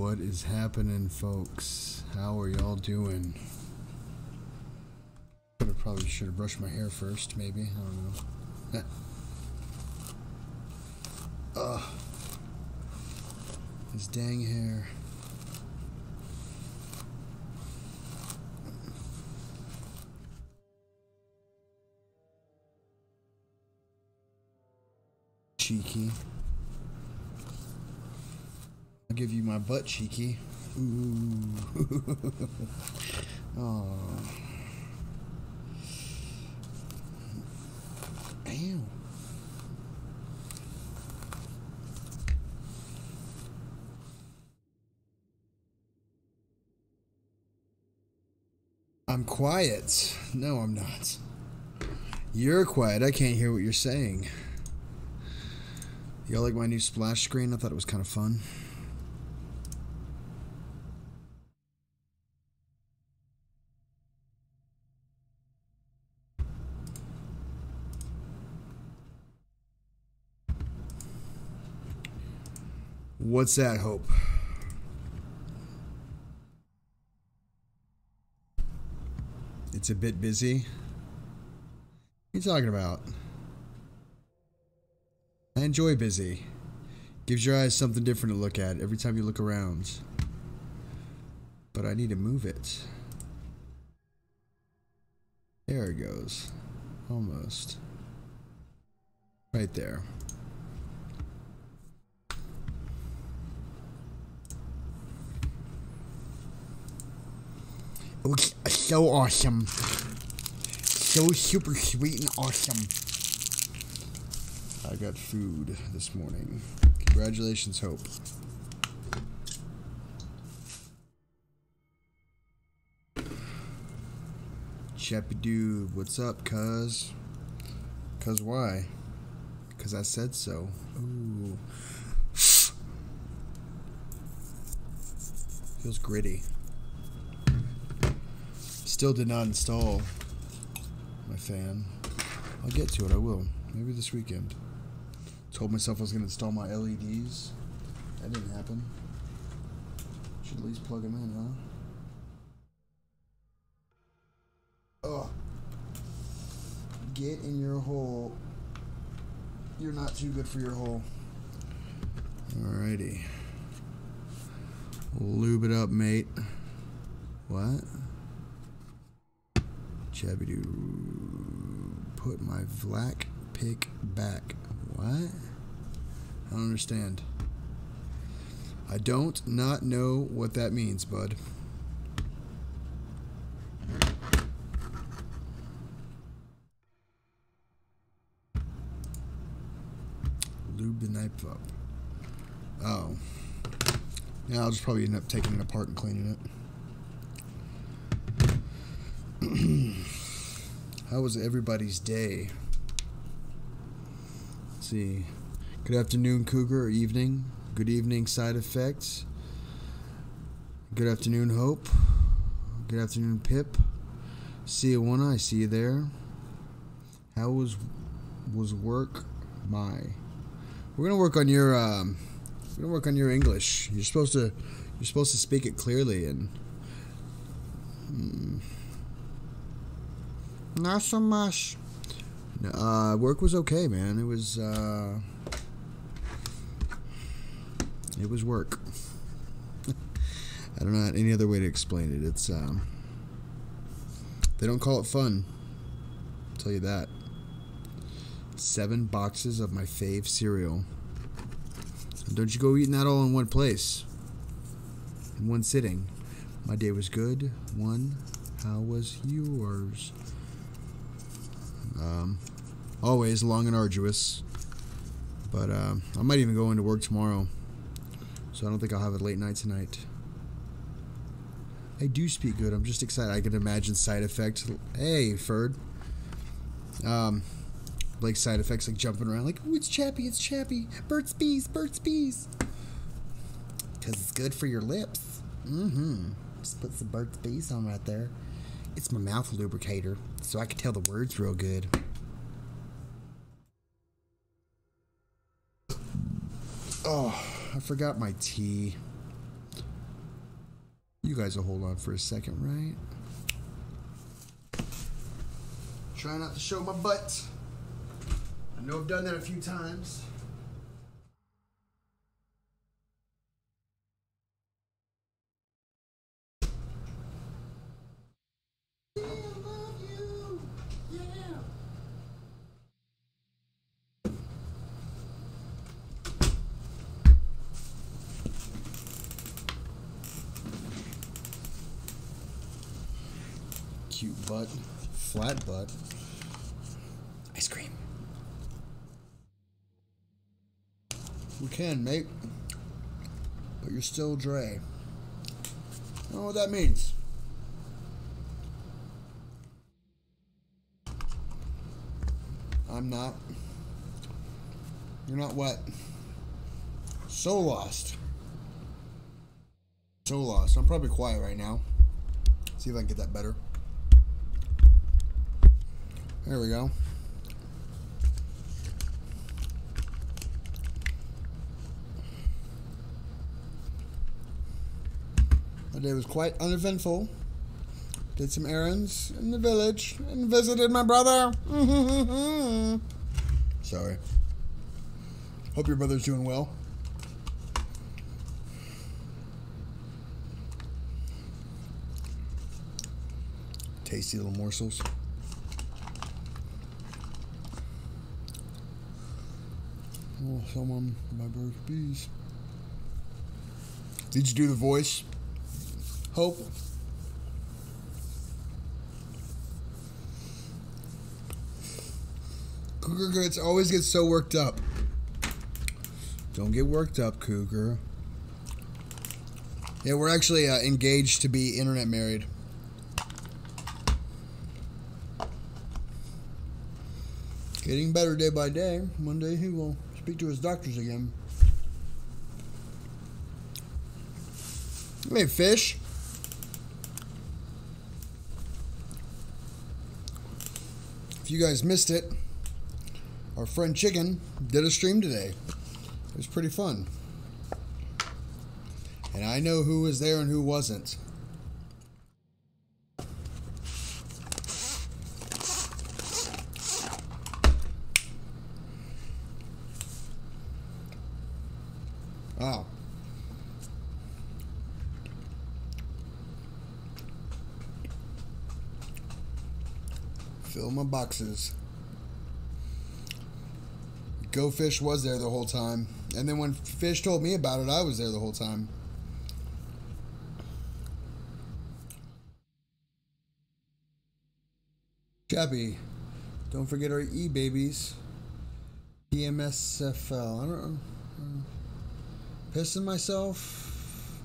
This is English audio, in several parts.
What is happening, folks? How are y'all doing? Probably should have brushed my hair first, maybe. I don't know. Ugh. This dang hair. Cheeky. I'll give you my butt, cheeky. Ooh. Oh. Ew. I'm quiet. No, I'm not. You're quiet. I can't hear what you're saying. Y'all like my new splash screen? I thought it was kind of fun. What's that, Hope? It's a bit busy. What are you talking about? I enjoy busy. Gives your eyes something different to look at every time you look around. But I need to move it. There it goes. Almost. Right there. It looks so awesome. So super sweet and awesome. I got food this morning. Congratulations, Hope. Chappy dude, what's up, cuz? Cuz why? Cuz I said so. Ooh. Feels gritty. Still did not install my fan. I'll get to it, I will. Maybe this weekend. Told myself I was going to install my LEDs. That didn't happen. Should at least plug them in, huh? Oh. Get in your hole. You're not too good for your hole. Alrighty. Lube it up, mate. What? Chappy do put my black pick back. What? I don't understand. I don't not know what that means, bud. Lube the knife up. Oh. Yeah, I'll just probably end up taking it apart and cleaning it. How was everybody's day? Let's see. Good afternoon, Cougar, or evening. Good evening, Side Effects. Good afternoon, Hope. Good afternoon, Pip. See you, One. I see you there. How was work? We're gonna work on your English. You're supposed to speak it clearly and. Not so much. Work was okay, man. It was work. I don't know any other way to explain it. It's they don't call it fun. I'll tell you that. 7 boxes of my fave cereal. And don't you go eating that all in one place. In one sitting. My day was good. How was yours? Always long and arduous, but I might even go into work tomorrow, so I don't think I'll have a late night tonight. I do speak good. I'm just excited. I can imagine Side Effect. Hey, Ferd. Like Side Effects, like jumping around, like, oh, it's Chappy, it's Chappy. Burt's Bees, Burt's Bees. Because it's good for your lips. Just put some Burt's Bees on right there. It's my mouth lubricator, so I can tell the words real good. Oh, I forgot my tea. You guys will hold on for a second, right? Try not to show my butt. I know I've done that a few times. Cute butt. Flat butt. Ice cream. We can, mate. But you're still Dre. I don't know what that means. I'm not. You're not what? So lost. So lost. I'm probably quiet right now. See if I can get that better. There we go. My day was quite uneventful. Did some errands in the village and visited my brother. Sorry. Hope your brother's doing well. Tasty little morsels. Oh, someone, my brother's bees. Did you do the voice? Hope. Cougar always gets so worked up. Don't get worked up, Cougar. Yeah, we're actually engaged to be internet married. Getting better day by day. One day he will speak to his doctors again. Hey, fish. If you guys missed it, our friend Chicken did a stream today. It was pretty fun. And I know who was there and who wasn't. Oh. Fill my boxes. Go Fish was there the whole time. And then when Fish told me about it, I was there the whole time. Chappy, don't forget our E-babies. PMSFL. I don't know. Pissing myself.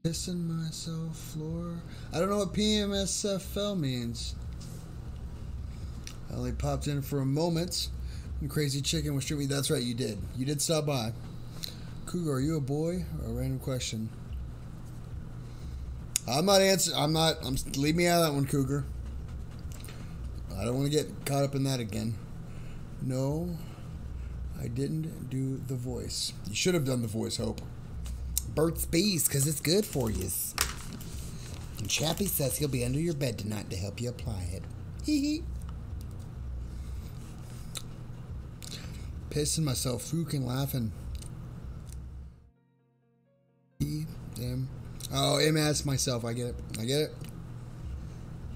Pissing myself, floor. I don't know what PMSFL means. I only popped in for a moment. And Crazy Chicken was streaming. That's right, you did. You did stop by. Cougar, are you a boy or a random question? I'm not answering. Leave me out of that one, Cougar. I don't want to get caught up in that again. No, I didn't do the voice. You should have done the voice, Hope. Burt's Bees, because it's good for you. And Chappy says he'll be under your bed tonight to help you apply it. Hee hee. Pissing myself, fucking laughing. Damn. Oh, MS myself. I get it. I get it.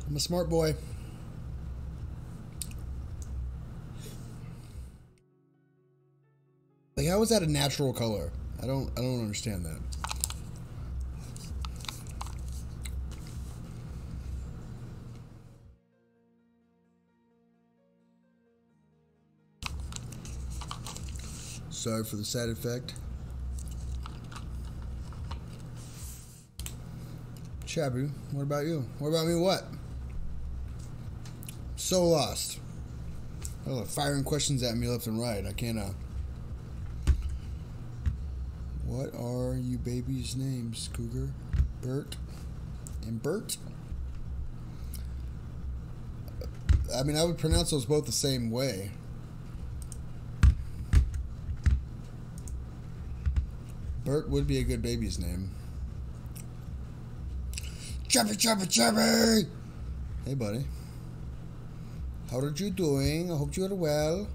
I'm a smart boy. Like, how is that a natural color? I don't understand that. Sorry for the side effect. Chappy, what about you? What about me? What? So lost. Oh, firing questions at me left and right. I can't. What are you babies' names, Cougar? Bert and Bert? I mean, I would pronounce those both the same way. Bert would be a good baby's name. Chappy, Chappy, Chappy! Hey, buddy. How are you doing? I hope you are well.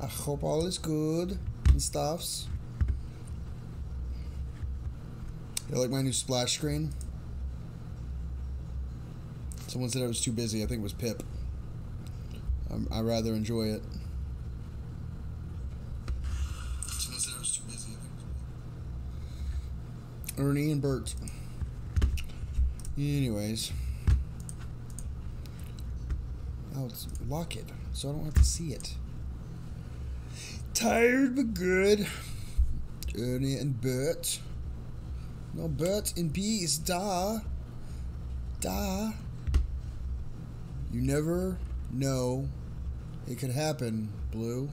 I hope all is good and stuffs. You like my new splash screen? Someone said I was too busy. I think it was Pip. I rather enjoy it. Someone said I was too busy. Ernie and Bert. Anyways. Oh, lock it so I don't have to see it. Tired but good. Ernie and Bert. No, Bert in peace. Da. You never know it could happen, Blue.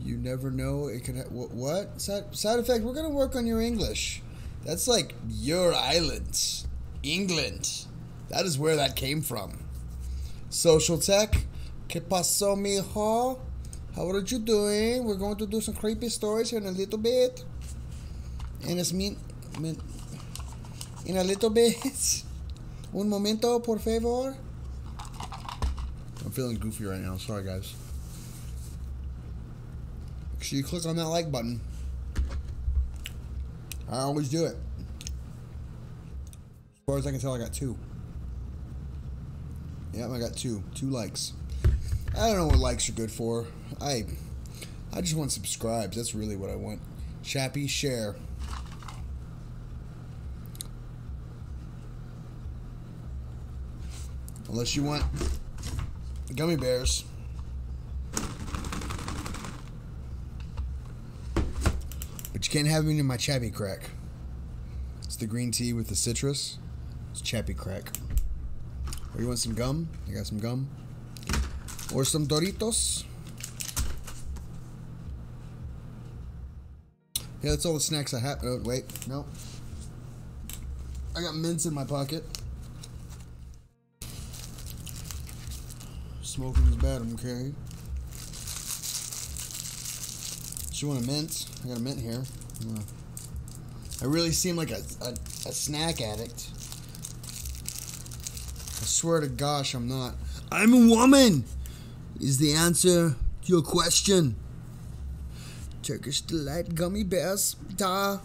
You never know it could what? Side effect, we're going to work on your English. That's like your island. England. That is where that came from. Social tech. ¿Qué pasó, mijo? How are you doing? We're going to do some creepy stories here in a little bit. And it's in a little bit. Un momento, por favor. I'm feeling goofy right now. Sorry, guys. Make sure you click on that like button. I always do it. As far as I can tell, I got 2. Yep, I got 2. 2 likes. I don't know what likes are good for. I just want subscribes. That's really what I want. Chappy, share. Unless you want gummy bears. But you can't have them in my Chappy crack. It's the green tea with the citrus. It's Chappy crack. Or you want some gum? I got some gum. Or some Doritos. Yeah, that's all the snacks I have. Oh, wait. No. I got mints in my pocket. Smoking is bad, okay? You want a mint? I got a mint here. I really seem like a snack addict. I swear to gosh, I'm not. I'm a woman! Is the answer to your question. Turkish Delight Gummy Bears. Da.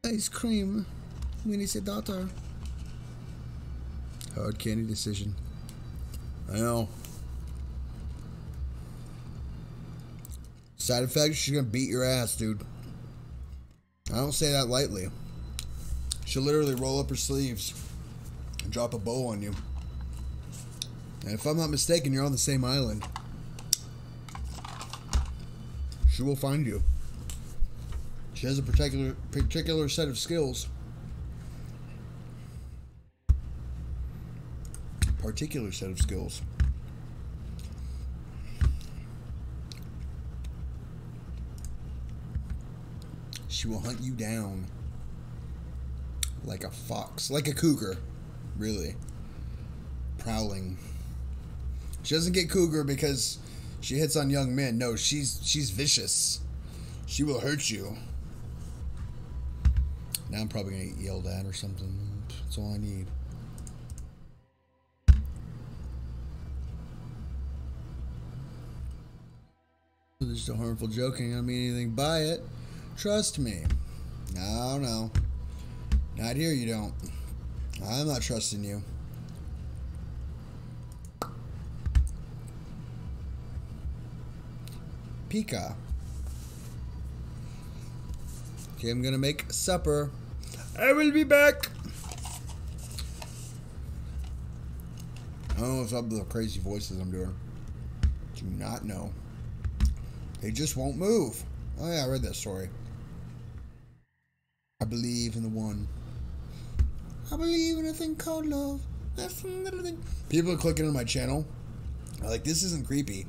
Ice cream. Winnie said daughter. Hard candy decision. I know. Side effect, she's gonna beat your ass, dude. I don't say that lightly. She'll literally roll up her sleeves and drop a bow on you. And if I'm not mistaken, you're on the same island. She will find you. She has a particular set of skills. Particular set of skills. She will hunt you down like a fox, like a cougar, really. Prowling. She doesn't get cougar because she hits on young men. No, she's vicious. She will hurt you. Now I'm probably gonna get yelled at or something. That's all I need. There's no harmful joking. I don't mean anything by it. Trust me. No. Not here, you don't. I'm not trusting you. Pika. Okay, I'm gonna make supper. I will be back. I don't know what's up with the crazy voices I'm doing. Do not know. They just won't move. Oh yeah, I read that story. I believe in the one. I believe in a thing called love. That's another thing. People are clicking on my channel. I'm like, this isn't creepy.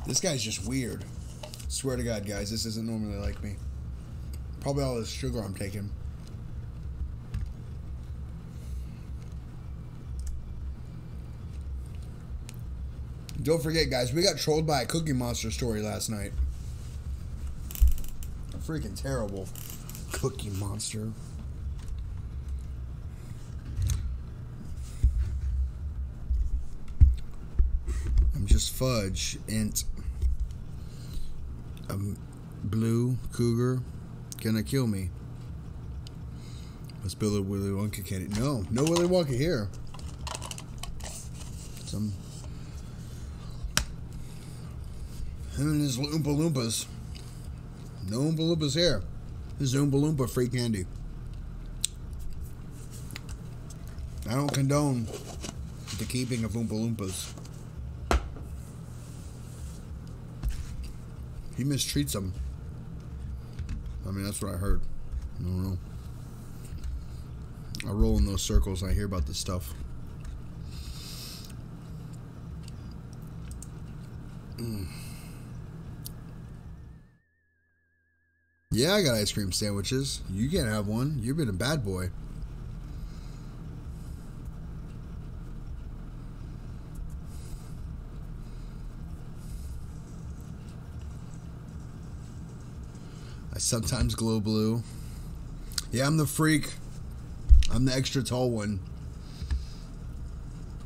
This guy's just weird. Swear to God, guys, this isn't normally like me. Probably all this sugar I'm taking. Don't forget, guys, we got trolled by a Cookie Monster story last night. Freaking terrible. Cookie Monster. I'm just fudge. Int. Blue cougar gonna kill me. Let's build a Willy Wonka candy. No Willy Wonka here. Him and his Oompa Loompas. No Oompa Loompas here. This is Oompa Loompa free candy. I don't condone the keeping of Oompa Loompas. He mistreats them. I mean, that's what I heard. I don't know. I roll in those circles and I hear about this stuff. Yeah, I got ice cream sandwiches. You can't have one. You've been a bad boy. I sometimes glow blue. Yeah, I'm the freak. I'm the extra tall one.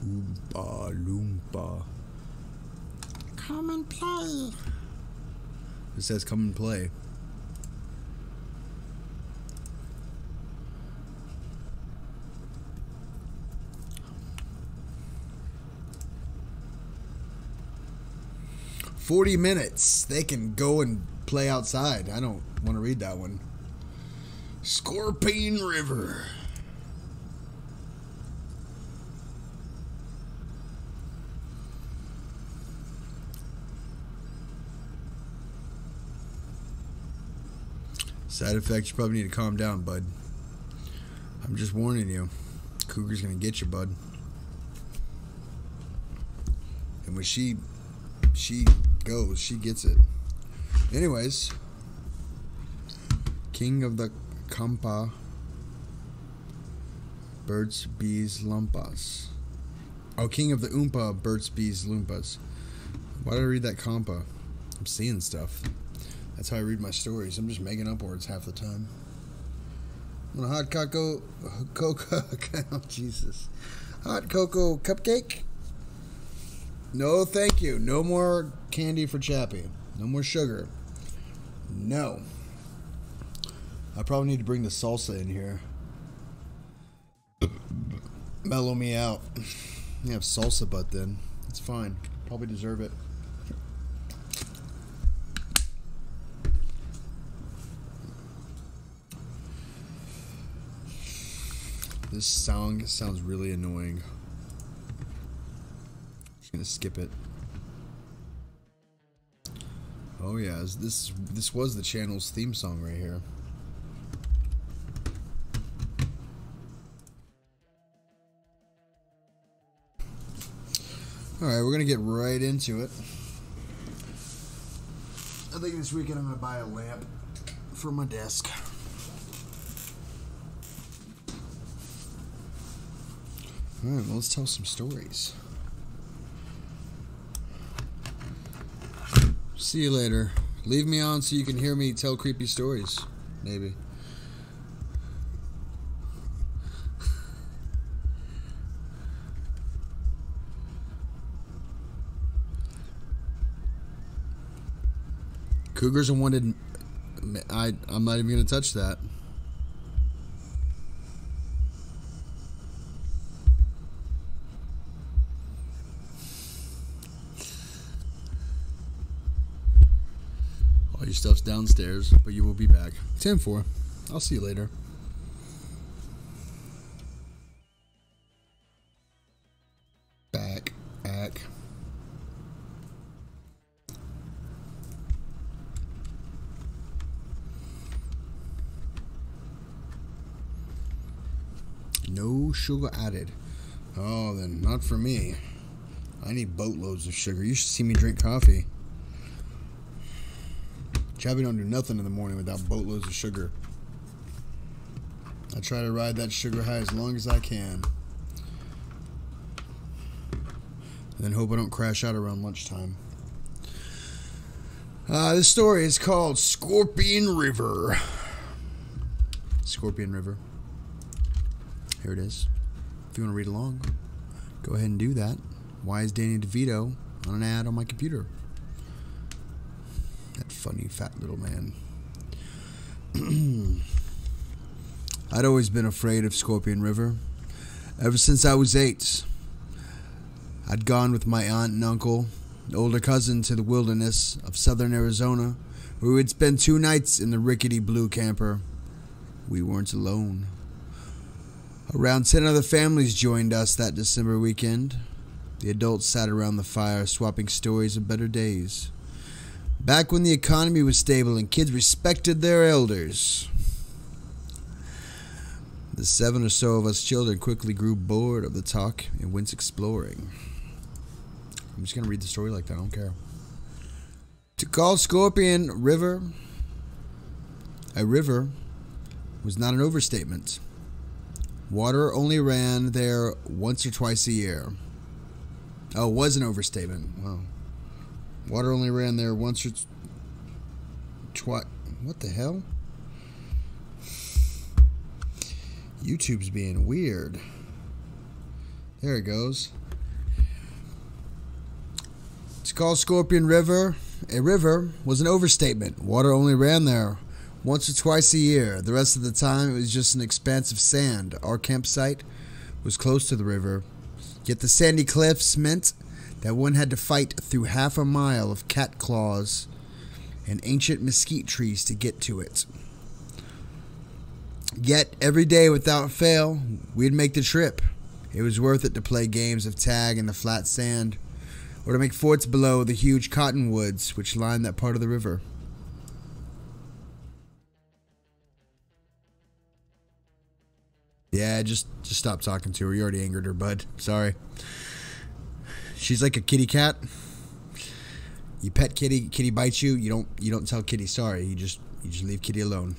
Oompa Loompa. Come and play. It says come and play. "40 minutes. They can go and play outside." I don't want to read that one. Scorpion River. Side effects, you probably need to calm down, bud. I'm just warning you. Cougar's gonna get you, bud. And when she goes, she gets it. Anyways, King of the Kampa, Birds, Bees, Lumpas. Oh, King of the Oompa, Birds, Bees, Lumpas. Why did I read that Kampa? I'm seeing stuff. That's how I read my stories. I'm just making up words half the time. Want a hot cocoa, oh, Jesus. Hot cocoa cupcake? No, thank you. No more candy for Chappy. No more sugar. No. I probably need to bring the salsa in here. Mellow me out. You have salsa butt then. It's fine. Probably deserve it. This song sounds really annoying. Just gonna skip it. Oh yeah, this was the channel's theme song right here. Alright, we're gonna get right into it. I think this weekend I'm gonna buy a lamp for my desk. Alright, well, let's tell some stories. See you later. Leave me on so you can hear me tell creepy stories. Maybe. Cougars are wanted. I'm not even going to touch that. All your stuff's downstairs, but you will be back. 10-4. I'll see you later. Back. No sugar added. Oh, then not for me. I need boatloads of sugar. You should see me drink coffee. Chappy don't do nothing in the morning without boatloads of sugar. I try to ride that sugar high as long as I can. and then hope I don't crash out around lunchtime. This story is called Scorpion River. Scorpion River. Here it is. If you want to read along, go ahead and do that. Why is Danny DeVito on an ad on my computer? That funny fat little man. I'd always been afraid of Scorpion River. Ever since I was 8. I'd gone with my aunt and uncle, an older cousin, to the wilderness of southern Arizona, where we'd spend 2 nights in the rickety blue camper. We weren't alone. Around 10 other families joined us that December weekend. The adults sat around the fire, swapping stories of better days. Back when the economy was stable and kids respected their elders. The 7 or so of us children quickly grew bored of the talk and went exploring. I'm just going to read the story like that, I don't care. To call Scorpion River a river was not an overstatement. Water only ran there once or twice a year. Oh, it was an overstatement. Wow. Water only ran there once or twice. What the hell? YouTube's being weird. There it goes. To call Scorpion River a river was an overstatement. Water only ran there once or twice a year. The rest of the time, it was just an expanse of sand. Our campsite was close to the river, yet the sandy cliffs meant that one had to fight through half a mile of cat claws and ancient mesquite trees to get to it. Yet, every day without fail, we'd make the trip. It was worth it to play games of tag in the flat sand, or to make forts below the huge cottonwoods which lined that part of the river. Yeah, just stop talking to her. You already angered her, bud. Sorry. She's like a kitty cat. You pet kitty, kitty bites you. You don't tell kitty sorry. You just leave kitty alone.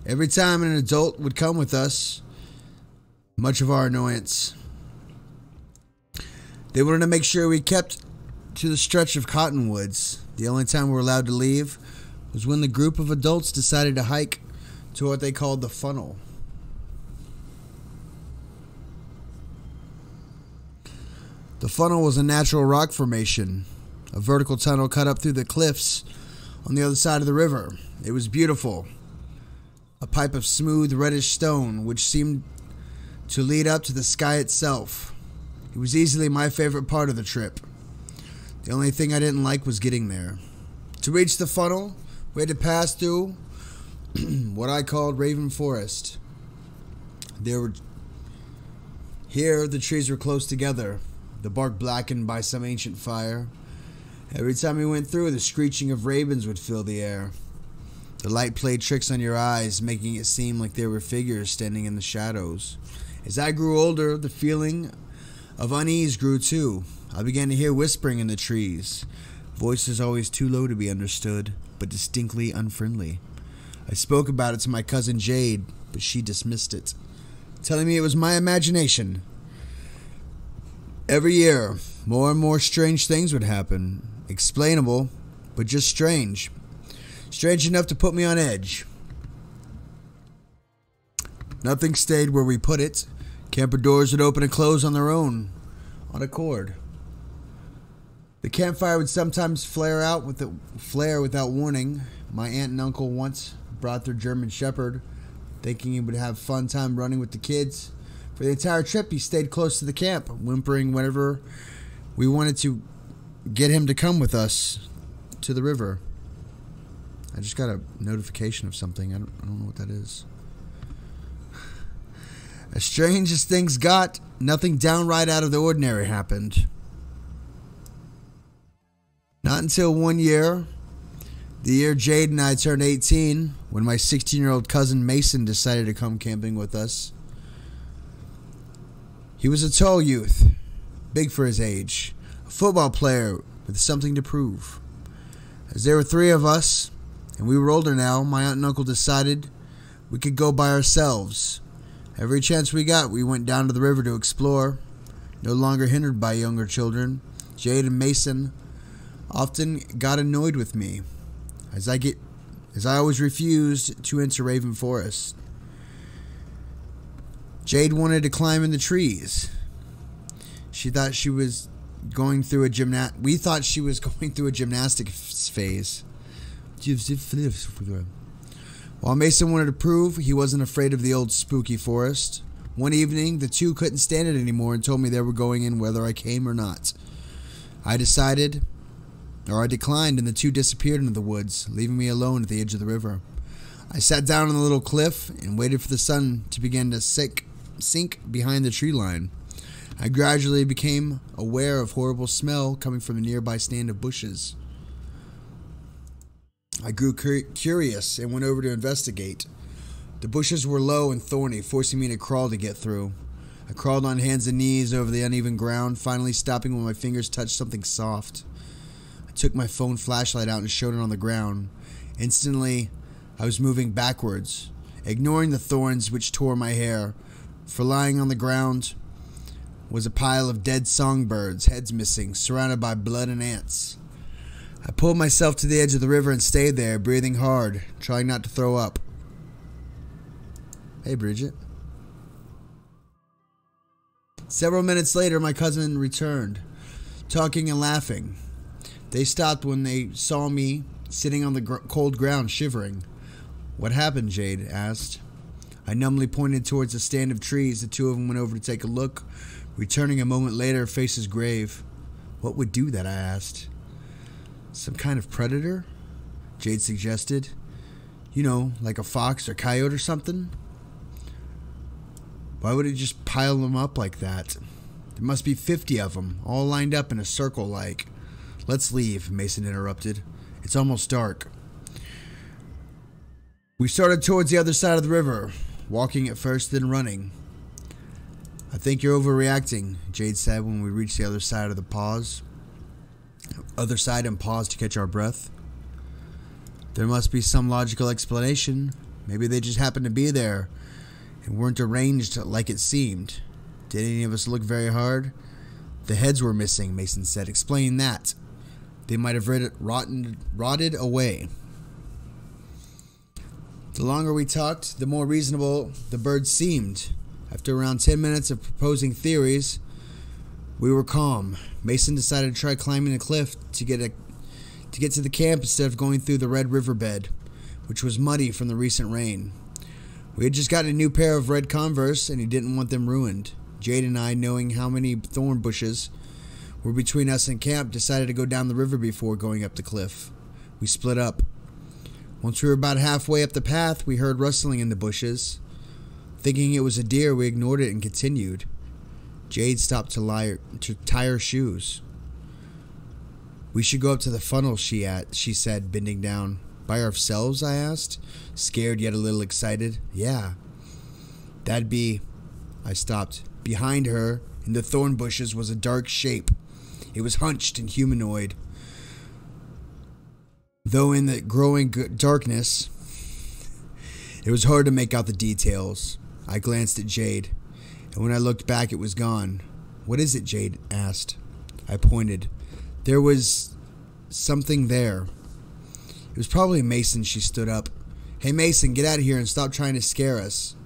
Every time an adult would come with us, much of our annoyance, they wanted to make sure we kept to the stretch of cottonwoods. The only time we were allowed to leave was when the group of adults decided to hike to what they called the funnel. The funnel was a natural rock formation, a vertical tunnel cut up through the cliffs on the other side of the river. It was beautiful. A pipe of smooth reddish stone which seemed to lead up to the sky itself. It was easily my favorite part of the trip. The only thing I didn't like was getting there. To reach the funnel, we had to pass through what I called Raven Forest. Here the trees were close together, the bark blackened by some ancient fire. Every time we went through, the screeching of ravens would fill the air. The light played tricks on your eyes, making it seem like there were figures standing in the shadows. As I grew older, the feeling of unease grew too. I began to hear whispering in the trees, voices always too low to be understood, but distinctly unfriendly. I spoke about it to my cousin Jade, but she dismissed it, telling me it was my imagination. Every year, more and more strange things would happen. Explainable, but just strange. Strange enough to put me on edge. Nothing stayed where we put it. Camper doors would open and close on their own, on accord. The campfire would sometimes flare without warning. My aunt and uncle once brought their German Shepherd, thinking he would have fun time running with the kids. For the entire trip, he stayed close to the camp, whimpering whenever we wanted to get him to come with us to the river. I just got a notification of something. I don't know what that is. As strange as things got, nothing downright out of the ordinary happened. Not until one year, the year Jade and I turned 18, when my 16-year-old cousin Mason decided to come camping with us. He was a tall youth, big for his age, a football player with something to prove. As there were 3 of us, and we were older now, my aunt and uncle decided we could go by ourselves, Every chance we got, we went down to the river to explore, no longer hindered by younger children. Jade and Mason often got annoyed with me, as I always refused to enter Raven Forest. Jade wanted to climb in the trees. She thought she was going through a We thought she was going through a gymnastics phase. While Mason wanted to prove he wasn't afraid of the old spooky forest, one evening the two couldn't stand it anymore and told me they were going in whether I came or not. I declined, and the two disappeared into the woods, leaving me alone at the edge of the river. I sat down on the little cliff and waited for the sun to begin to sink behind the tree line. I gradually became aware of horrible smell coming from a nearby stand of bushes. I grew curious and went over to investigate. The bushes were low and thorny, forcing me to crawl to get through. I crawled on hands and knees over the uneven ground, finally stopping when my fingers touched something soft. I took my phone flashlight out and shone it on the ground. Instantly, I was moving backwards, ignoring the thorns which tore my hair, for lying on the ground was a pile of dead songbirds, heads missing, surrounded by blood and ants. I pulled myself to the edge of the river and stayed there, breathing hard, trying not to throw up. Hey, Bridget. Several minutes later, my cousin returned, talking and laughing. They stopped when they saw me sitting on the cold ground, shivering. What happened? Jade asked. I numbly pointed towards a stand of trees. The two of them went over to take a look, returning a moment later, faces grave. What would do that? I asked. Some kind of predator? Jade suggested. You know, like a fox or coyote or something? Why would it just pile them up like that? There must be 50 of them, all lined up in a circle like. Let's leave, Mason interrupted. It's almost dark. We started towards the other side of the river, walking at first, then running. I think you're overreacting, Jade said when we reached the other side and paused to catch our breath. There must be some logical explanation. Maybe they just happened to be there and weren't arranged like it seemed. Did any of us look very hard? The heads were missing, Mason said. Explain that. They might have rotted away. The longer we talked, the more reasonable the birds seemed. After around 10 minutes of proposing theories, we were calm. Mason decided to try climbing a cliff to get to the camp instead of going through the red riverbed, which was muddy from the recent rain. We had just gotten a new pair of red Converse, and he didn't want them ruined. Jade and I, knowing how many thorn bushes were between us and camp, decided to go down the river before going up the cliff. We split up. Once we were about halfway up the path, we heard rustling in the bushes. Thinking it was a deer, we ignored it and continued. Jade stopped to tie her shoes. We should go up to the funnel, she said, bending down. By ourselves? I asked, scared yet a little excited. Yeah. That'd be... I stopped. Behind her, in the thorn bushes, was a dark shape. It was hunched and humanoid. Though in the growing darkness, it was hard to make out the details. I glanced at Jade, and when I looked back, it was gone. What is it? Jade asked. I pointed. There was something there. It was probably Mason. She stood up. Hey, Mason, get out of here and stop trying to scare us.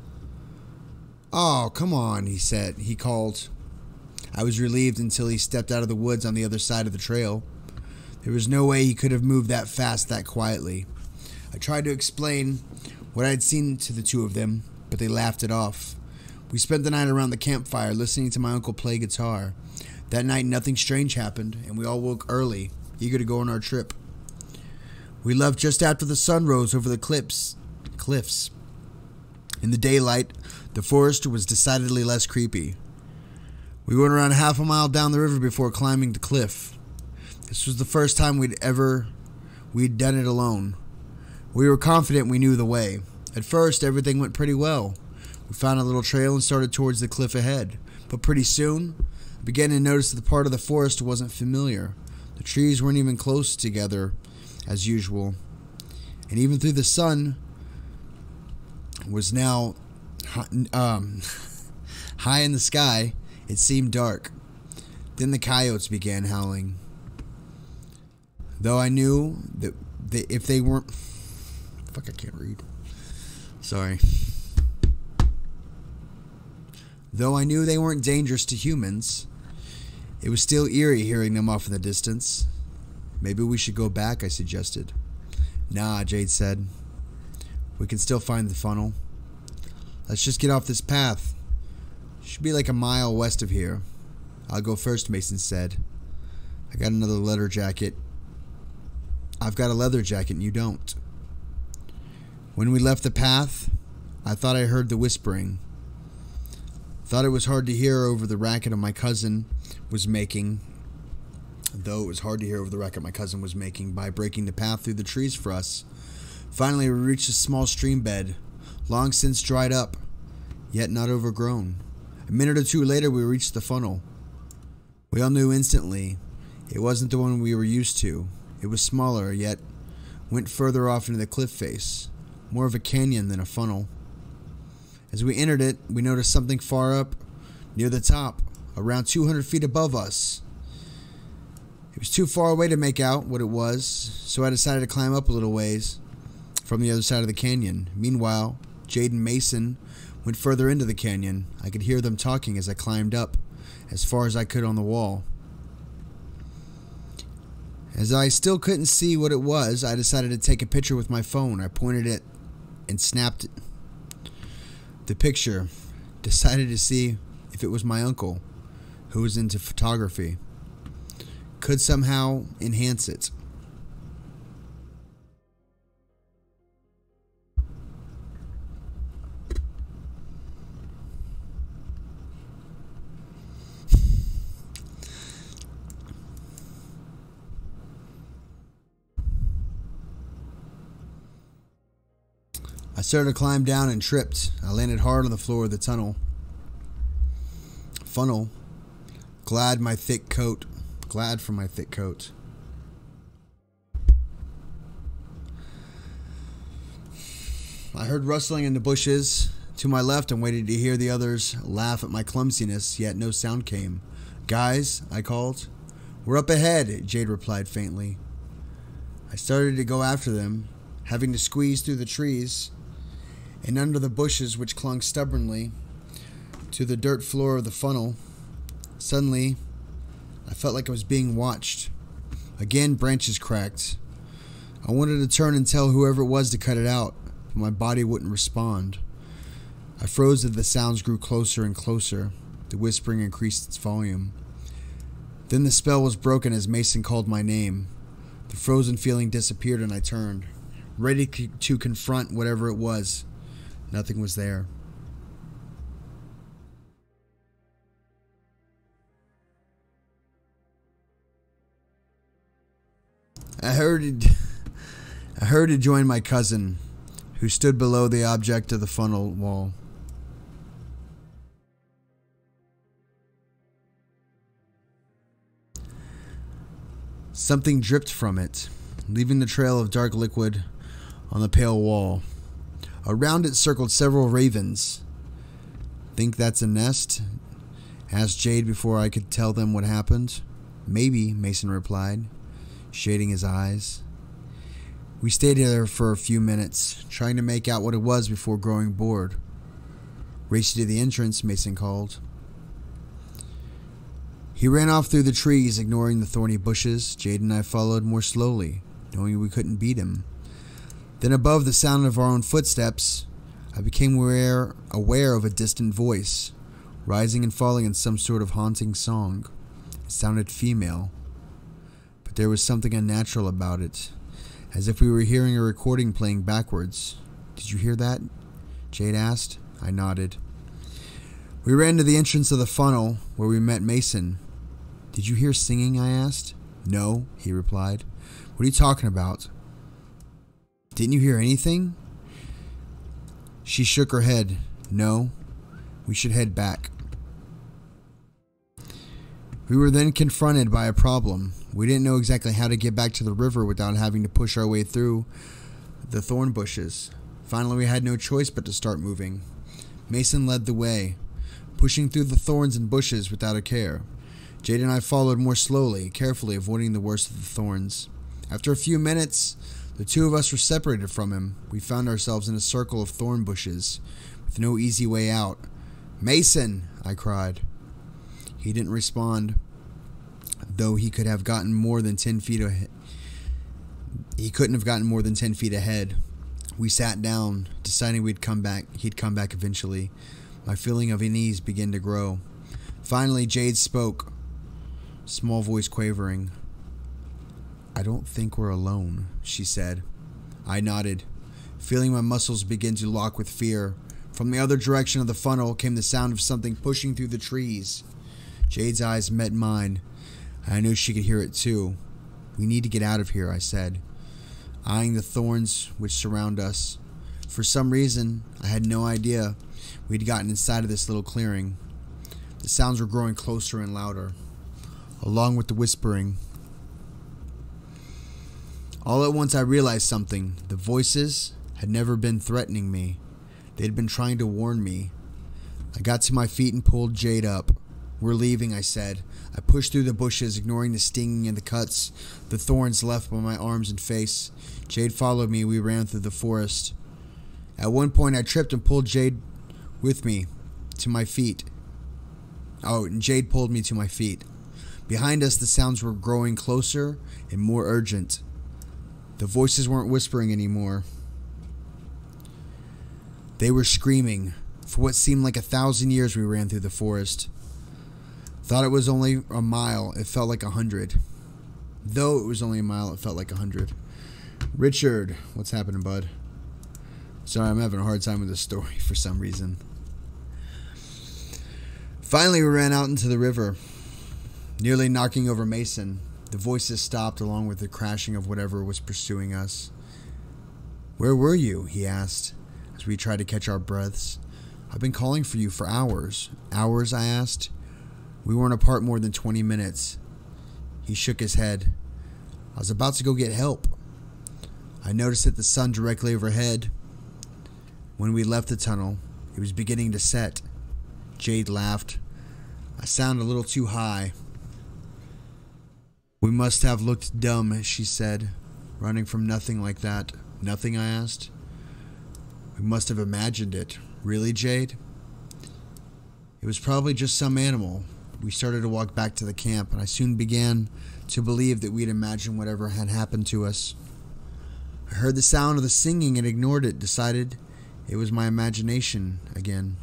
Oh, come on, he said. He called. I was relieved until he stepped out of the woods on the other side of the trail. There was no way he could have moved that fast, that quietly. I tried to explain what I had seen to the two of them, but they laughed it off. We spent the night around the campfire, listening to my uncle play guitar. That night, nothing strange happened, and we all woke early, eager to go on our trip. We left just after the sun rose over the cliffs. In the daylight, the forest was decidedly less creepy. We went around half a mile down the river before climbing the cliff. This was the first time we'd done it alone. We were confident we knew the way. At first, everything went pretty well. We found a little trail and started towards the cliff ahead. But pretty soon, I began to notice that the part of the forest wasn't familiar. The trees weren't even close together as usual. And even though the sun was now High in the sky, it seemed dark. Then the coyotes began howling. Though I knew that if they weren't... Fuck, I can't read. Sorry. Though I knew they weren't dangerous to humans, it was still eerie hearing them off in the distance. Maybe we should go back, I suggested. Nah, Jade said. We can still find the funnel. Let's just get off this path. Should be like a mile west of here. I'll go first, Mason said. I got another leather jacket. I've got a leather jacket and you don't. When we left the path, I thought I heard the whispering. Thought it was hard to hear over the racket my cousin was making. Though it was hard to hear over the racket my cousin was making by breaking the path through the trees for us. Finally, we reached a small stream bed, long since dried up, yet not overgrown. A minute or two later, we reached the funnel. We all knew instantly it wasn't the one we were used to. It was smaller, yet went further off into the cliff face, more of a canyon than a funnel. As we entered it, we noticed something far up, near the top, around 200 feet above us. It was too far away to make out what it was, so I decided to climb up a little ways from the other side of the canyon. Meanwhile, Jade and Mason went further into the canyon. I could hear them talking as I climbed up, as far as I could on the wall. As I still couldn't see what it was, I decided to take a picture with my phone. I pointed it and snapped it. The picture, decided to see if it was my uncle, who was into photography. Could somehow enhance it. I started to climb down and tripped. I landed hard on the floor of the funnel, glad for my thick coat. I heard rustling in the bushes to my left and waited to hear the others laugh at my clumsiness, yet no sound came. Guys, I called. We're up ahead, Jade replied faintly. I started to go after them, having to squeeze through the trees and under the bushes which clung stubbornly to the dirt floor of the funnel. Suddenly, I felt like I was being watched. Again, branches cracked. I wanted to turn and tell whoever it was to cut it out, but my body wouldn't respond. I froze as the sounds grew closer and closer. The whispering increased its volume. Then the spell was broken as Mason called my name. The frozen feeling disappeared and I turned, ready to confront whatever it was. Nothing was there. I hurried to join my cousin, who stood below the object of the funnel wall. Something dripped from it, leaving the trail of dark liquid on the pale wall. Around it circled several ravens. Think that's a nest? Asked Jade before I could tell them what happened. Maybe, Mason replied, shading his eyes. We stayed there for a few minutes, trying to make out what it was before growing bored. Race you to the entrance, Mason called. He ran off through the trees, ignoring the thorny bushes. Jade and I followed more slowly, knowing we couldn't beat him. Then above the sound of our own footsteps, I became aware of a distant voice, rising and falling in some sort of haunting song. It sounded female, but there was something unnatural about it, as if we were hearing a recording playing backwards. Did you hear that? Jade asked. I nodded. We ran to the entrance of the funnel, where we met Mason. Did you hear singing? I asked. No, he replied. What are you talking about? Didn't you hear anything? She shook her head. No, we should head back. We were then confronted by a problem. We didn't know exactly how to get back to the river without having to push our way through the thorn bushes. Finally, we had no choice but to start moving. Mason led the way, pushing through the thorns and bushes without a care. Jade and I followed more slowly, carefully avoiding the worst of the thorns. After a few minutes, the two of us were separated from him. We found ourselves in a circle of thorn bushes, with no easy way out. "Mason!" I cried. He didn't respond, though he could have gotten more than 10 feet ahead. He couldn't have gotten more than 10 feet ahead. We sat down, deciding he'd come back eventually. My feeling of unease began to grow. Finally, Jade spoke, small voice quavering. "I don't think we're alone," she said. I nodded, feeling my muscles begin to lock with fear. From the other direction of the funnel came the sound of something pushing through the trees. Jade's eyes met mine. I knew she could hear it too. "We need to get out of here," I said, eyeing the thorns which surround us. For some reason, I had no idea we'd gotten inside of this little clearing. The sounds were growing closer and louder, along with the whispering. All at once I realized something. The voices had never been threatening me. They had been trying to warn me. I got to my feet and pulled Jade up. "We're leaving," I said. I pushed through the bushes, ignoring the stinging and the cuts, the thorns left by my arms and face. Jade followed me. We ran through the forest. At one point, I tripped and pulled Jade with me to my feet. And Jade pulled me to my feet. Behind us, the sounds were growing closer and more urgent. The voices weren't whispering anymore. They were screaming. For what seemed like 1,000 years, we ran through the forest. Thought it was only a mile, it felt like 100. Though it was only a mile, it felt like 100. "Richard," what's happening, bud? Sorry, I'm having a hard time with this story for some reason. Finally, we ran out into the river, nearly knocking over Mason. The voices stopped along with the crashing of whatever was pursuing us. "Where were you?" he asked, as we tried to catch our breaths. "I've been calling for you for hours." "Hours?" I asked. "We weren't apart more than 20 minutes. He shook his head. "I was about to go get help. I noticed that the sun directly overhead. When we left the tunnel, it was beginning to set." Jade laughed. "I sound a little too high." "We must have looked dumb," she said, "running from nothing like that." "Nothing?" I asked. "We must have imagined it." "Really, Jade?" "It was probably just some animal." We started to walk back to the camp, and I soon began to believe that we'd imagined whatever had happened to us. I heard the sound of the singing and ignored it, decided it was my imagination again.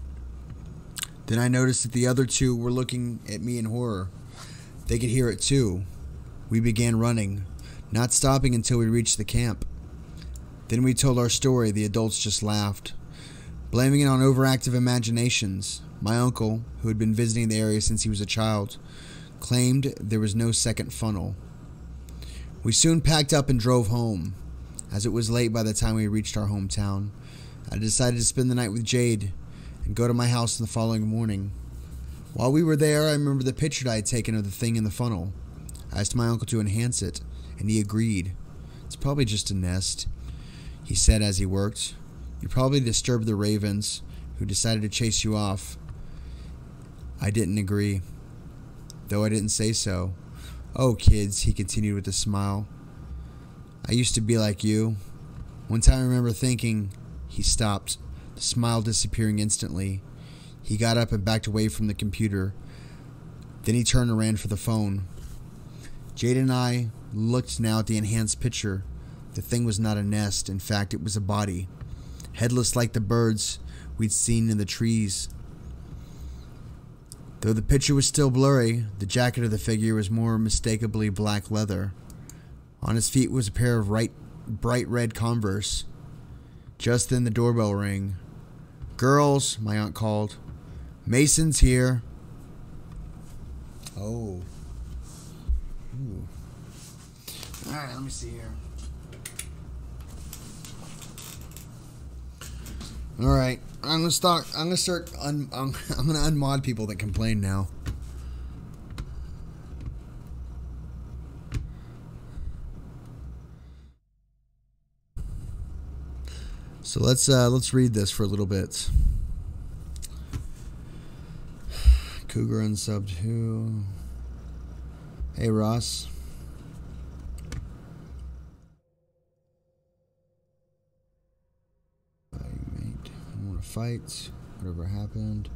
Then I noticed that the other two were looking at me in horror. They could hear it too. We began running, not stopping until we reached the camp. Then we told our story. The adults just laughed, blaming it on overactive imaginations. My uncle, who had been visiting the area since he was a child, claimed there was no second funnel. We soon packed up and drove home. As it was late by the time we reached our hometown, I decided to spend the night with Jade and go to my house in the following morning. While we were there, I remember the picture I had taken of the thing in the funnel. I asked my uncle to enhance it, and he agreed. "It's probably just a nest," he said as he worked. "You probably disturbed the ravens, who decided to chase you off." I didn't agree, though I didn't say so. "Oh, kids," he continued with a smile. "I used to be like you." One time I remember thinking. He stopped, the smile disappearing instantly. He got up and backed away from the computer. Then he turned and ran for the phone. Jade and I looked now at the enhanced picture. The thing was not a nest. In fact, it was a body, headless like the birds we'd seen in the trees. Though the picture was still blurry, the jacket of the figure was more mistakably black leather. On his feet was a pair of bright red Converse. Just then the doorbell rang. "Girls," my aunt called. "Mason's here." Oh. Ooh. Alright, let me see here. Alright, I'm gonna unmod people that complain now. So let's read this for a little bit. Cougar unsubbed who? Hey, Ross. Mate, I want to fight. Whatever happened.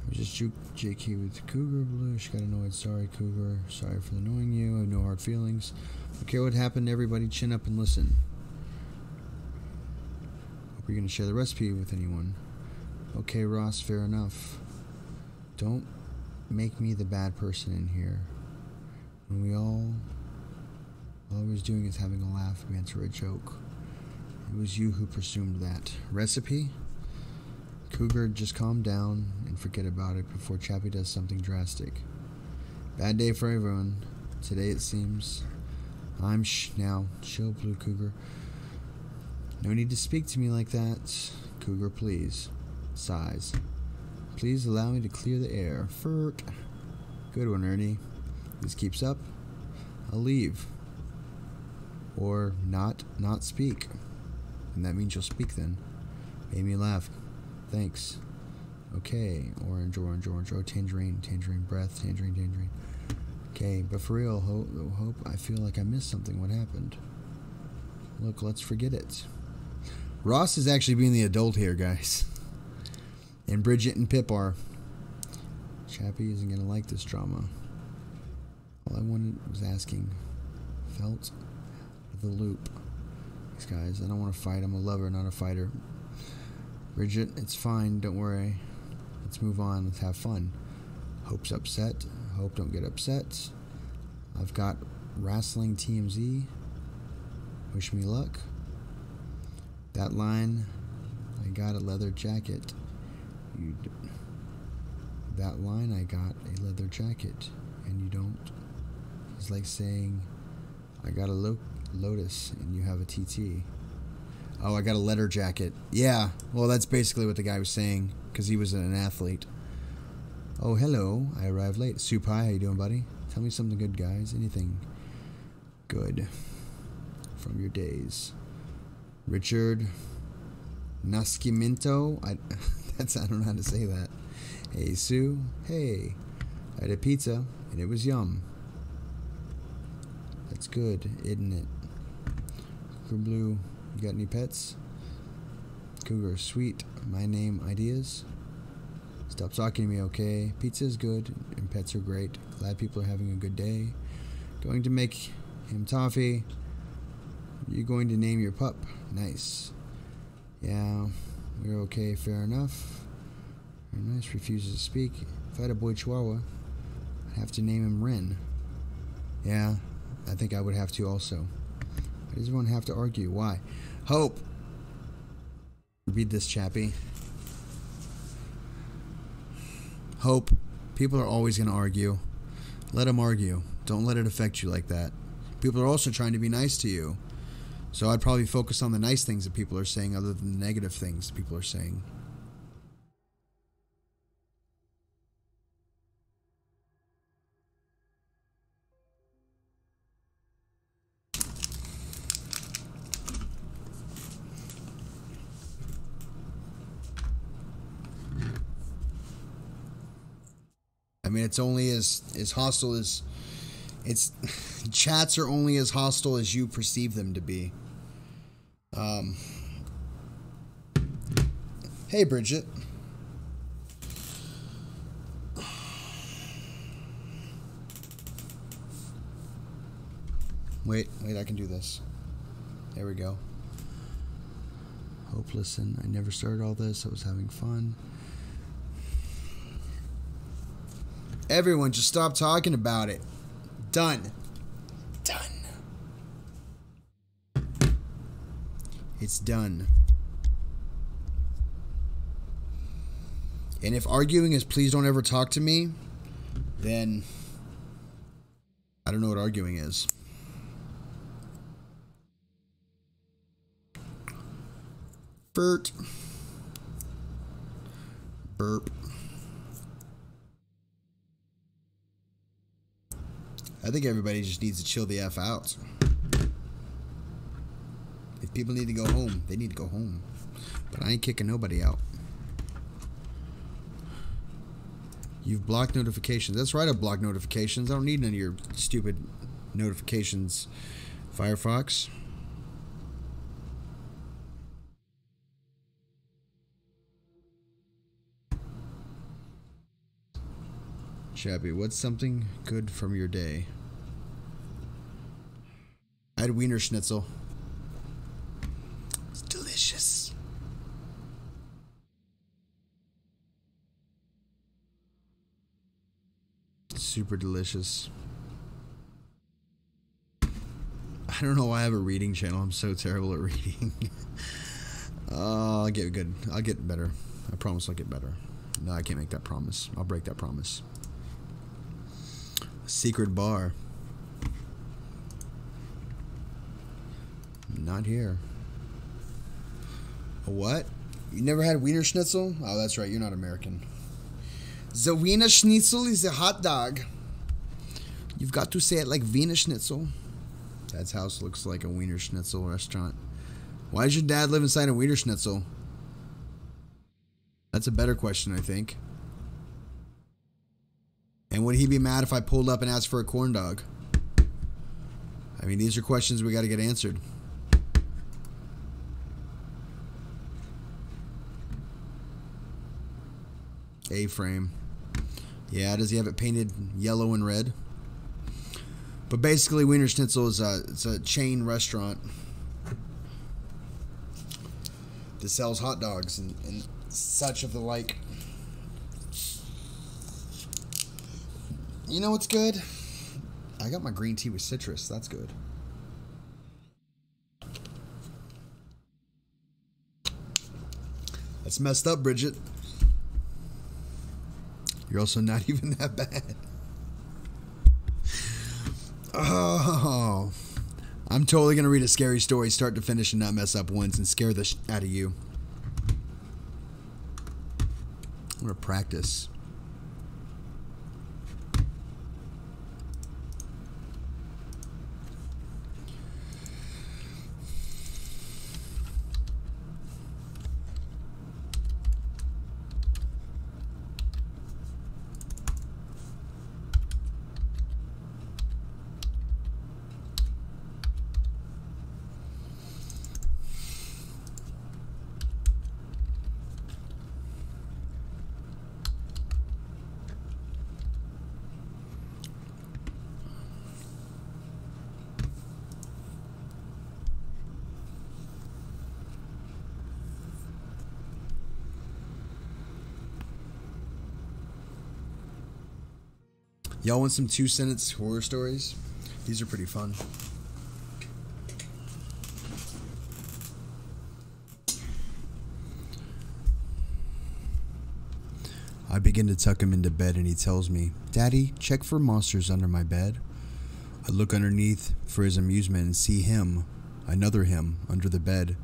I just JK with Cougar Blue. She got annoyed. Sorry, Cougar. Sorry for annoying you. I have no hard feelings. Okay, what happened? Everybody chin up and listen. Hope you're going to share the recipe with anyone. Okay, Ross, fair enough. Don't make me the bad person in here. When all we're doing is having a laugh, we answer a joke. It was you who presumed that. Recipe? Cougar, just calm down and forget about it before Chappy does something drastic. Bad day for everyone. Today it seems. Now, chill, Blue Cougar. No need to speak to me like that. Cougar, please. Sighs. Please allow me to clear the air. Furt. Good one, Ernie. This keeps up, I'll leave. Or not speak. And that means you'll speak then. Made me laugh. Thanks. Okay. Orange. Oh, tangerine. Tangerine breath. Tangerine. Okay, but for real, Hope, I feel like I missed something. What happened? Look, let's forget it. Ross is actually being the adult here, guys. And Bridget and Pip are. Chappy isn't going to like this drama. All I wanted was asking. Felt the loop. Thanks, guys. I don't want to fight. I'm a lover, not a fighter. Bridget, it's fine. Don't worry. Let's move on. Let's have fun. Hope's upset. Hope don't get upset. I've got wrestling TMZ. Wish me luck. That line, I got a leather jacket. That line, I got a leather jacket, and you don't. It's like saying, I got a Lotus, and you have a TT. Oh, I got a leather jacket. Yeah, well, that's basically what the guy was saying, because he was an athlete. Oh, hello. I arrived late. Soup Pie, how you doing, buddy? Tell me something good, guys. Anything good from your days. Richard Nascimento. I don't know how to say that. Hey, Sue. Hey. I had a pizza, and it was yum. That's good, isn't it? Cougar Blue, you got any pets? Cougar, sweet. My name, ideas? Stop talking to me, okay? Pizza is good, and pets are great. Glad people are having a good day. Going to make him toffee. You're going to name your pup. Nice. Yeah, we're okay, fair enough. Very nice, refuses to speak. If I had a boy chihuahua, I'd have to name him Ren. Yeah, I think I would have to also. Why does everyone have to argue? Why? Hope! Read this, Chappy. Hope, people are always going to argue. Let them argue. Don't let it affect you like that. People are also trying to be nice to you. So I'd probably focus on the nice things that people are saying other than the negative things people are saying. I mean, it's only as hostile as... Chats are only as hostile as you perceive them to be. Hey, Bridget. Wait, I can do this. There we go. Hope, listen, I never started all this. I was having fun. Everyone, just stop talking about it. Done. It's done. And if arguing is please don't ever talk to me, then I don't know what arguing is. Burp. I think everybody just needs to chill the F out. If people need to go home, they need to go home. But I ain't kicking nobody out. You've blocked notifications. That's right, I've blocked notifications. I don't need none of your stupid notifications, Firefox. Chappy, what's something good from your day? I had Wiener Schnitzel. It's delicious. Super delicious. I don't know why I have a reading channel. I'm so terrible at reading. I'll get good. I'll get better. I promise I'll get better. No, I can't make that promise. I'll break that promise. Secret bar. Not here. A what? You never had Wiener Schnitzel? Oh, that's right. You're not American. The Wiener Schnitzel is a hot dog. You've got to say it like Wiener Schnitzel. Dad's house looks like a Wiener Schnitzel restaurant. Why does your dad live inside a Wiener Schnitzel? That's a better question, I think. And would he be mad if I pulled up and asked for a corn dog? I mean, these are questions we got to get answered. A-frame. Yeah, does he have it painted yellow and red? But basically, Wiener Schnitzel is it's a chain restaurant that sells hot dogs and such of the like. You know what's good? I got my green tea with citrus. That's good. That's messed up, Bridget. You're also not even that bad. Oh, I'm totally going to read a scary story start to finish and not mess up once and scare the out of you. I'm going to practice. Y'all want some 2-sentence horror stories? These are pretty fun. I begin to tuck him into bed and he tells me, "Daddy, check for monsters under my bed." I look underneath for his amusement and see him, another him, under the bed,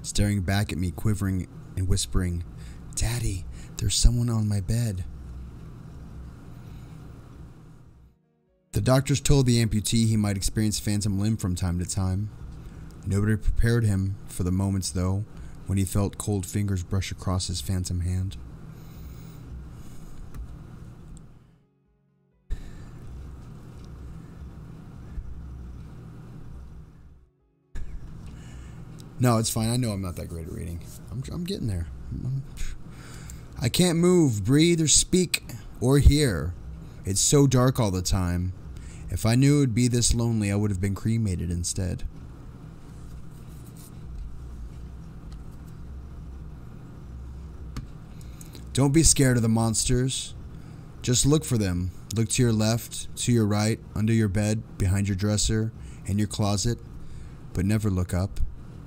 staring back at me, quivering and whispering, "Daddy, there's someone on my bed." The doctors told the amputee he might experience phantom limb from time to time. Nobody prepared him for the moments, though, when he felt cold fingers brush across his phantom hand. No, it's fine. I know I'm not that great at reading. I'm getting there. I can't move, breathe, or speak, or hear. It's so dark all the time. If I knew it would be this lonely, I would have been cremated instead. Don't be scared of the monsters. Just look for them. Look to your left, to your right, under your bed, behind your dresser, in your closet. But never look up.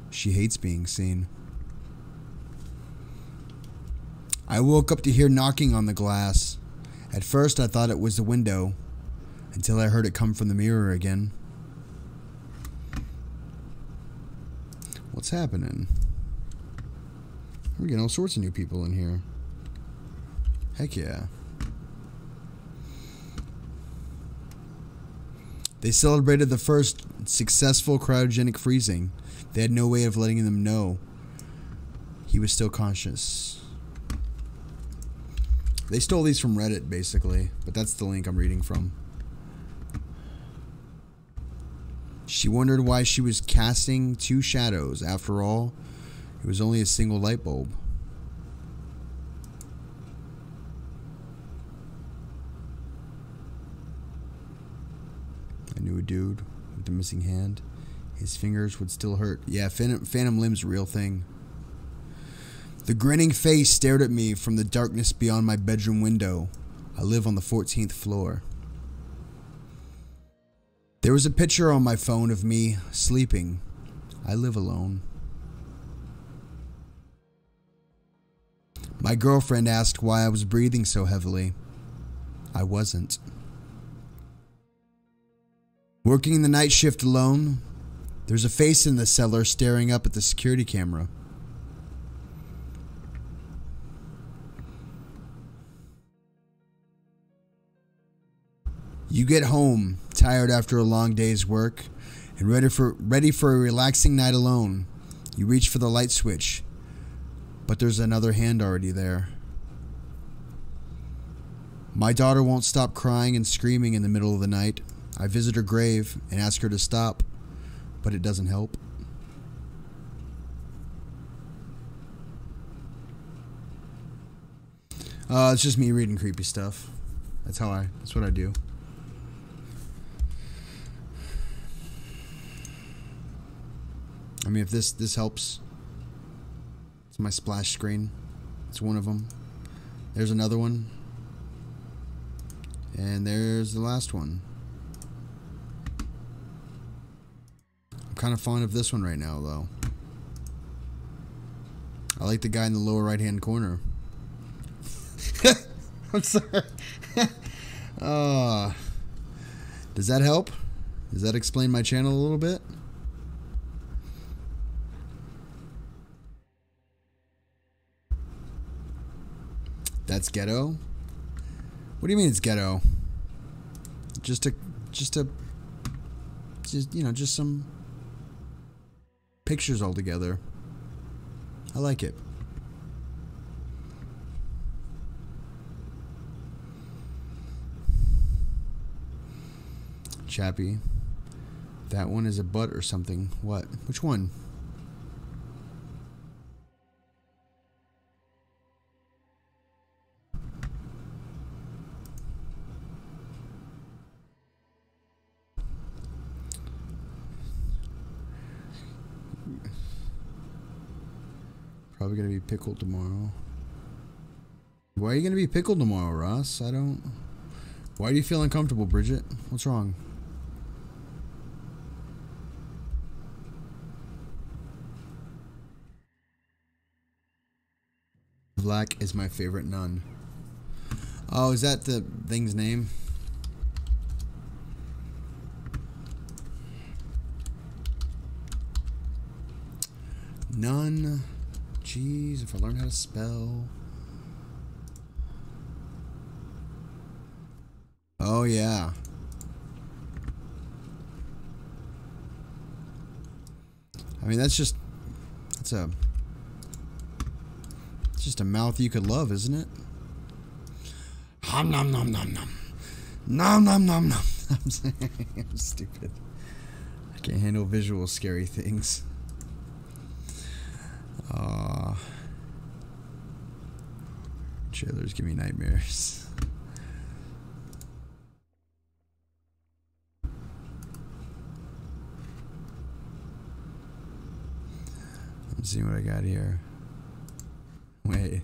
She hates being seen. I woke up to hear knocking on the glass. At first, I thought it was the window, until I heard it come from the mirror again. What's happening? We're getting all sorts of new people in here. Heck yeah. They celebrated the first successful cryogenic freezing. They had no way of letting them know he was still conscious. They stole these from Reddit, basically, but that's the link I'm reading from. She wondered why she was casting two shadows. After all, it was only a single light bulb. I knew a dude with the missing hand. His fingers would still hurt. Yeah, phantom limb's a real thing. The grinning face stared at me from the darkness beyond my bedroom window. I live on the 14th floor. There was a picture on my phone of me sleeping. I live alone. My girlfriend asked why I was breathing so heavily. I wasn't. Working the night shift alone, there's a face in the cellar staring up at the security camera. You get home, tired after a long day's work, and ready for a relaxing night alone. You reach for the light switch, but there's another hand already there. My daughter won't stop crying and screaming in the middle of the night. I visit her grave and ask her to stop, but it doesn't help. It's just me reading creepy stuff. That's what I do. I mean, if this helps, it's my splash screen. It's one of them. There's another one. And there's the last one. I'm kind of fond of this one right now, though. I like the guy in the lower right-hand corner. I'm sorry. Does that help? Does that explain my channel a little bit? That's ghetto? What do you mean it's ghetto? Just some pictures all together. I like it. Chappy. That one is a butt or something. What? Which one? Probably gonna be pickled tomorrow. Why are you gonna be pickled tomorrow, Ross? I don't... Why do you feel uncomfortable, Bridget? What's wrong? Black is my favorite nun. Oh, is that the thing's name? Nun. Jeez, if I learn how to spell. Oh, yeah. I mean, it's just a mouth you could love, isn't it? Hum nom nom nom nom. Nom nom nom nom. I'm stupid. I can't handle visual scary things. Trailers give me nightmares. Let's see what I got here. Wait.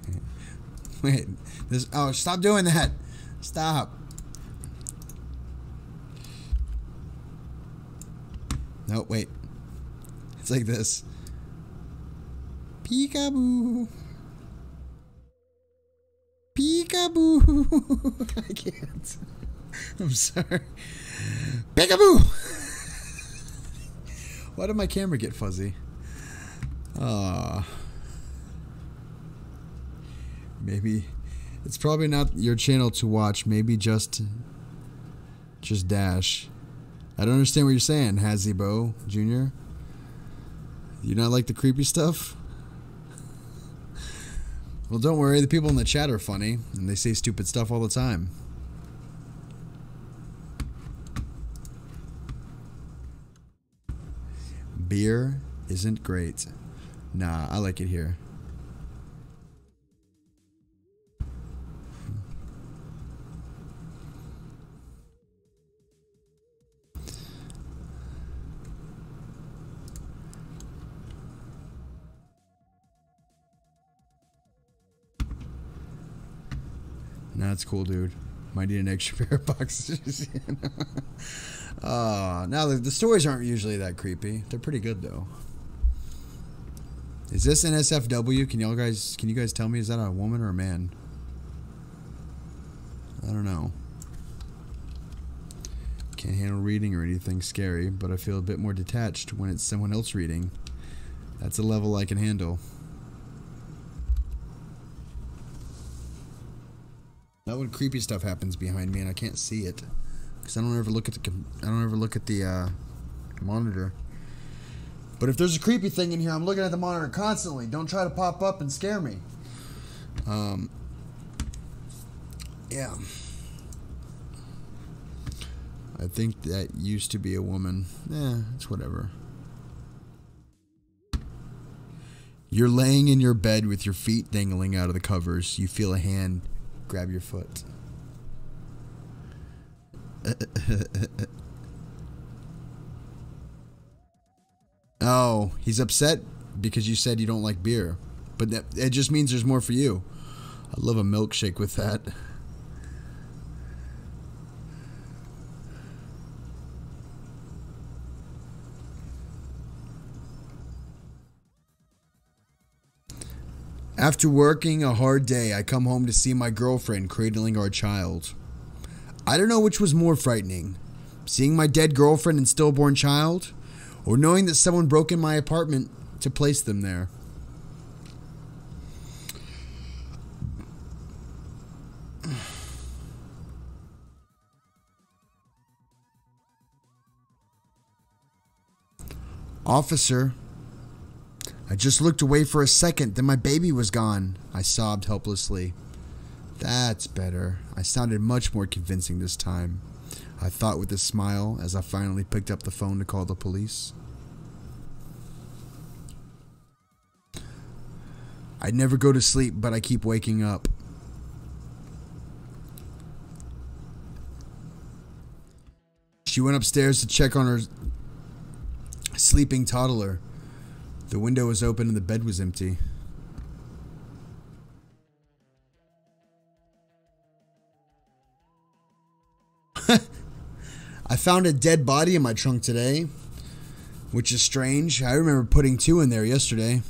This. Oh, stop doing that. Stop. No, wait. It's like this. Peekaboo. Peekaboo. I can't. I'm sorry. Peekaboo. Why did my camera get fuzzy? Maybe it's probably not your channel to watch. Maybe just dash. I don't understand what you're saying, Hazibo Jr. You not like the creepy stuff? Well, don't worry. The people in the chat are funny, and they say stupid stuff all the time. Beer isn't great. Nah, I like it here. Nah, that's cool, dude. Might need an extra pair of boxers. Now the stories aren't usually that creepy. They're pretty good though. Is this an SFW? Can you guys tell me, is that a woman or a man? I don't know. Can't handle reading or anything scary, but I feel a bit more detached when it's someone else reading. That's a level I can handle. Not when creepy stuff happens behind me and I can't see it, because I don't ever look at the monitor. But if there's a creepy thing in here, I'm looking at the monitor constantly. Don't try to pop up and scare me. Yeah. I think that used to be a woman. It's whatever. You're laying in your bed with your feet dangling out of the covers. You feel a hand grab your foot. Oh, he's upset because you said you don't like beer. But it just means there's more for you. I love a milkshake with that. After working a hard day, I come home to see my girlfriend cradling our child. I don't know which was more frightening, seeing my dead girlfriend and stillborn child, or knowing that someone broke in my apartment to place them there. Officer, I just looked away for a second, then my baby was gone. I sobbed helplessly. That's better. I sounded much more convincing this time, I thought with a smile as I finally picked up the phone to call the police. I never go to sleep, but I keep waking up. She went upstairs to check on her sleeping toddler. The window was open and the bed was empty. I found a dead body in my trunk today, which is strange. I remember putting 2 in there yesterday.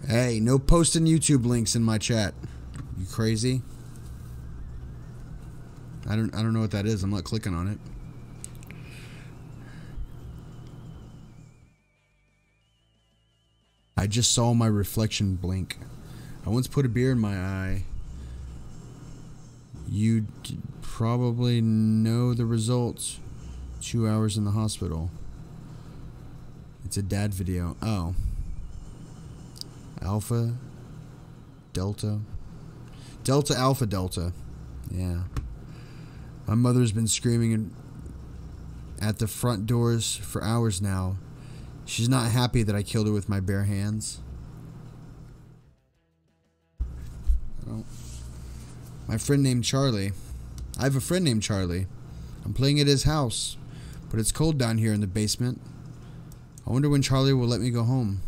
Hey, no posting YouTube links in my chat. You crazy? I don't know what that is. I'm not clicking on it. I just saw my reflection blink. I once put a beer in my eye. You probably know the results. 2 hours in the hospital. It's a dad video. Oh. Alpha, Delta, Delta, Alpha, Delta. Yeah. My mother's been screaming at the front doors for hours now. She's not happy that I killed her with my bare hands. Oh. My friend named Charlie. I have a friend named Charlie. I'm playing at his house, but it's cold down here in the basement. I wonder when Charlie will let me go home.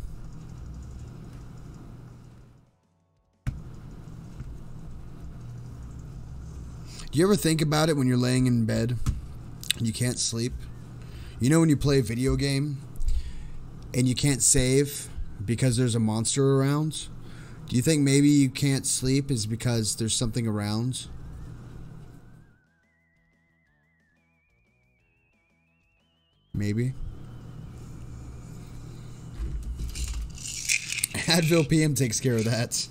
Do you ever think about it when you're laying in bed and you can't sleep? You know when you play a video game and you can't save because there's a monster around? Do you think maybe you can't sleep is because there's something around? Maybe. Advil PM takes care of that.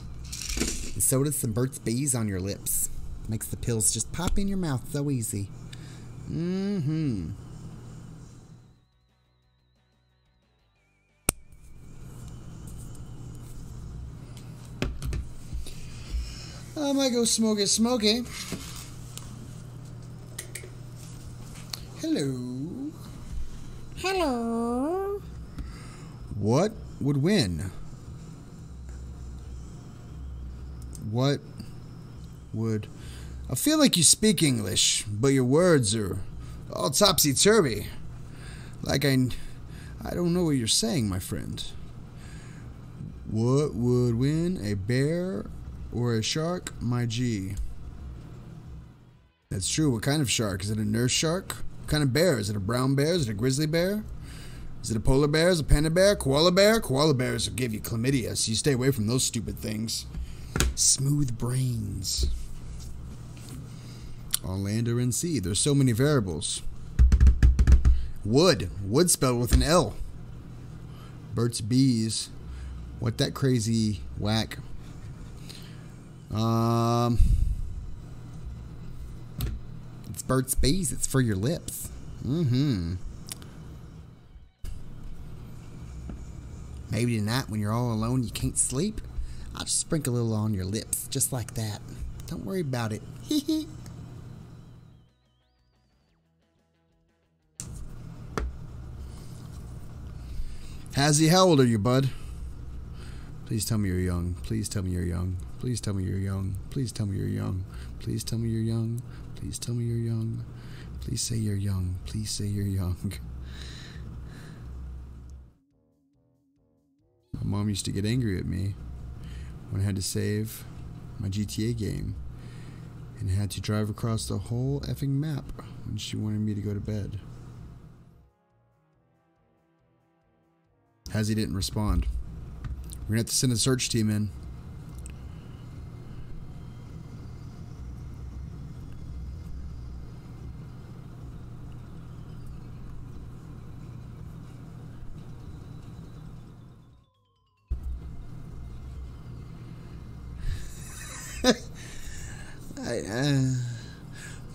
And so does some Burt's Bees on your lips. Makes the pills just pop in your mouth so easy. Mm-hmm. I might go smoke it. Hello. Hello. What would win? What would... I feel like you speak English, but your words are all topsy-turvy. Like I don't know what you're saying, my friend. What would win, a bear or a shark, my G? That's true. What kind of shark? Is it a nurse shark? What kind of bear? Is it a brown bear? Is it a grizzly bear? Is it a polar bear? Is it a panda bear? Koala bear? Koala bears will give you chlamydia, so you stay away from those stupid things. Smooth brains. On land or in sea. There's so many variables. Wood. Wood spelled with an L. Burt's Bees. What that crazy whack? It's Burt's Bees. It's for your lips. Mm-hmm. Maybe tonight when you're all alone you can't sleep, I'll just sprinkle a little on your lips, just like that. Don't worry about it. Hee hee. Hazzy, how old are you, bud? Please tell me you're young. Please tell me you're young. Please tell me you're young. Please tell me you're young. Please tell me you're young. Please tell me you're young. Please say you're young. Please say you're young. My mom used to get angry at me when I had to save my GTA game and had to drive across the whole effing map when she wanted me to go to bed. Hazzy didn't respond. We're gonna have to send a search team in.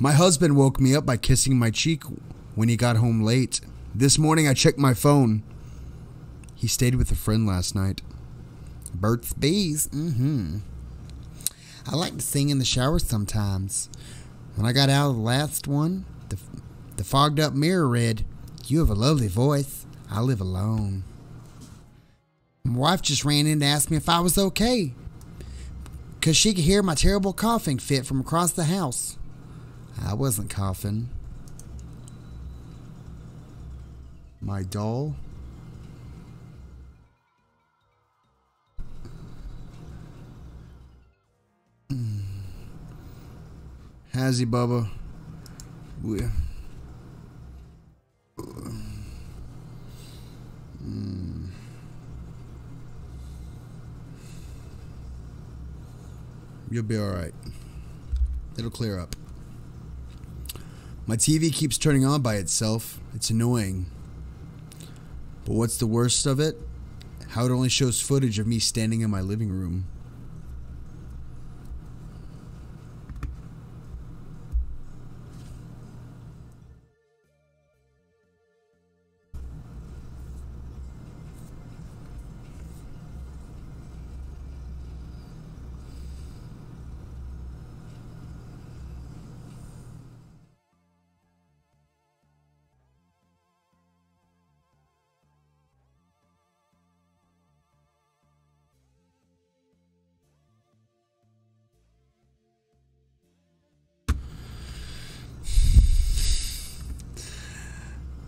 My husband woke me up by kissing my cheek when he got home late. This morning I checked my phone. He stayed with a friend last night. Burt's Bees. Mm-hmm. I like to sing in the shower sometimes. When I got out of the last one, the fogged up mirror read, "You have a lovely voice. I live alone." My wife just ran in to ask me if I was okay, because she could hear my terrible coughing fit from across the house. I wasn't coughing. My doll? Hazzy Bubba. You'll be alright. It'll clear up. My TV keeps turning on by itself. It's annoying. But what's the worst of it? How it only shows footage of me standing in my living room.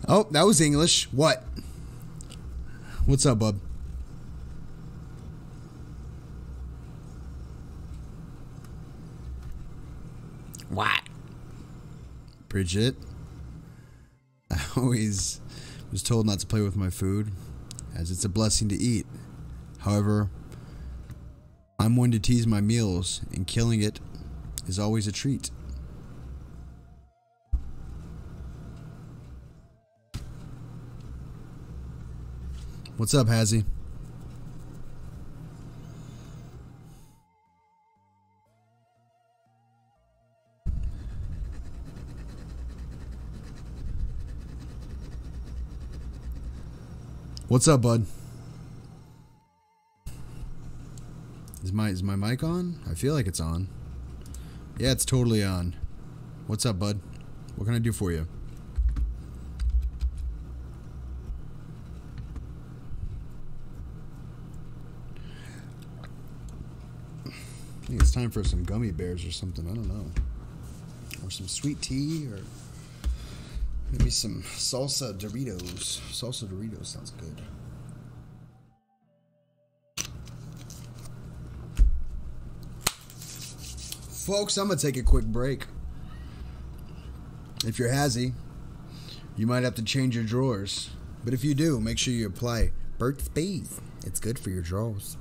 Oh, that was English. What? What's up, bub? What? Bridget, I always was told not to play with my food, as it's a blessing to eat. However, I'm one to tease my meals, and killing it is always a treat. What's up, Hazzy? What's up, bud? Is my mic on? I feel like it's on. Yeah, it's totally on. What's up, bud? What can I do for you? I think it's time for some gummy bears or something. I don't know. Or some sweet tea, or maybe some salsa Doritos. Salsa Doritos sounds good. Folks, I'm going to take a quick break. If you're hazy, you might have to change your drawers. But if you do, make sure you apply Burt's Bees. It's good for your drawers.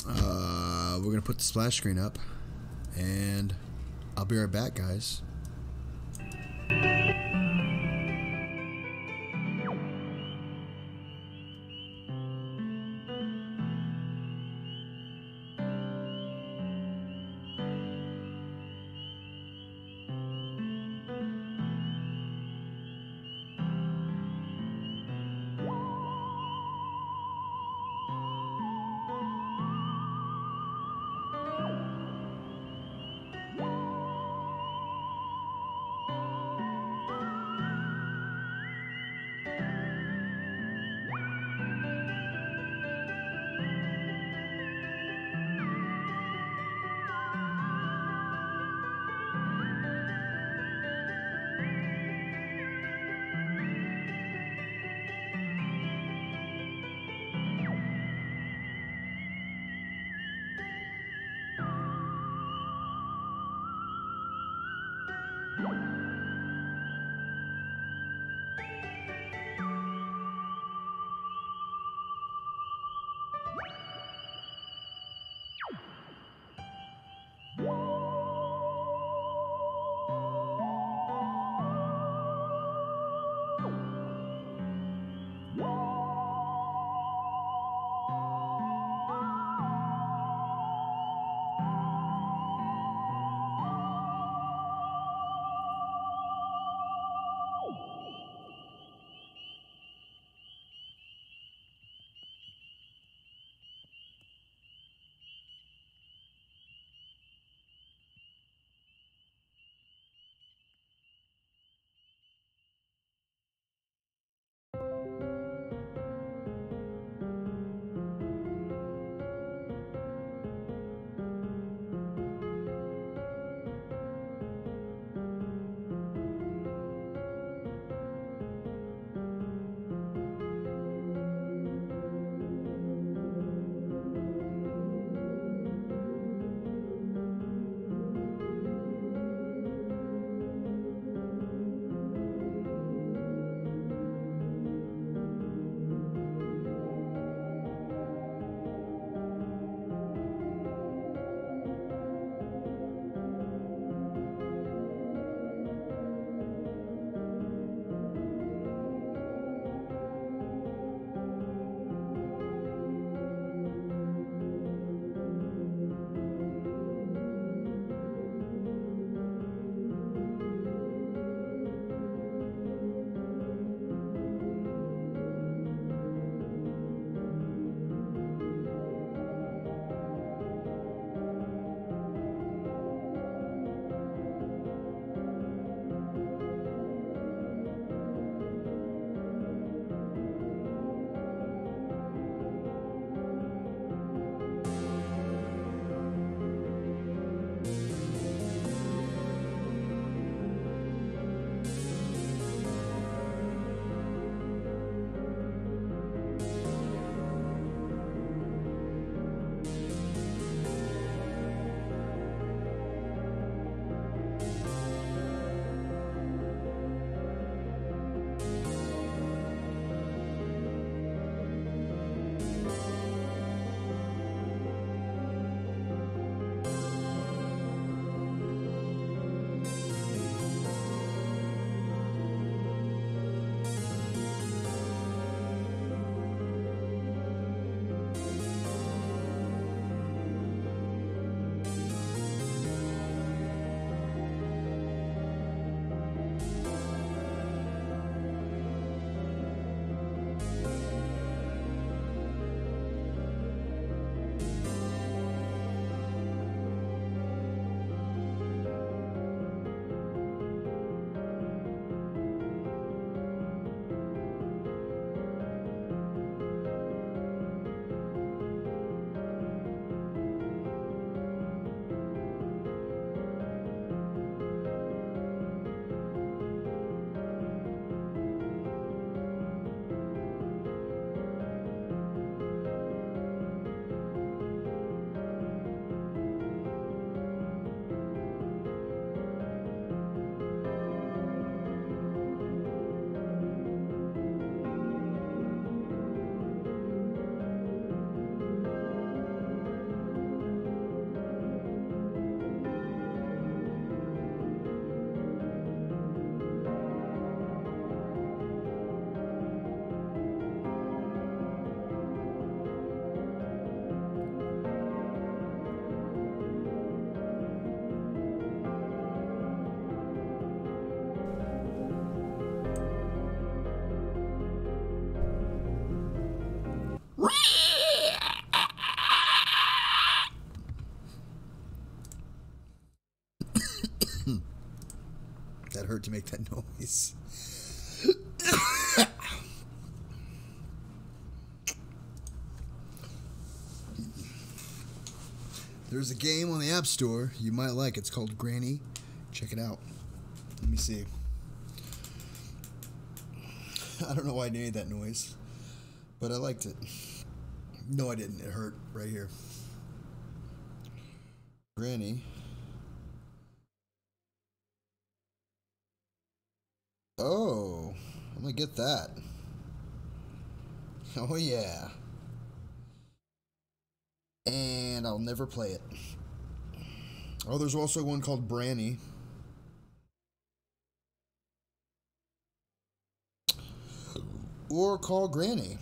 We're going to put the splash screen up. And I'll be right back, guys. That hurt to make that noise. There's a game on the App Store you might like. It's called Granny. Check it out. Let me see. I don't know why I made that noise, but I liked it. No, I didn't. It hurt right here. Granny. Oh, I'm gonna get that. Oh yeah. And I'll never play it. Oh, there's also one called Branny. Or call Granny.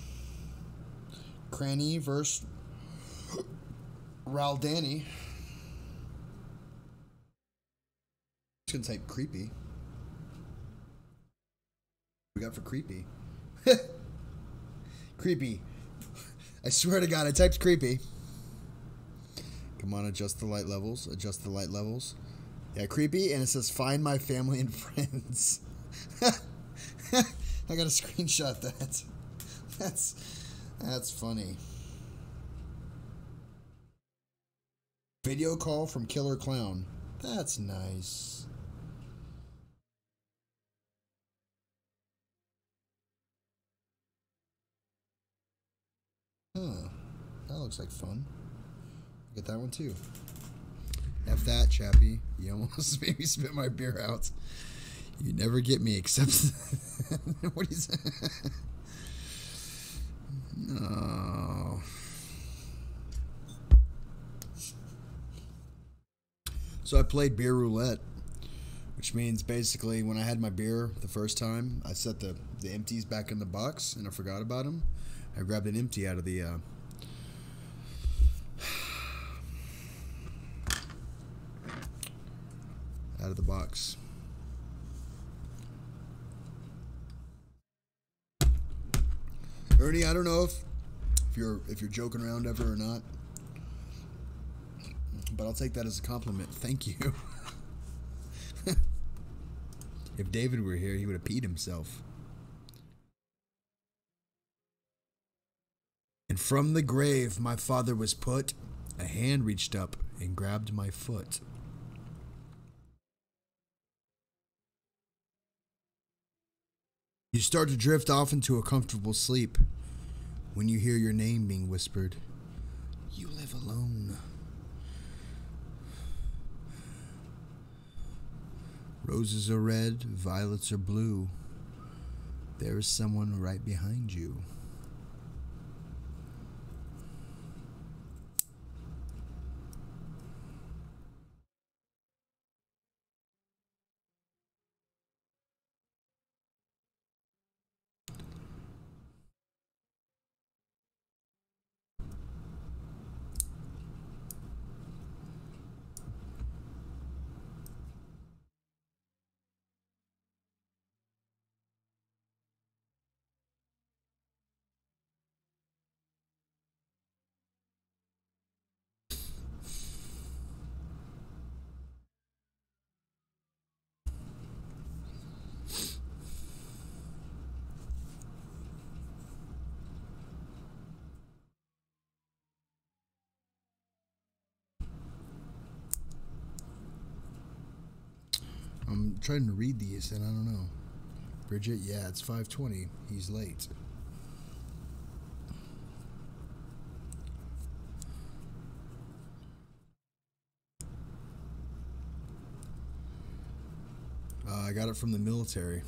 Cranny versus Raldani. Just gonna type creepy. We got for creepy. Creepy. I swear to God, I typed creepy. Come on, adjust the light levels. Adjust the light levels. Yeah, creepy, and it says find my family and friends. I gotta screenshot that. That's funny. Video call from Killer Clown. That's nice. Huh. That looks like fun. Get that one too. F that, Chappy. You almost made me spit my beer out. You never get me except... What do you say? No. So I played beer roulette, which means basically when I had my beer the first time, I set the empties back in the box and I forgot about them. I grabbed an empty out of the box. Ernie, I don't know if you're joking around ever or not, but I'll take that as a compliment. Thank you. If David were here, he would have peed himself. And from the grave my father was put, a hand reached up and grabbed my foot. You start to drift off into a comfortable sleep when you hear your name being whispered. You live alone. Roses are red, violets are blue. There is someone right behind you. I'm trying to read these and I don't know. Bridget, yeah, it's 5:20. He's late. I got it from the military.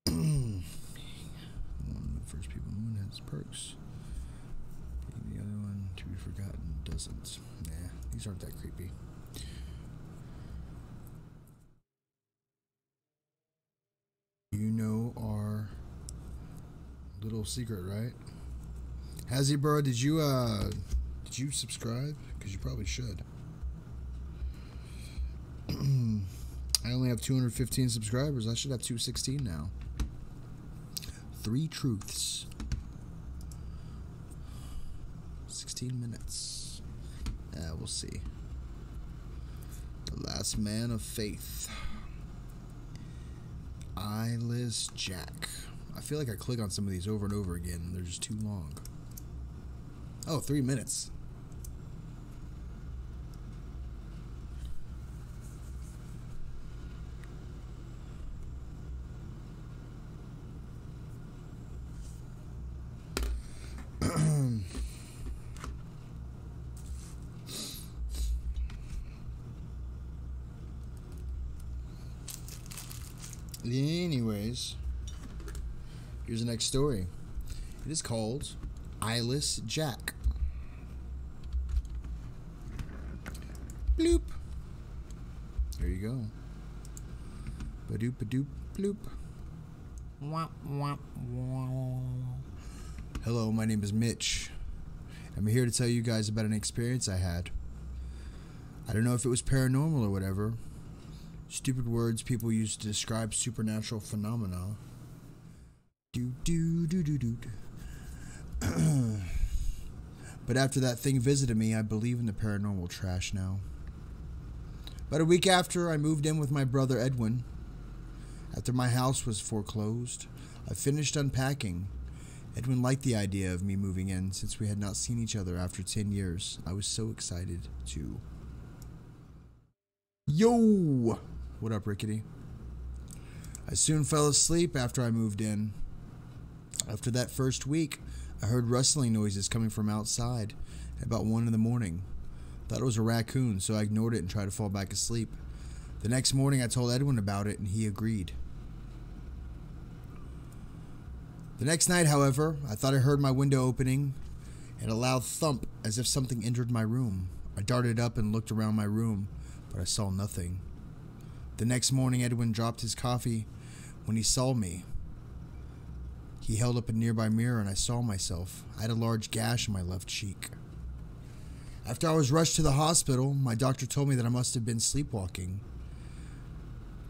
One of the first people in the moon has perks. The other one, 2 Forgotten doesn't. Nah, these aren't that creepy. You know our little secret, right? Hazzy, bro, did you subscribe? Because you probably should. I only have 215 subscribers. I should have 216 now. 3 truths. 16 minutes. Yeah, we'll see. The Last Man of Faith. Eyeless Jack. I feel like I click on some of these over and over again, and they're just too long. Oh, 3 minutes. Anyways, here's the next story. It is called Eyeless Jack. Bloop. There you go. Badoop badoop bloop. Hello, my name is Mitch. I'm here to tell you guys about an experience I had. I don't know if it was paranormal or whatever. Stupid words people use to describe supernatural phenomena. But after that thing visited me, I believe in the paranormal trash now. About a week after, I moved in with my brother Edwin. After my house was foreclosed, I finished unpacking. Edwin liked the idea of me moving in since we had not seen each other after 10 years. I was so excited too. Yo! What up, Rickety? I soon fell asleep after I moved in. After that first week, I heard rustling noises coming from outside at about 1 in the morning. Thought it was a raccoon, so I ignored it and tried to fall back asleep. The next morning, I told Edwin about it, and he agreed. The next night, however, I thought I heard my window opening and a loud thump as if something entered my room. I darted up and looked around my room, but I saw nothing. The next morning, Edwin dropped his coffee when he saw me. He held up a nearby mirror and I saw myself. I had a large gash in my left cheek. After I was rushed to the hospital, my doctor told me that I must have been sleepwalking.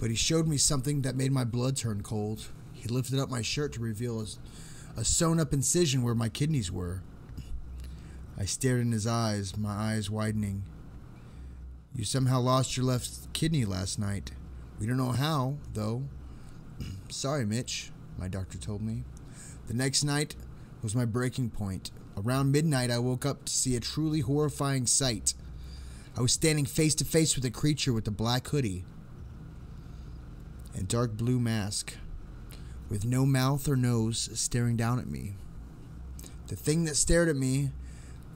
But he showed me something that made my blood turn cold. He lifted up my shirt to reveal a sewn-up incision where my kidneys were. I stared in his eyes, my eyes widening. You somehow lost your left kidney last night. We don't know how, though. Sorry, Mitch, my doctor told me. The next night was my breaking point. Around midnight, I woke up to see a truly horrifying sight. I was standing face to face with a creature with a black hoodie and dark blue mask, with no mouth or nose, staring down at me. The thing that stared at me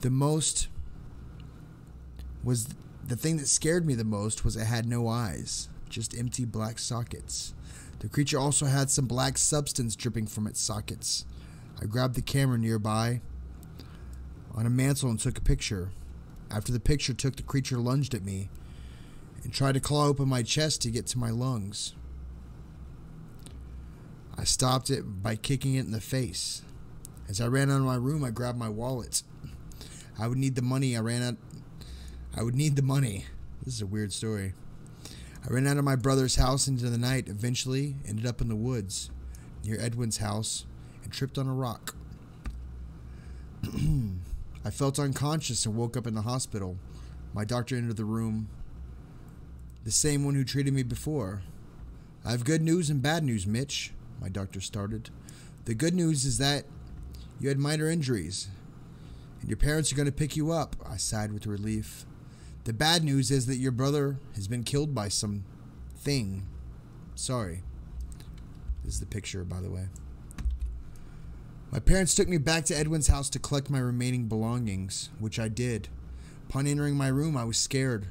the most was the thing that scared me the most was it had no eyes, just empty black sockets. The creature also had some black substance dripping from its sockets. I grabbed the camera nearby on a mantle and took a picture. After the picture took, the creature lunged at me and tried to claw open my chest to get to my lungs. I stopped it by kicking it in the face. As I ran out of my room, I grabbed my wallet. I would need the money. I would need the money. This is a weird story. I ran out of my brother's house into the night, eventually ended up in the woods near Edwin's house and tripped on a rock. I felt unconscious and woke up in the hospital. My doctor entered the room, the same one who treated me before. I have good news and bad news, Mitch, my doctor started. The good news is that you had minor injuries and your parents are going to pick you up. I sighed with relief. The bad news is that your brother has been killed by something. Sorry. This is the picture, by the way. My parents took me back to Edwin's house to collect my remaining belongings, which I did. Upon entering my room, I was scared,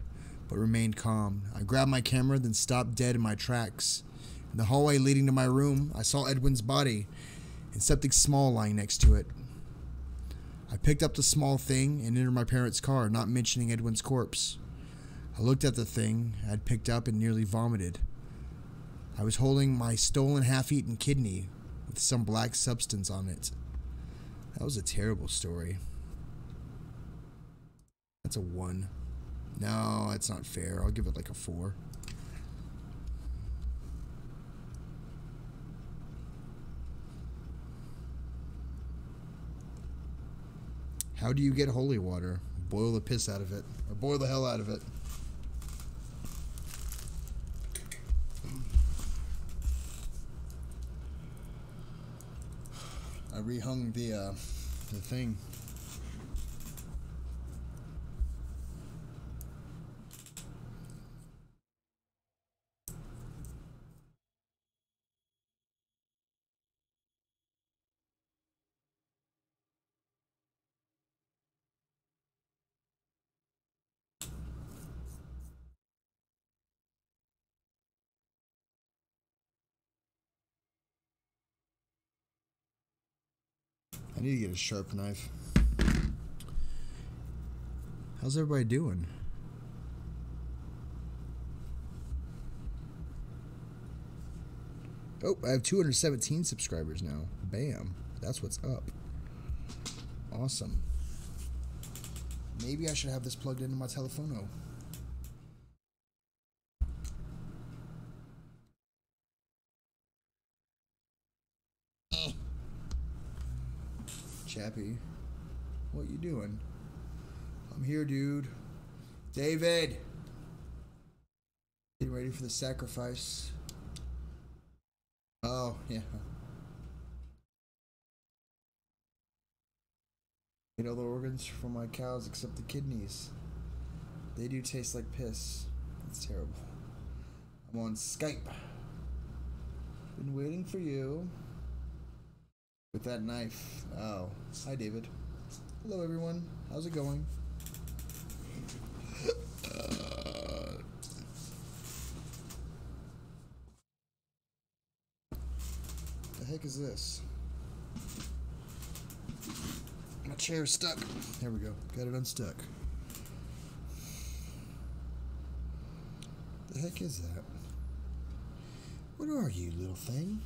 but remained calm. I grabbed my camera, then stopped dead in my tracks. In the hallway leading to my room, I saw Edwin's body and something small lying next to it. I picked up the small thing and entered my parents' car, not mentioning Edwin's corpse. I looked at the thing I'd picked up and nearly vomited. I was holding my stolen half-eaten kidney with some black substance on it. That was a terrible story. That's a 1. No, that's not fair. I'll give it like a 4. How do you get holy water? Boil the piss out of it. Or boil the hell out of it. I rehung the thing. I need to get a sharp knife. How's everybody doing? Oh, I have 217 subscribers now. Bam. That's what's up. Awesome. Maybe I should have this plugged into my telephono. Chappy, what you doing? I'm here, dude. David! Getting ready for the sacrifice. Oh, yeah. Ate all the organs from my cows except the kidneys. They do taste like piss. That's terrible. I'm on Skype. Been waiting for you. With that knife. Oh. Hi, David. Hello, everyone. How's it going? The heck is this? My chair's stuck. There we go. Got it unstuck. The heck is that? What are you, little thing?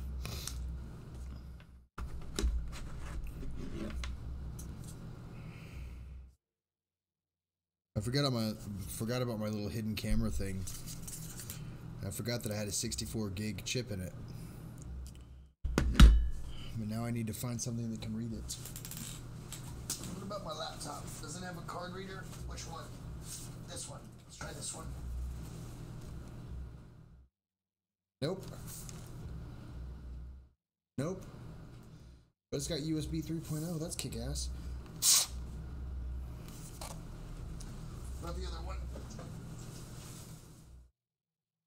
I forgot about my little hidden camera thing. I forgot that I had a 64 gig chip in it. But now I need to find something that can read it. What about my laptop? Does it have a card reader? Which one? This one. Let's try this one. Nope. Nope. But it's got USB 3.0. That's kick-ass. What about the other one?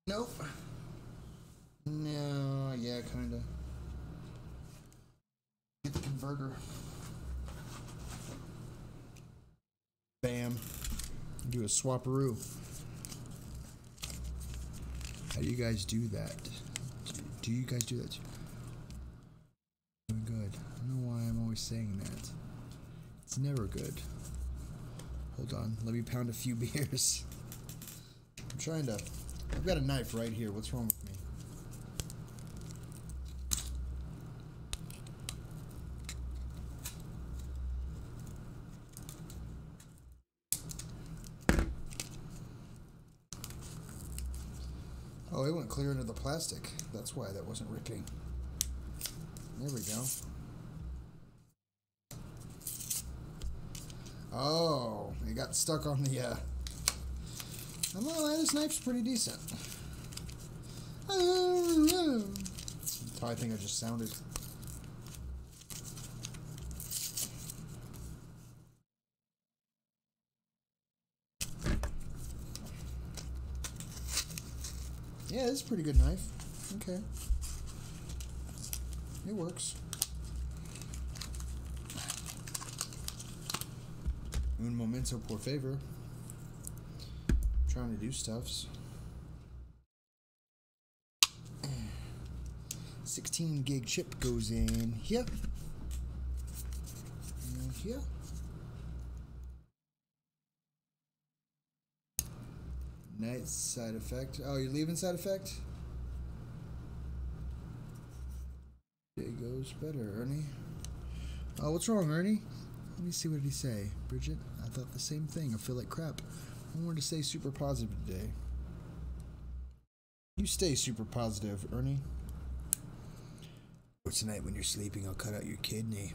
Nope. No, yeah, kinda. Get the converter. Bam. Do a swaparoo. How do you guys do that? Do you guys do that too? Doing good. I don't know why I'm always saying that. It's never good. Hold on. Let me pound a few beers. I'm trying to... I've got a knife right here. What's wrong with me? Oh, it went clear into the plastic. That's why that wasn't ripping. There we go. Oh, it got stuck on the, I'm not gonna lie, this knife's pretty decent. That's how I think I just sounded. Yeah, it's a pretty good knife. Okay. It works. Un momento por favor. Trying to do stuffs. 16 gig chip goes in here. And here. Night side effect. Oh, you're leaving side effect? Day goes better, Ernie. Oh, what's wrong, Ernie? Let me see what did he say. Bridget, I thought the same thing. I feel like crap. I wanted to stay super positive today. You stay super positive, Ernie. Or tonight when you're sleeping, I'll cut out your kidney.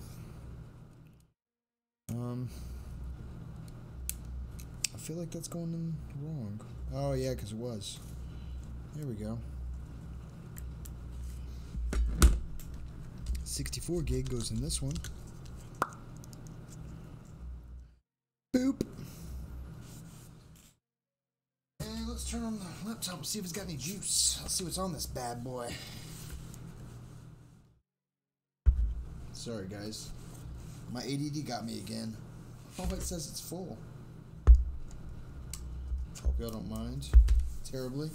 I feel like that's going in wrong. Oh, yeah, because it was. There we go. 64 gig goes in this one. Boop. And let's turn on the laptop and see if it's got any juice. Let's see what's on this bad boy. Sorry, guys. My ADD got me again. Oh, it says it's full. Hope y'all don't mind terribly.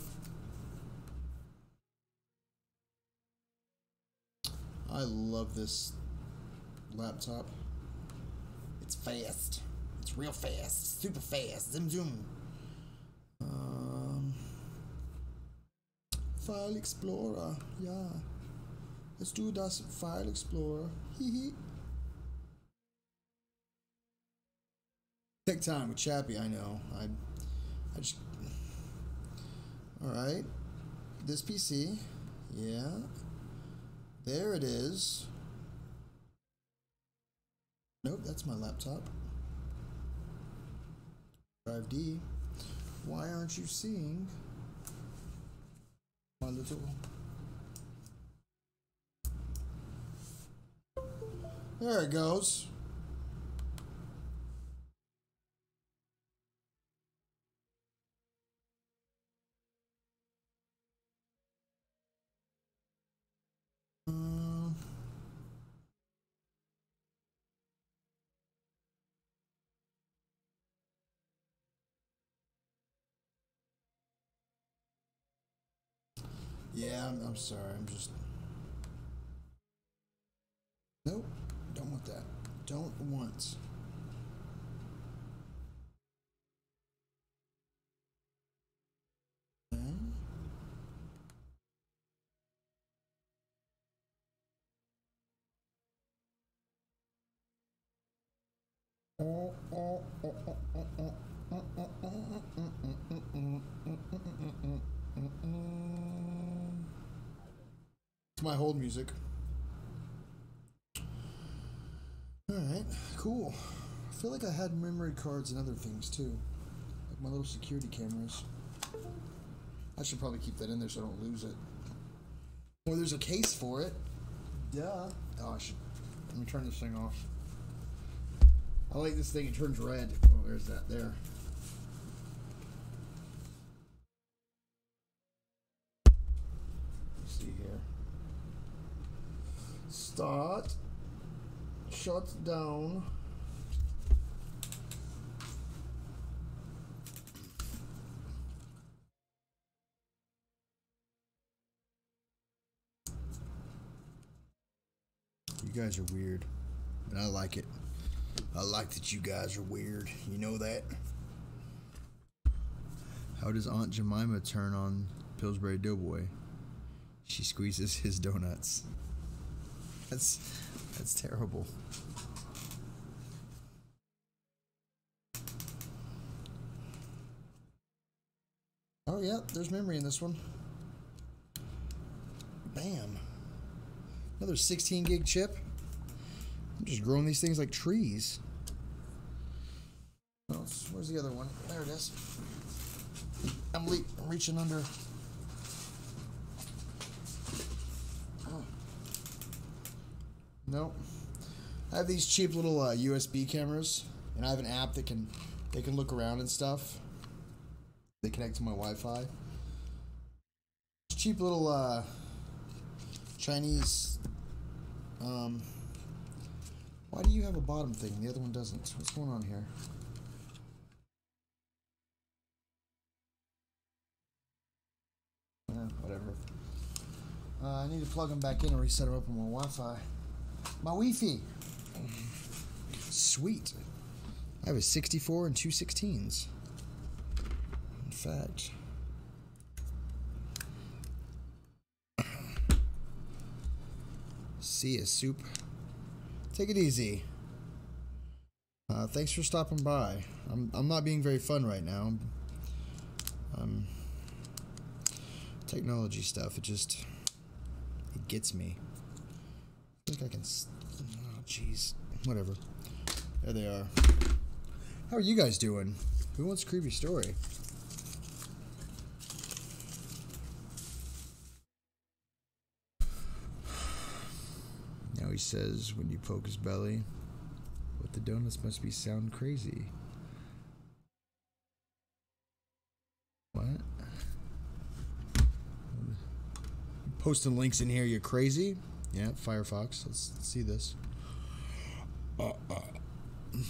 I love this laptop. It's fast. It's real fast. Super fast. Zoom zoom. File Explorer. Yeah. Let's do das File Explorer. Hee. Take time with Chappy, I know. I just... Alright. This PC. Yeah. There it is. Nope, that's my laptop. Drive D. Why aren't you seeing my little... There it goes. Yeah, I'm sorry. I'm just... Nope. Don't want that. Don't want. Okay. It's my hold music. Alright, cool. I feel like I had memory cards and other things too. Like my little security cameras. I should probably keep that in there so I don't lose it. Or there's a case for it. Duh. Oh, I should... Let me turn this thing off. I like this thing, it turns red. Oh, there's that there. Let's see here. Start. Shut down. You guys are weird, and I like it. I like that you guys are weird. You know that? How does Aunt Jemima turn on Pillsbury Doughboy? She squeezes his donuts. That's terrible. Oh yeah, there's memory in this one. Bam. Another 16 gig chip. I'm just growing these things like trees. Oh, where's the other one? There it is. I'm reaching under. Oh. Nope. I have these cheap little USB cameras, and I have an app that they can look around and stuff. They connect to my Wi-Fi. Cheap little Chinese. Why do you have a bottom thing? The other one doesn't. What's going on here? Whatever. I need to plug them back in and reset them up on my Wi-Fi. My Wi-Fi. Sweet. I have a 64 and two 16s. fact. See ya, Soup. Take it easy. Thanks for stopping by. I'm not being very fun right now. Technology stuff, it gets me. I think I can. Oh, jeez. Whatever. There they are. How are you guys doing? Who wants a creepy story? Now he says when you poke his belly, what the donuts must be sound crazy. What? Posting links in here, you're crazy? Yeah, Firefox. Let's see this.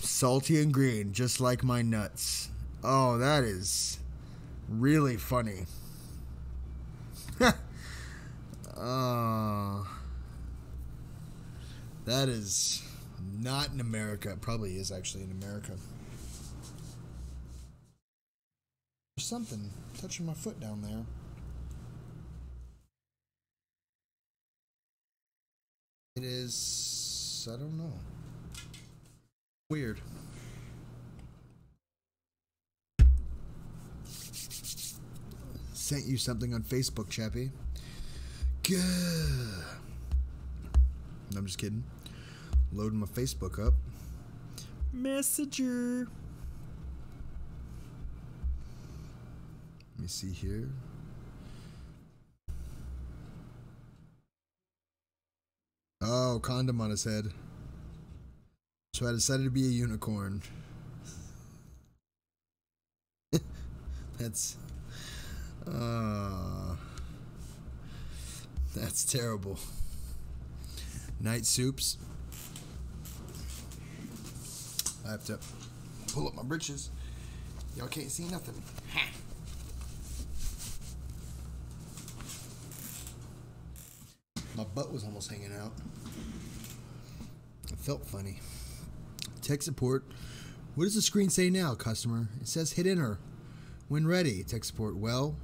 Salty and green, just like my nuts. Oh, that is really funny. That is not in America. It probably is actually in America. There's something touching my foot down there. It is, I don't know. Weird. Sent you something on Facebook, Chappy. Good. No, I'm just kidding. Loading my Facebook up. Messenger. Let me see here. Oh, condom on his head. So I decided to be a unicorn. That's terrible. Night Soups. I have to pull up my britches. Y'all can't see nothing. Ha. My butt was almost hanging out. It felt funny. Tech support. What does the screen say now, customer? It says hit enter. When ready. Tech support. Well.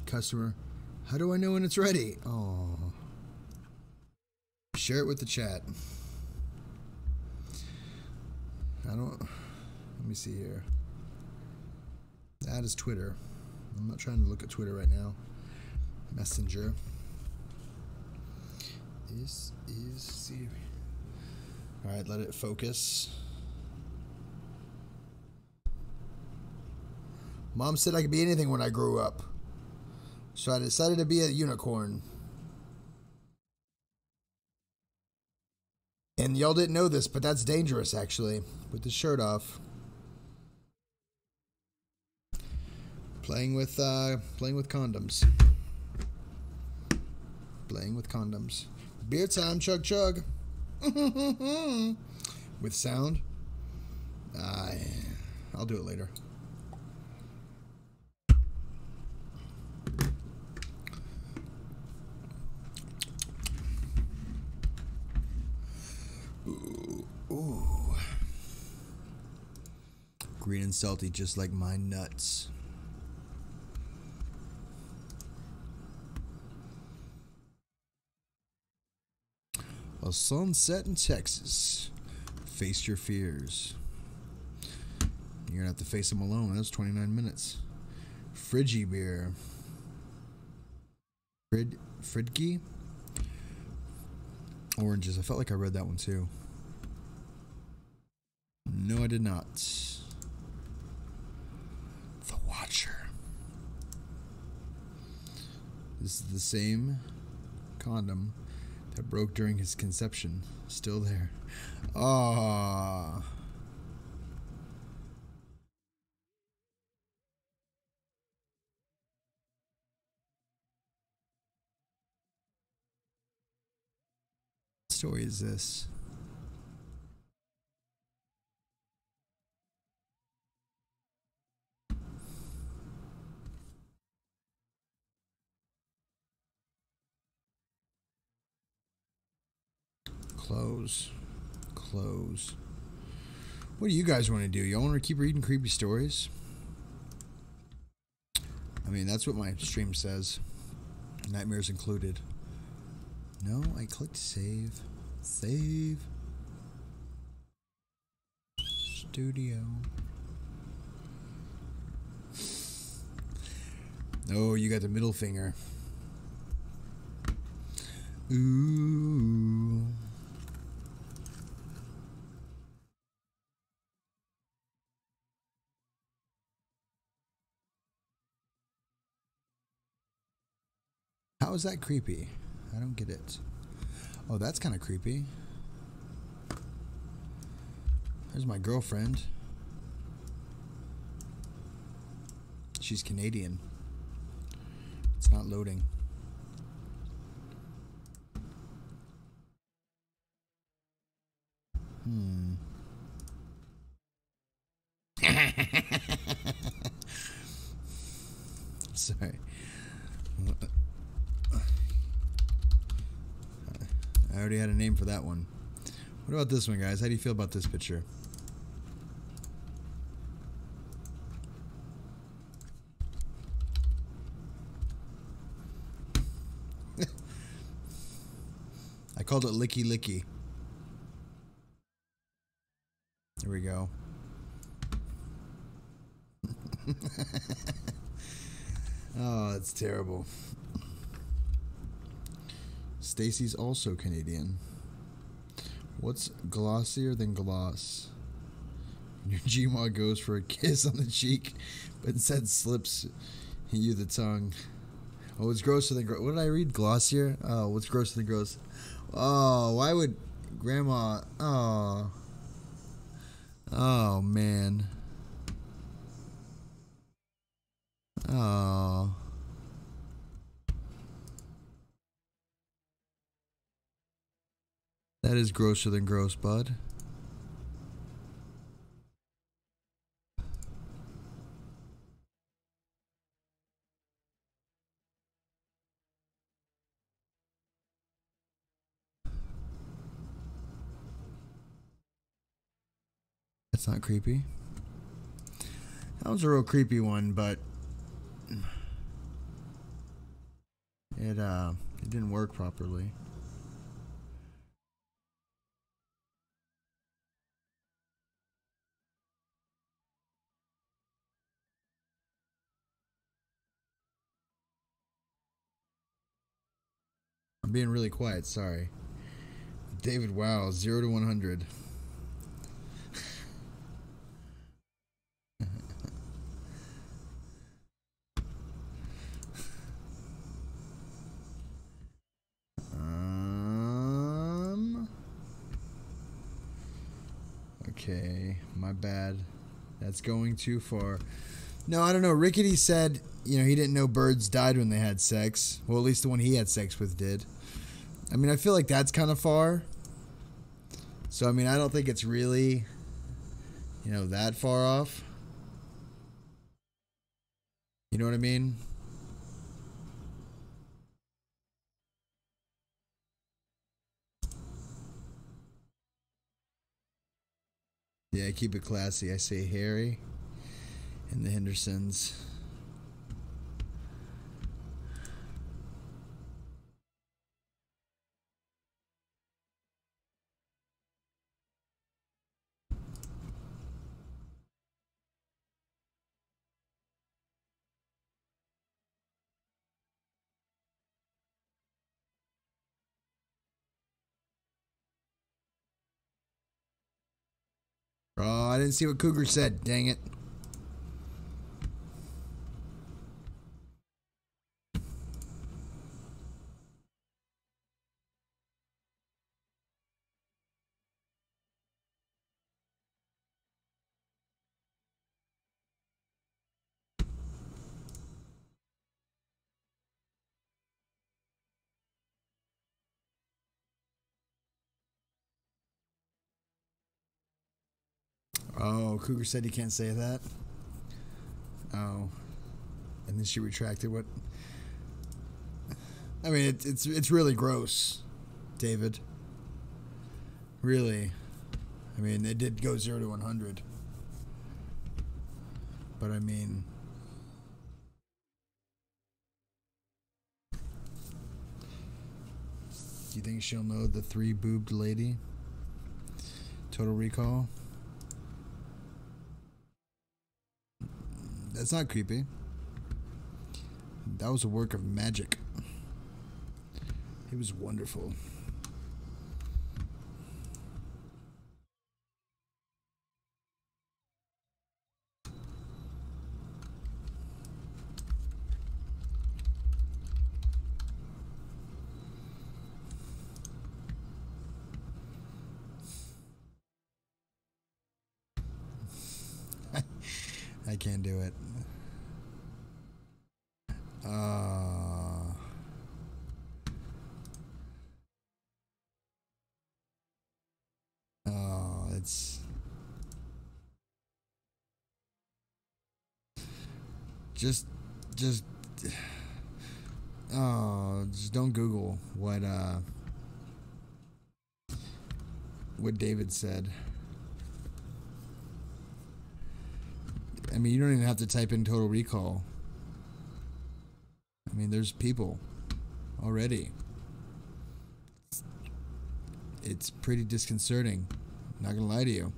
Customer. How do I know when it's ready? Oh. Share it with the chat. I don't. Let me see here. That is Twitter. I'm not trying to look at Twitter right now. Messenger. This is Siri. Alright, let it focus. Mom said I could be anything when I grew up. So I decided to be a unicorn. And y'all didn't know this, but that's dangerous actually. With the shirt off. Playing with condoms. Playing with condoms. Beer time, chug chug. With sound. I'll do it later. Ooh. Green and salty, just like my nuts. A sunset in Texas. Face your fears. You're gonna have to face them alone. That's 29 minutes. Fridgy beer. Fridgy? Oranges. I felt like I read that one too. No, I did not. The Watcher. This is the same condom that broke during his conception. Still there. Ah. What story is this? Close. Close. What do you guys want to do? Y'all want to keep reading creepy stories? I mean, that's what my stream says. Nightmares included. No, I clicked save. Save. Studio. Oh, you got the middle finger. Ooh. How is that creepy? I don't get it. Oh, that's kind of creepy. There's my girlfriend. She's Canadian. It's not loading. Sorry. I already had a name for that one. What about this one, guys? How do you feel about this picture? I called it Licky Licky. There we go. Oh, that's terrible. Stacy's also Canadian. What's glossier than gloss? Your Gmaw goes for a kiss on the cheek, but instead slips you the tongue. Oh, it's grosser than gross. What did I read? Glossier? Oh, what's grosser than gross? Oh, why would Grandma... Oh. Oh, man. Oh. That is grosser than gross, bud. That's not creepy. That was a real creepy one, but it didn't work properly. I'm being really quiet, sorry. David, wow, 0 to 100. Okay, my bad. That's going too far. No, I don't know. Rickety said, he didn't know birds died when they had sex. Well, at least the one he had sex with did. I mean, I feel like that's kind of far. So, I mean, I don't think it's really, that far off. You know what I mean? Yeah, keep it classy. I say Harry and the Hendersons. Oh, I didn't see what Cougar said. Dang it. Oh, Cougar said you can't say that. Oh, and then she retracted what? I mean, it's really gross, David. Really. I mean, it did go 0 to 100. But I mean, you think she'll know the three-boobed lady? Total Recall. That's not creepy. That was a work of magic. It was wonderful. I can't do it. It's just don't Google what David said. I mean, you don't even have to type in Total Recall. I mean, there's people already. It's pretty disconcerting. Not gonna lie to you.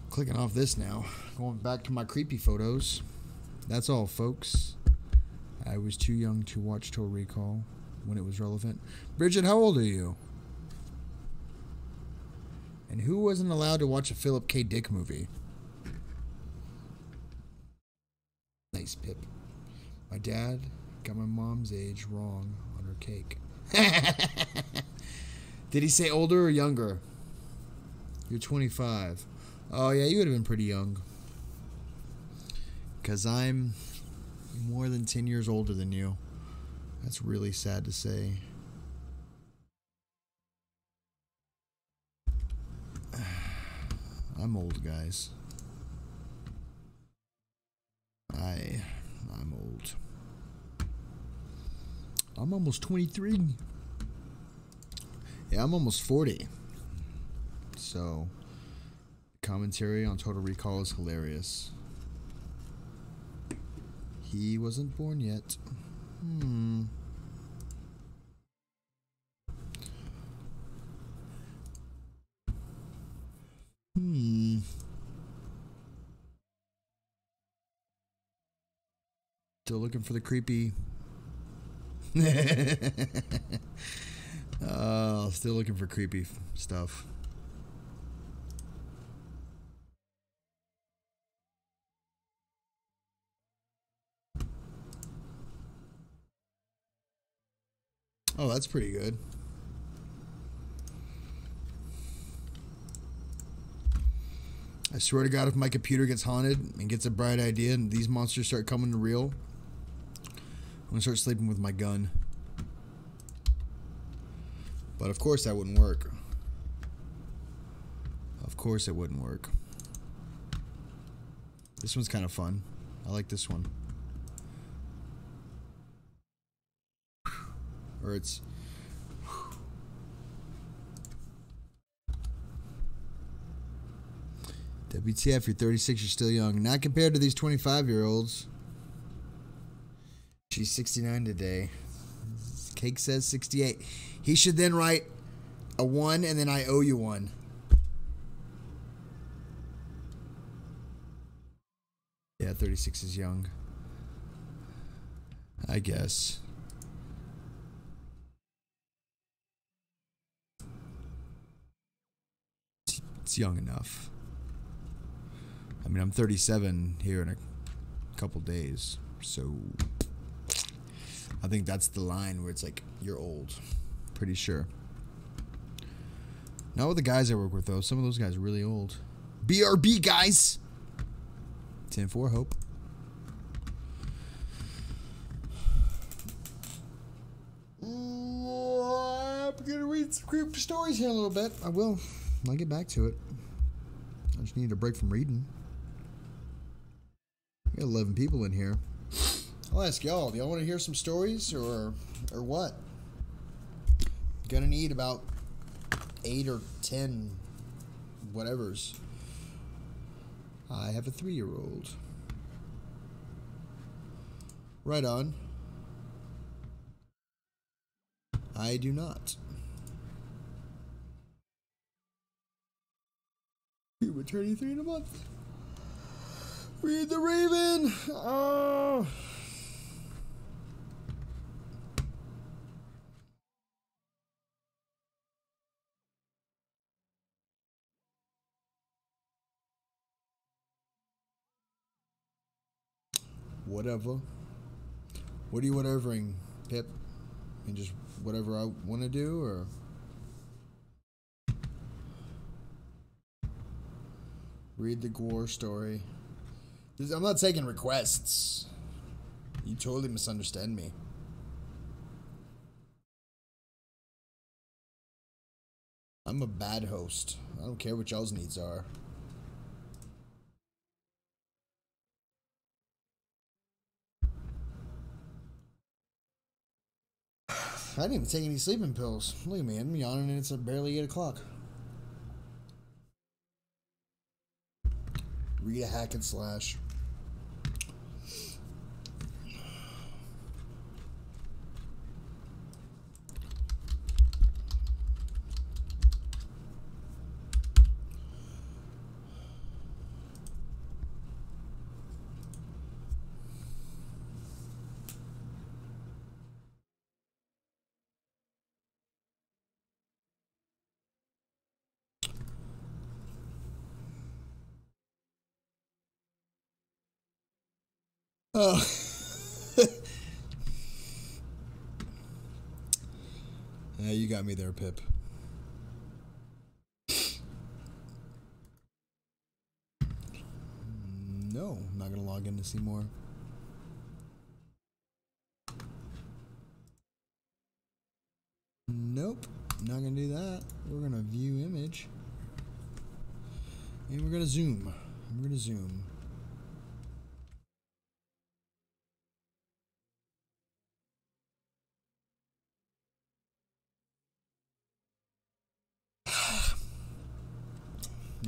Clicking off this now. Going back to my creepy photos. That's all, folks. I was too young to watch Total Recall when it was relevant. Bridget, how old are you? And who wasn't allowed to watch a Philip K. Dick movie? Nice, Pip. My dad got my mom's age wrong on her cake. Did he say older or younger? You're 25. Oh, yeah, you would have been pretty young. Because I'm more than 10 years older than you. That's really sad to say. I'm old, guys. I'm old. I'm almost 23. Yeah, I'm almost 40. So, commentary on Total Recall is hilarious. He wasn't born yet. Still looking for the creepy. Still looking for creepy stuff. Oh, that's pretty good. I swear to God, if my computer gets haunted and gets a bright idea and these monsters start coming to real, I'm going to start sleeping with my gun. But of course that wouldn't work. Of course it wouldn't work. This one's kind of fun. I like this one. Or it's... WTF, you're 36, you're still young. Not compared to these 25-year-olds. She's 69 today. Cake says 68. He should then write a 1 and then I owe you one. Yeah, 36 is young. I guess. It's young enough. I mean, I'm 37 here in a couple days, so I think that's the line where it's like, you're old. Pretty sure. Not with the guys I work with, though. Some of those guys are really old. BRB, guys! 10-4, hope. I'm going to read some creepy stories here in a little bit. I will. I'll get back to it. I just need a break from reading. We got 11 people in here. I'll ask y'all, do y'all want to hear some stories or what? Gonna need about 8 or 10 whatevers. I have a 3-year-old. Right on. I do not. You would turn 23 in a month. Read the Raven. Oh. Whatever. What are you whatevering, Pip? And just whatever I want to do, or? Read the Gore story. I'm not taking requests. You totally misunderstand me. I'm a bad host. I don't care what y'all's needs are. I didn't even take any sleeping pills. Look at me, I'm yawning and it's barely 8 o'clock. Read a hack and slash. Oh. Yeah, you got me there, Pip. No, I'm not gonna log in to see more. Nope, not gonna do that. We're gonna view image. And we're gonna zoom. We're gonna zoom.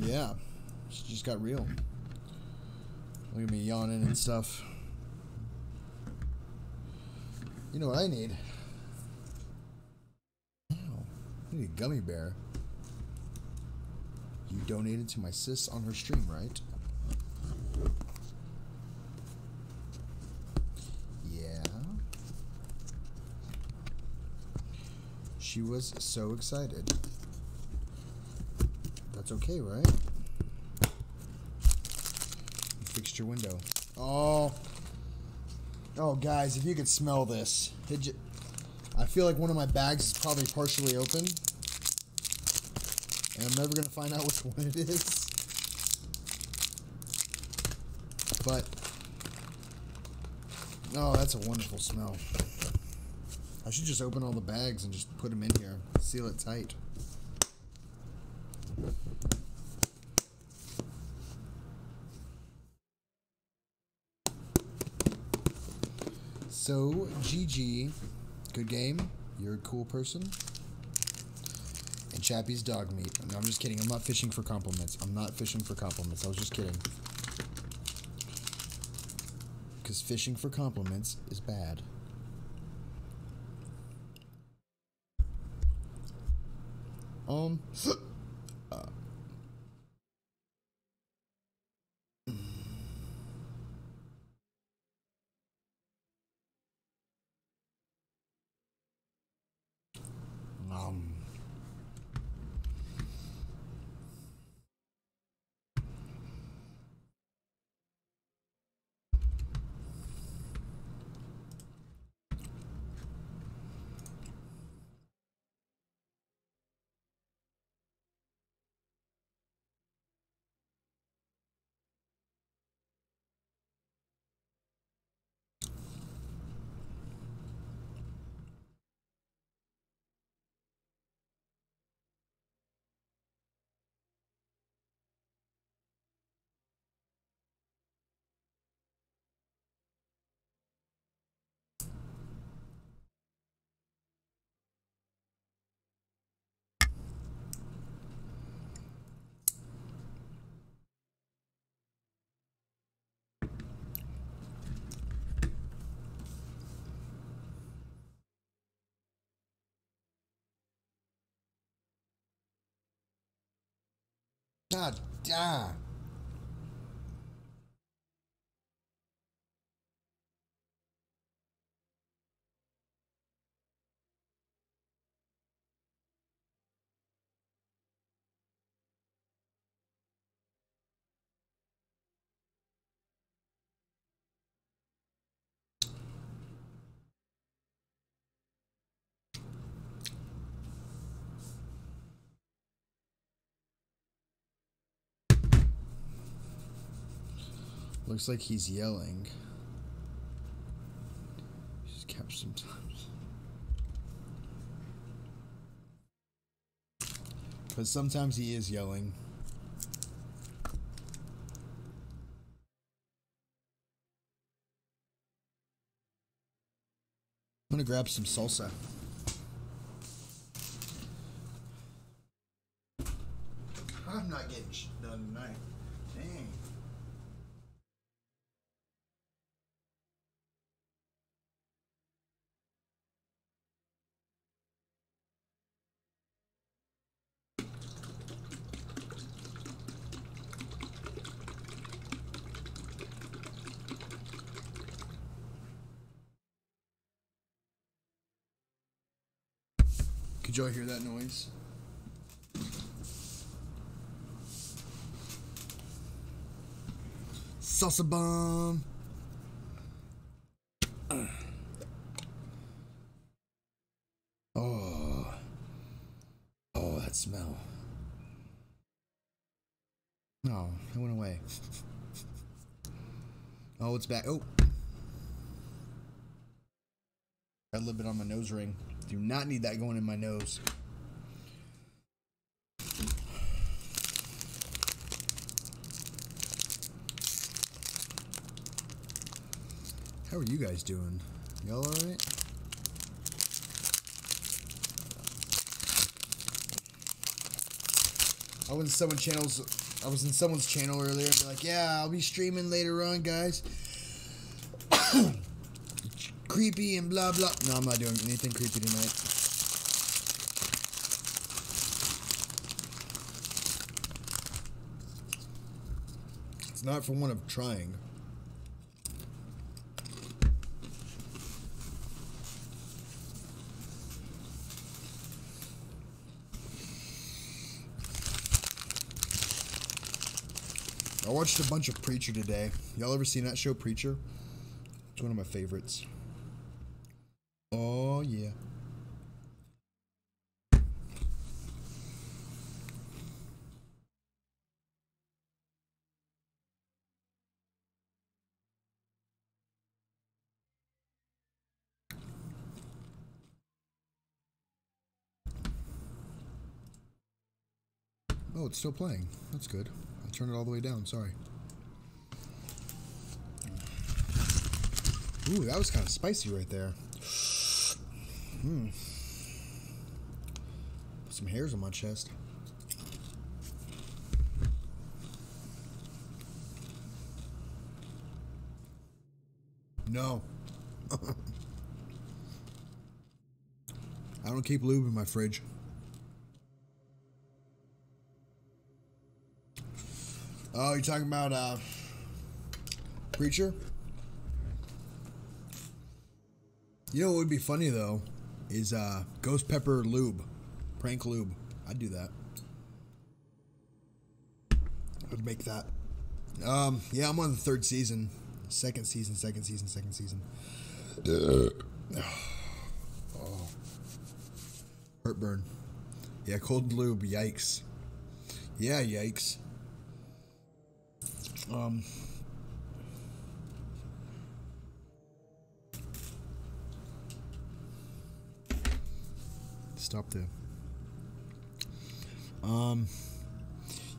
Yeah, she just got real. Look at me yawning and stuff. You know what I need? Ow, I need a gummy bear. You donated to my sis on her stream, right? Yeah. She was so excited. That's okay, right? You fixed your window. Oh. Oh, guys, if you could smell this. I feel like one of my bags is probably partially open. And I'm never going to find out which one it is. But, oh, that's a wonderful smell. I should just open all the bags and just put them in here. Seal it tight. So, GG. Good game. You're a cool person. And Chappy's dog meat. No, I'm just kidding. I'm not fishing for compliments. I'm not fishing for compliments. I was just kidding. Because fishing for compliments is bad. Um, God damn. Looks like he's yelling. Just catch sometimes. Because sometimes he is yelling. I'm gonna grab some salsa. I'm not getting shit done tonight. Dang. Could y'all hear that noise? Salsa bomb. Oh. Oh, that smell. No, it went away. Oh, it's back. Oh. Got a little bit on my nose ring. Do not need that going in my nose. How are you guys doing? Y'all alright? I was in someone's channel earlier and be like, yeah, I'll be streaming later on, guys. Creepy and blah blah. No, I'm not doing anything creepy tonight. It's not for one of trying. I watched a bunch of Preacher today. Y'all ever seen that show, Preacher? It's one of my favorites. Oh, yeah. Oh, it's still playing. That's good. I turned it all the way down. Sorry. Ooh, that was kind of spicy right there. Put some hairs on my chest. No. I don't keep lube in my fridge. Oh, you're talking about Preacher? You know what would be funny though is ghost pepper lube, prank lube. I'd do that. I'd make that. Yeah, I'm on the third season, second season. Oh, heartburn. Yeah, cold lube. Yikes. Yeah, yikes. Stop the.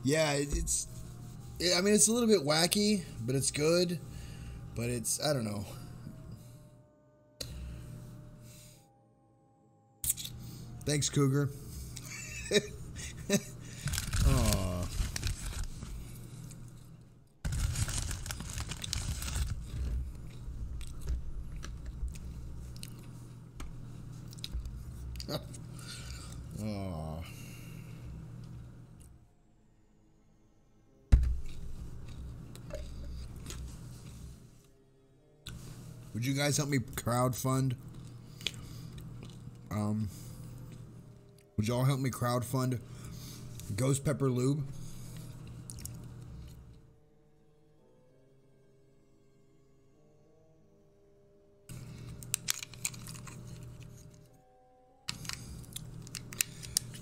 Yeah, I mean, it's a little bit wacky, but it's good. But it's, I don't know. Thanks, Cougar. Aw. Aw. Would you guys help me crowdfund? Would y'all help me crowdfund Ghost Pepper Lube?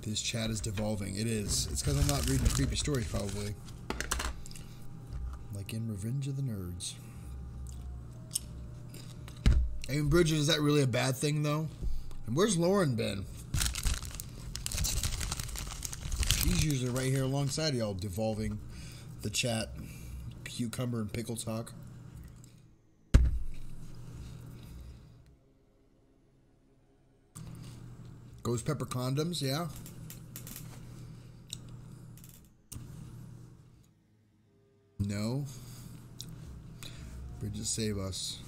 This chat is devolving. It is. It's because I'm not reading the creepy stories, probably. Like in Revenge of the Nerds. I mean, Bridget, is that really a bad thing, though? And where's Lauren been? She's usually right here alongside y'all, devolving the chat. Cucumber and pickle talk. Ghost Pepper condoms, yeah. No. Bridget, save us.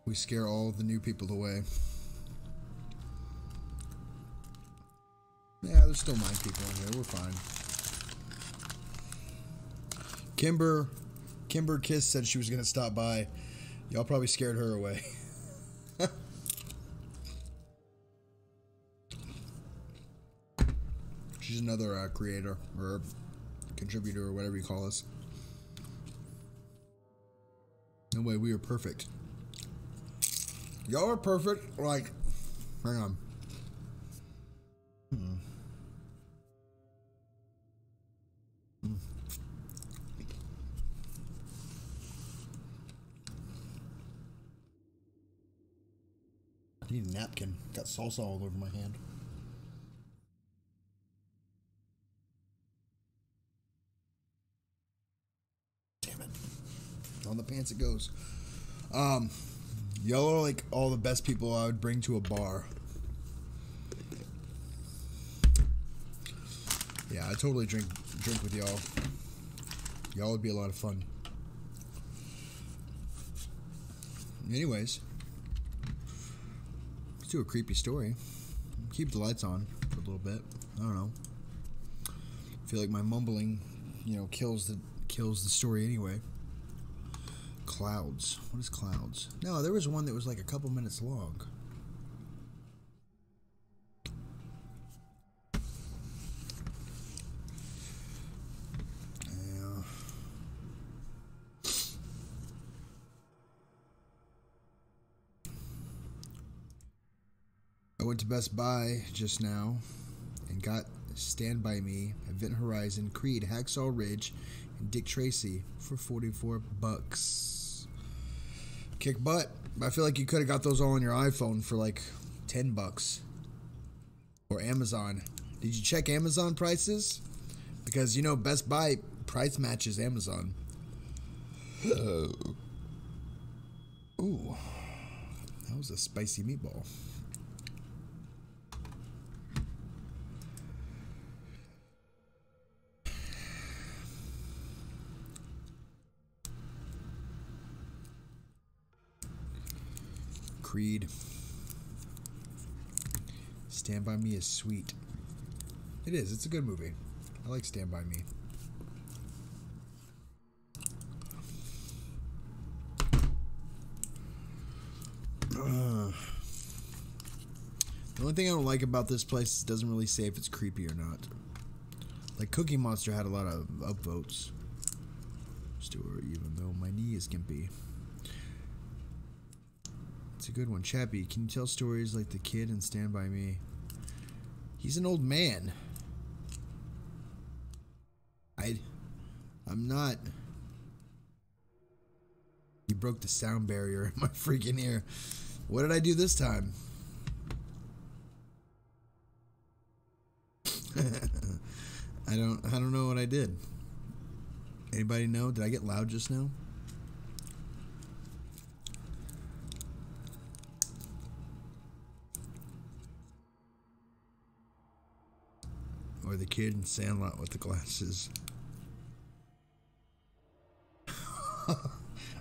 We scare all the new people away. Yeah, there's still 9 people in here. We're fine. Kimber Kiss said she was going to stop by. Y'all probably scared her away. She's another creator or contributor or whatever you call us. No way, we are perfect. Y'all are perfect. Like, hang on. I need a napkin. Got salsa all over my hand. Damn it. On the pants it goes. Y'all are like all the best people I would bring to a bar. Yeah, I totally drink with y'all. Y'all would be a lot of fun. Anyways, let's do a creepy story. Keep the lights on for a little bit. I don't know. I feel like my mumbling, kills the story anyway. Clouds. What is clouds? No, there was one that was like a couple minutes long. Yeah. I went to Best Buy just now and got Stand By Me, Event Horizon, Creed, Hacksaw Ridge, and Dick Tracy for $44. Kick butt. I feel like you could have got those all on your iPhone for like $10. Or Amazon. Did you check Amazon prices? Because, Best Buy price matches Amazon. Ooh. That was a spicy meatball. Creed. Stand By Me is sweet. It is. It's a good movie. I like Stand By Me. The only thing I don't like about this place is it doesn't really say if it's creepy or not. Like Cookie Monster had a lot of upvotes. Story, even though my knee is gimpy. It's a good one. Chappy, can you tell stories like The Kid and Stand By Me? He's an old man. I'm not. You broke the sound barrier in my freaking ear. What did I do this time? I don't know what I did. Anybody know? Did I get loud just now? Or the kid in Sandlot with the glasses.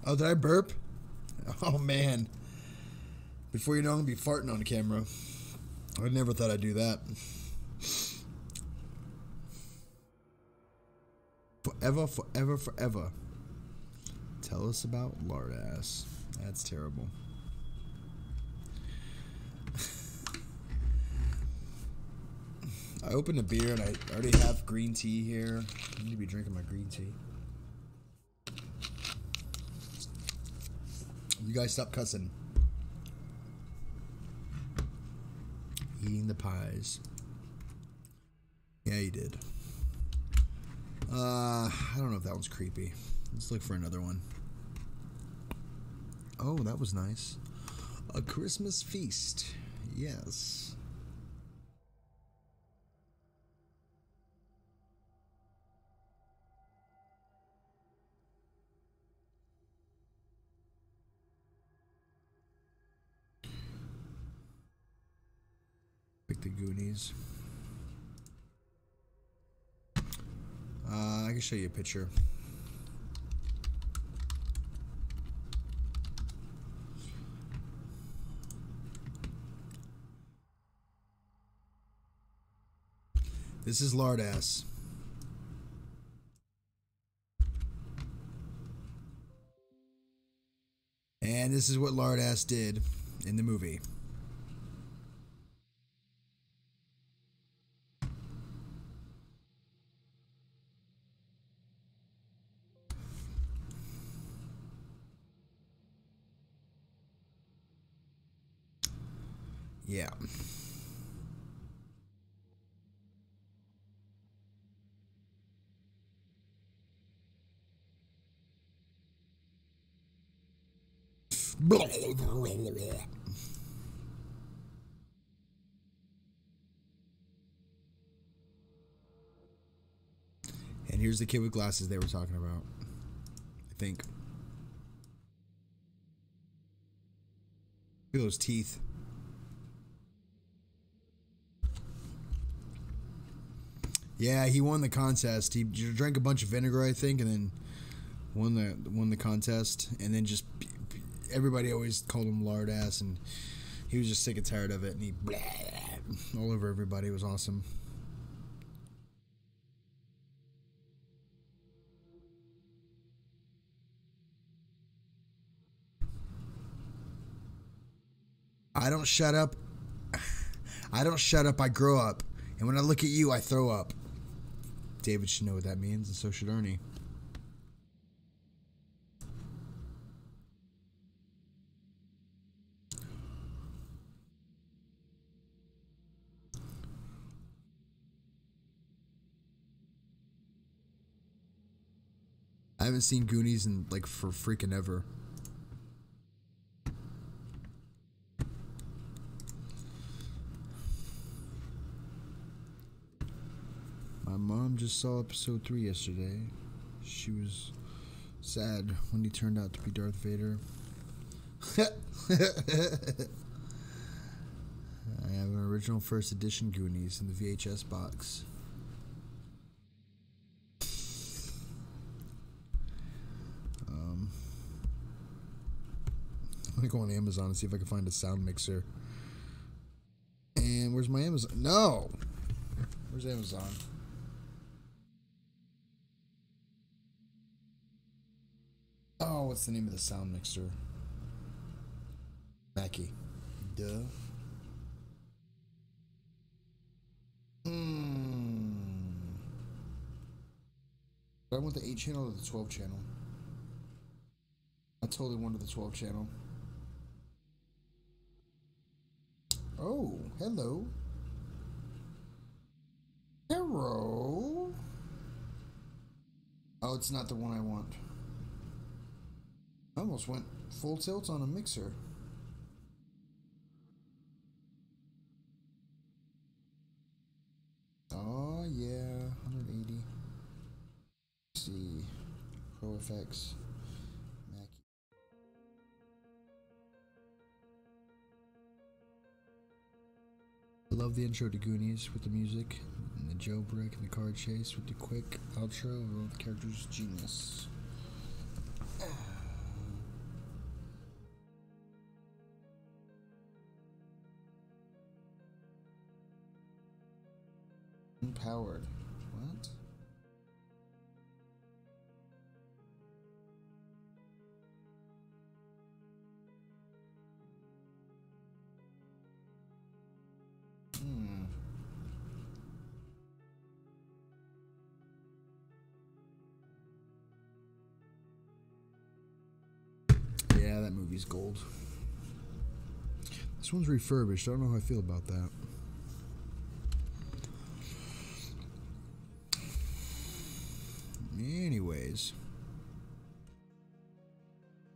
Oh, did I burp? Oh, man. Before you know, I'm going to be farting on the camera. I never thought I'd do that. Forever, forever, forever. Tell us about Lardass. That's terrible. I opened a beer and I already have green tea here. I need to be drinking my green tea. You guys stop cussing. Eating the pies. Yeah, you did. I don't know if that one's creepy. Let's look for another one. Oh, that was nice. A Christmas feast. Yes. Pick the Goonies. I can show you a picture. This is Lardass. And this is what Lardass did in the movie. Yeah. And here's the kid with glasses they were talking about. I think. Look at those teeth. Yeah, he won the contest. He drank a bunch of vinegar, I think, and then won the contest. And then just everybody always called him Lardass, and he was just sick and tired of it. And he all over everybody. It was awesome. I don't shut up. I don't shut up. I grow up. And when I look at you, I throw up. David should know what that means, and so should Ernie. I haven't seen Goonies in like for freaking ever. My mom just saw episode 3 yesterday. She was sad when he turned out to be Darth Vader. I have an original first edition Goonies in the VHS box. I'm gonna go on Amazon and see if I can find a sound mixer. And where's my Amazon? No! Where's Amazon? Oh, what's the name of the sound mixer? Mackie. Duh. I want the 8 channel or the 12 channel? I totally wanted the 12 channel. Oh, hello. Hello. Oh, it's not the one I want. I almost went full tilt on a mixer. Oh, yeah. 180. Let's see. Pro effects. I love the intro to Goonies with the music, and the jailbreak and the car chase with the quick outro of all the characters. Genius. Empowered. What? that movie's gold. This one's refurbished. I don't know how I feel about that. Anyways,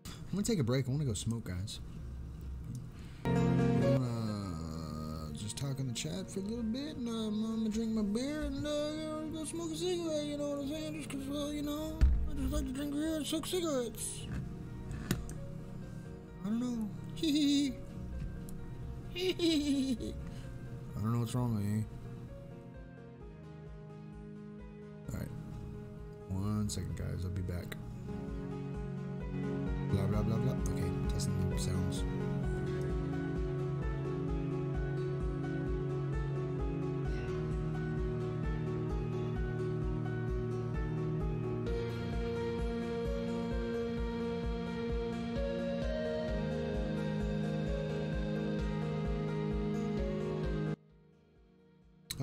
I'm gonna take a break. I want to go smoke, guys. I'm gonna just talk in the chat for a little bit, and I'm gonna drink my beer and go smoke a cigarette. You know what I'm saying? Just because, well, you know, I just like to drink beer and smoke cigarettes. I don't know. I don't know what's wrong with me. Alright. 1 second, guys. I'll be back. Blah, blah, blah, blah. Okay, testing the sounds.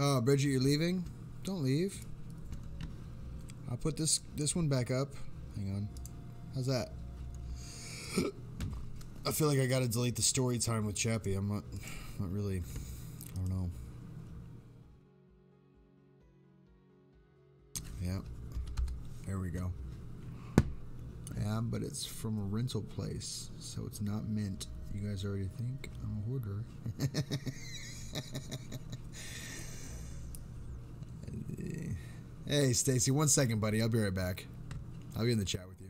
Oh, Bridget, you're leaving? Don't leave. I'll put this one back up. Hang on. How's that? I feel like I gotta delete the story time with Chappy. I'm not really. I don't know. Yeah. There we go. Yeah, but it's from a rental place, so it's not mint. You guys already think I'm a hoarder. Hey, Stacy, 1 second, buddy. I'll be right back. I'll be in the chat with you.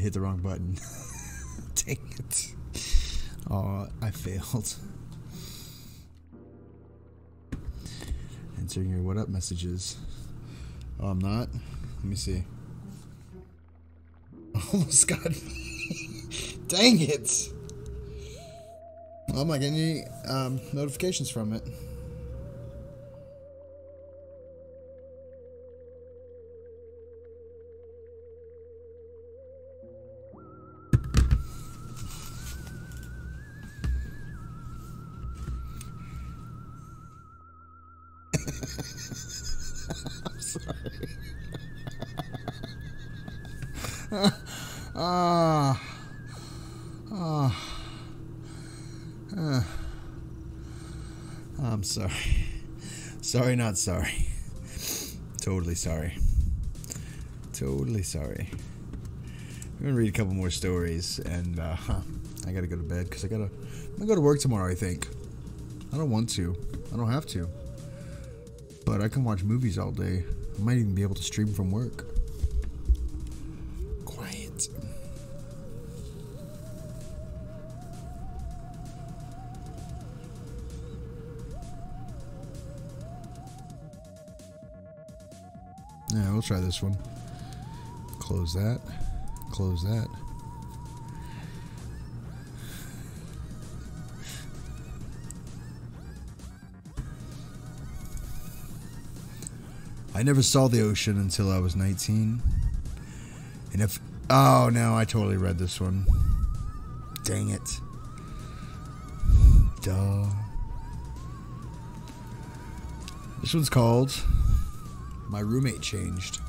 hit the wrong button. Dang it. Oh, I failed. Entering your what up messages. Oh, I'm not? Let me see. Almost got me. Dang it. Well, I'm not getting any notifications from it. I'm sorry. I'm sorry. Sorry, not sorry. Totally sorry. Totally sorry. I'm gonna read a couple more stories, and I gotta go to bed because I'm gonna go to work tomorrow. I think. I don't want to. I don't have to. But I can watch movies all day. I might even be able to stream from work. Quiet. Yeah, we'll try this one. Close that. Close that. I never saw the ocean until I was 19. And if... Oh, no, I totally read this one. Dang it. Duh. This one's called... My Roommate Changed.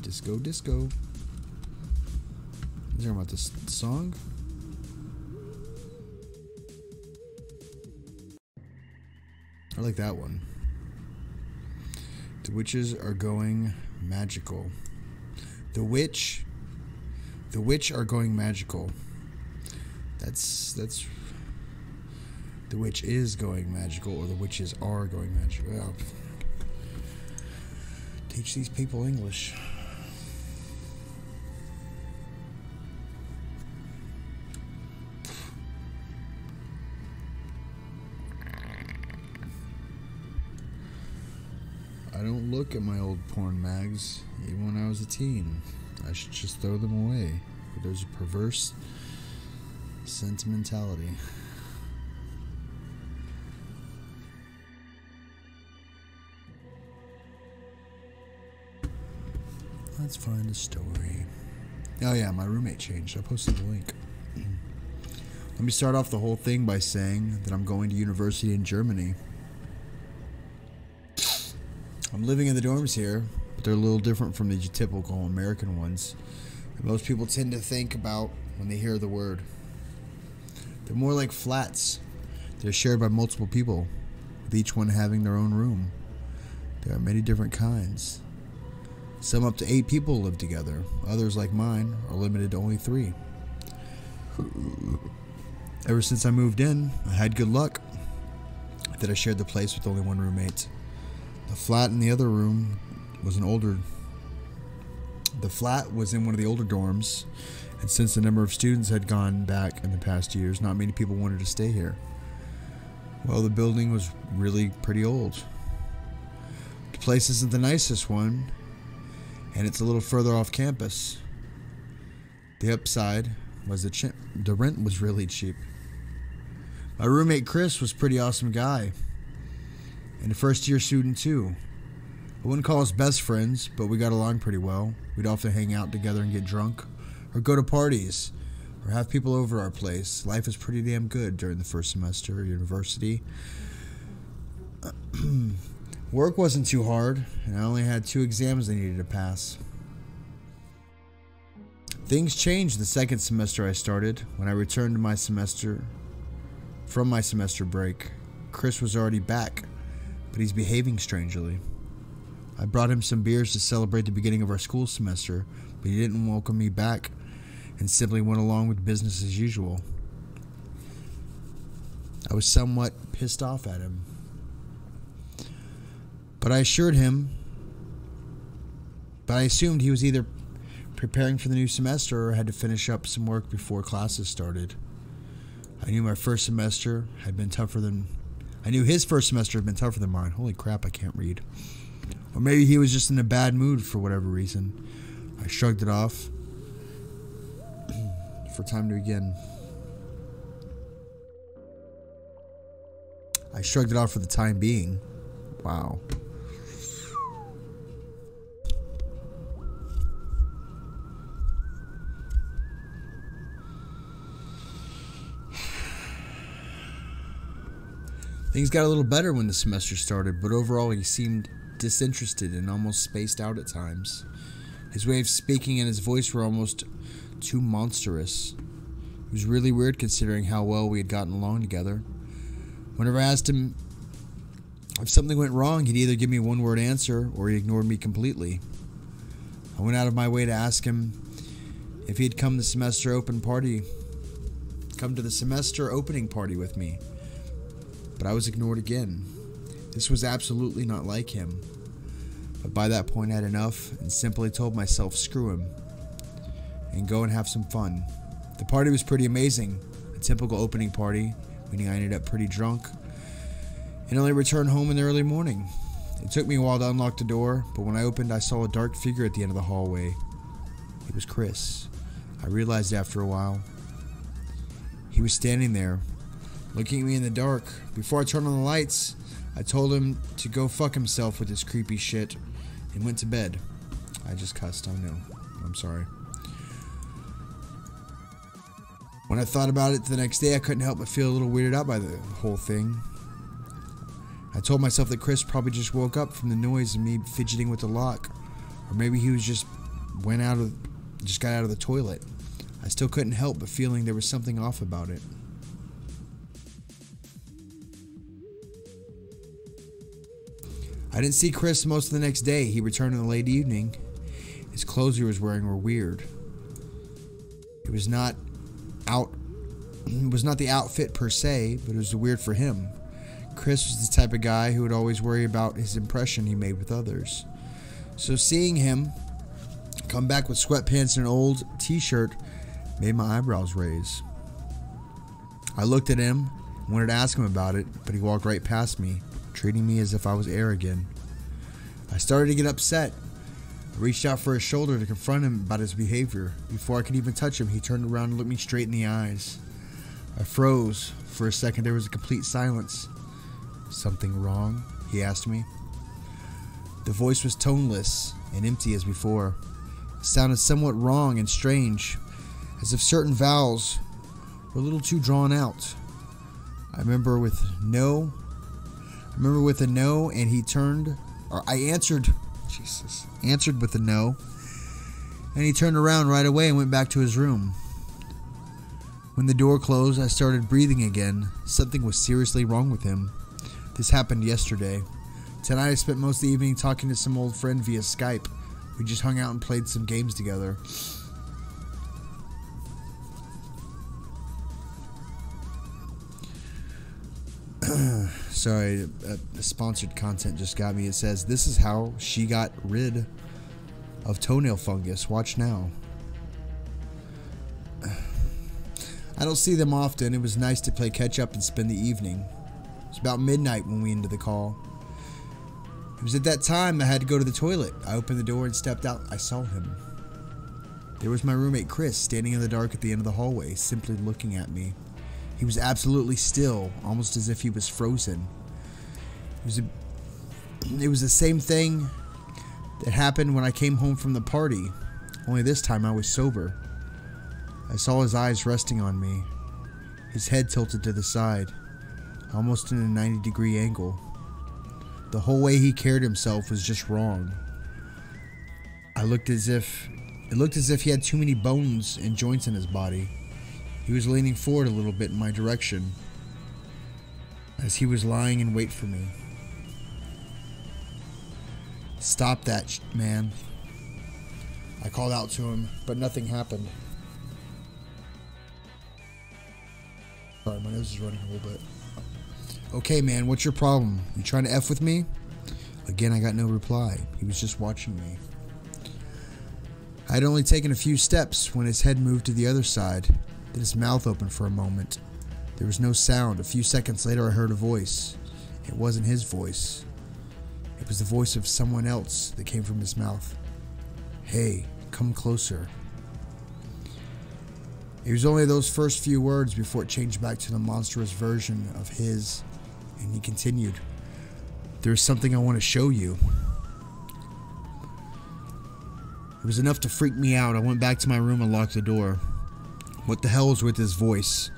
Disco, disco. Is there about this song? I like that one. The witches are going magical. The witch are going magical. That's the witch is going magical, or the witches are going magical. Well, teach these people English. I don't look at my old porn mags, even when I was a teen. I should just throw them away. But there's a perverse sentimentality. Let's find a story. Oh yeah, my roommate changed. I posted the link. Let me start off the whole thing by saying that I'm going to university in Germany. I'm living in the dorms here, but they're a little different from the typical American ones that most people tend to think about when they hear the word. They're more like flats. They're shared by multiple people, with each one having their own room. There are many different kinds. Some up to 8 people live together. Others, like mine, are limited to only 3. Ever since I moved in, I had good luck that I shared the place with only one roommate. The flat in the other room was The flat was in one of the older dorms, and since the number of students had gone back in the past years, not many people wanted to stay here. Well, the building was really pretty old. The place isn't the nicest one, and it's a little further off campus. The upside was the rent was really cheap. My roommate Chris was a pretty awesome guy, and a first-year student too. I wouldn't call us best friends, but we got along pretty well. We'd often hang out together and get drunk, or go to parties, or have people over our place. Life was pretty damn good during the first semester of university. Work wasn't too hard, and I only had 2 exams I needed to pass. Things changed the second semester I started. When I returned to from my semester break, Chris was already back, but he's behaving strangely. I brought him some beers to celebrate the beginning of our school semester, but he didn't welcome me back and simply went along with business as usual. I was somewhat pissed off at him. But I assumed he was either preparing for the new semester or had to finish up some work before classes started. I knew his first semester had been tougher than mine. Holy crap, I can't read. Or maybe he was just in a bad mood for whatever reason. I shrugged it off for time to begin. I shrugged it off for the time being. Wow. Things got a little better when the semester started, but overall he seemed disinterested and almost spaced out at times. His way of speaking and his voice were almost too monstrous. It was really weird considering how well we had gotten along together. Whenever I asked him if something went wrong, he'd either give me a one-word answer or he ignored me completely. I went out of my way to ask him if he'd come to the semester opening party with me. But I was ignored again. This was absolutely not like him. But by that point I had enough and simply told myself screw him and go and have some fun. The party was pretty amazing. A typical opening party, meaning I ended up pretty drunk and only returned home in the early morning. It took me a while to unlock the door, but when I opened I saw a dark figure at the end of the hallway. It was Chris. I realized after a while. He was standing there, looking at me in the dark. Before I turned on the lights, I told him to go fuck himself with his creepy shit and went to bed. I just cussed, I know. I'm sorry. When I thought about it the next day, I couldn't help but feel a little weirded out by the whole thing. I told myself that Chris probably just woke up from the noise of me fidgeting with the lock. Or maybe he was just got out of the toilet. I still couldn't help but feeling there was something off about it. I didn't see Chris most of the next day. He returned in the late evening. His clothes he was wearing were weird. It was not the outfit per se, but it was weird for him. Chris was the type of guy who would always worry about his impression he made with others. So seeing him come back with sweatpants and an old t-shirt made my eyebrows raise. I looked at him and wanted to ask him about it, but he walked right past me, treating me as if I was air again. I started to get upset. I reached out for his shoulder to confront him about his behavior. Before I could even touch him, he turned around and looked me straight in the eyes. I froze. For a second, there was a complete silence. "Something wrong?" he asked me. The voice was toneless and empty as before. It sounded somewhat wrong and strange, as if certain vowels were a little too drawn out. I remember with a no, and I answered with a no, and he turned around right away and went back to his room. When the door closed, I started breathing again. Something was seriously wrong with him. This happened yesterday. Tonight I spent most of the evening talking to some old friend via Skype. We just hung out and played some games together. Sorry, the sponsored content just got me. It says, "This is how she got rid of toenail fungus. Watch now." I don't see them often. It was nice to play catch up and spend the evening. It was about midnight when we ended the call. It was at that time I had to go to the toilet. I opened the door and stepped out. I saw him. There was my roommate Chris standing in the dark at the end of the hallway, simply looking at me. He was absolutely still, almost as if he was frozen. It was the same thing that happened when I came home from the party, only this time I was sober. I saw his eyes resting on me, his head tilted to the side, almost in a 90-degree angle. The whole way he carried himself was just wrong. It looked as if he had too many bones and joints in his body. He was leaning forward a little bit in my direction, as he was lying in wait for me. "Stop that, man." I called out to him, but nothing happened. Sorry, my nose is running a little bit. "Okay, man, what's your problem? You trying to F with me?" Again, I got no reply. He was just watching me. I had only taken a few steps when his head moved to the other side. Then his mouth opened for a moment. There was no sound. A few seconds later, I heard a voice. It wasn't his voice. It was the voice of someone else that came from his mouth. "Hey, come closer." It was only those first few words before it changed back to the monstrous version of his, and he continued, "There's something I want to show you." It was enough to freak me out. I went back to my room and locked the door. What the hell was with his voice?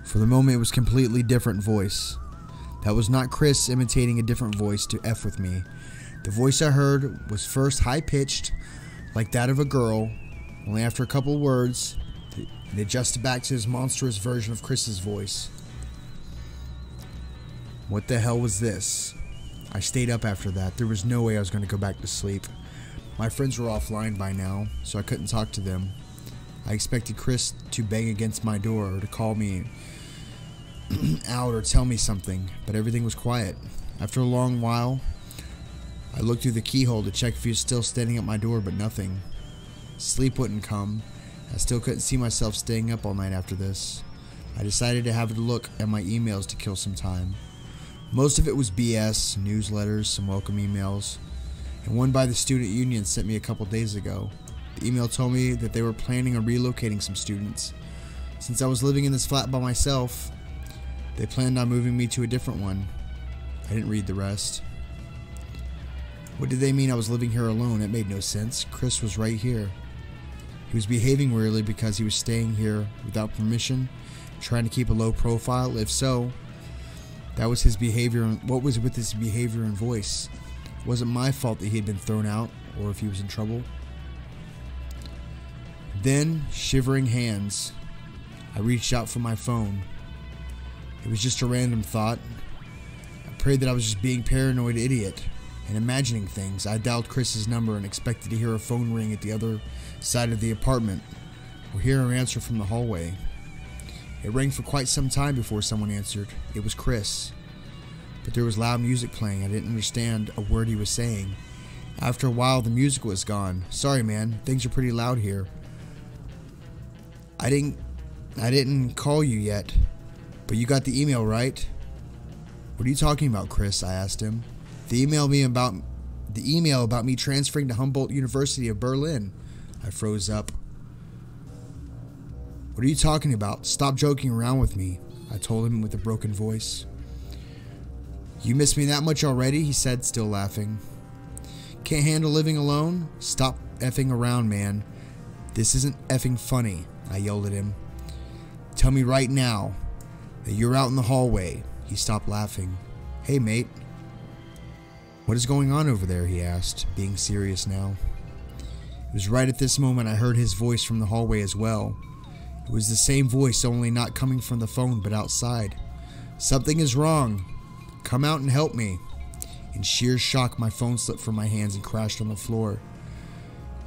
For the moment, it was a completely different voice. That was not Chris imitating a different voice to F with me. The voice I heard was first high-pitched, like that of a girl. Only after a couple of words, it adjusted back to his monstrous version of Chris's voice. What the hell was this? I stayed up after that. There was no way I was going to go back to sleep. My friends were offline by now, so I couldn't talk to them. I expected Chris to bang against my door or to call me out or tell me something, but everything was quiet. After a long while, I looked through the keyhole to check if he was still standing at my door, but nothing. Sleep wouldn't come. I still couldn't see myself staying up all night after this. I decided to have a look at my emails to kill some time. Most of it was BS, newsletters, some welcome emails, and one by the student union sent me a couple days ago. The email told me that they were planning on relocating some students. Since I was living in this flat by myself, they planned on moving me to a different one. I didn't read the rest. What did they mean I was living here alone? It made no sense. Chris was right here. He was behaving weirdly because he was staying here without permission, trying to keep a low profile. If so, that was his behavior. What was with his behavior and voice? It wasn't my fault that he had been thrown out or if he was in trouble. Then, shivering hands, I reached out for my phone. It was just a random thought. I prayed that I was just being paranoid idiot and imagining things. I dialed Chris's number and expected to hear a phone ring at the other side of the apartment or hear an answer from the hallway. It rang for quite some time before someone answered. It was Chris. But there was loud music playing. I didn't understand a word he was saying. After a while, the music was gone. "Sorry, man. Things are pretty loud here. I didn't call you yet, but you got the email, right?" "What are you talking about, Chris?" I asked him. The email about me transferring to Humboldt University of Berlin." I froze up. "What are you talking about? Stop joking around with me," I told him with a broken voice. "You miss me that much already?" he said, still laughing. "Can't handle living alone? Stop effing around, man. This isn't effing funny," I yelled at him. "Tell me right now that you're out in the hallway." He stopped laughing. "Hey, mate. What is going on over there?" he asked, being serious now. It was right at this moment I heard his voice from the hallway as well. It was the same voice, only not coming from the phone but outside. "Something is wrong. Come out and help me." In sheer shock, my phone slipped from my hands and crashed on the floor.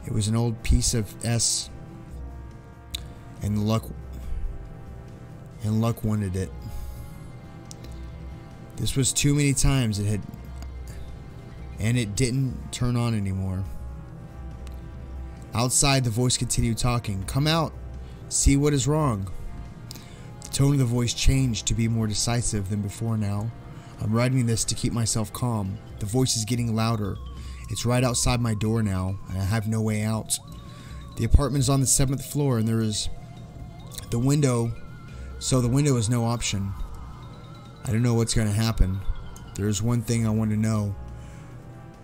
It was an old piece of S, and luck wanted it. This was too many times and it didn't turn on anymore. Outside, the voice continued talking. "Come out. See what is wrong." The tone of the voice changed to be more decisive than before now. I'm writing this to keep myself calm. The voice is getting louder. It's right outside my door now, and I have no way out. The apartment is on the 7th floor, and there is the window, so the window is no option. I don't know what's going to happen. There is one thing I want to know.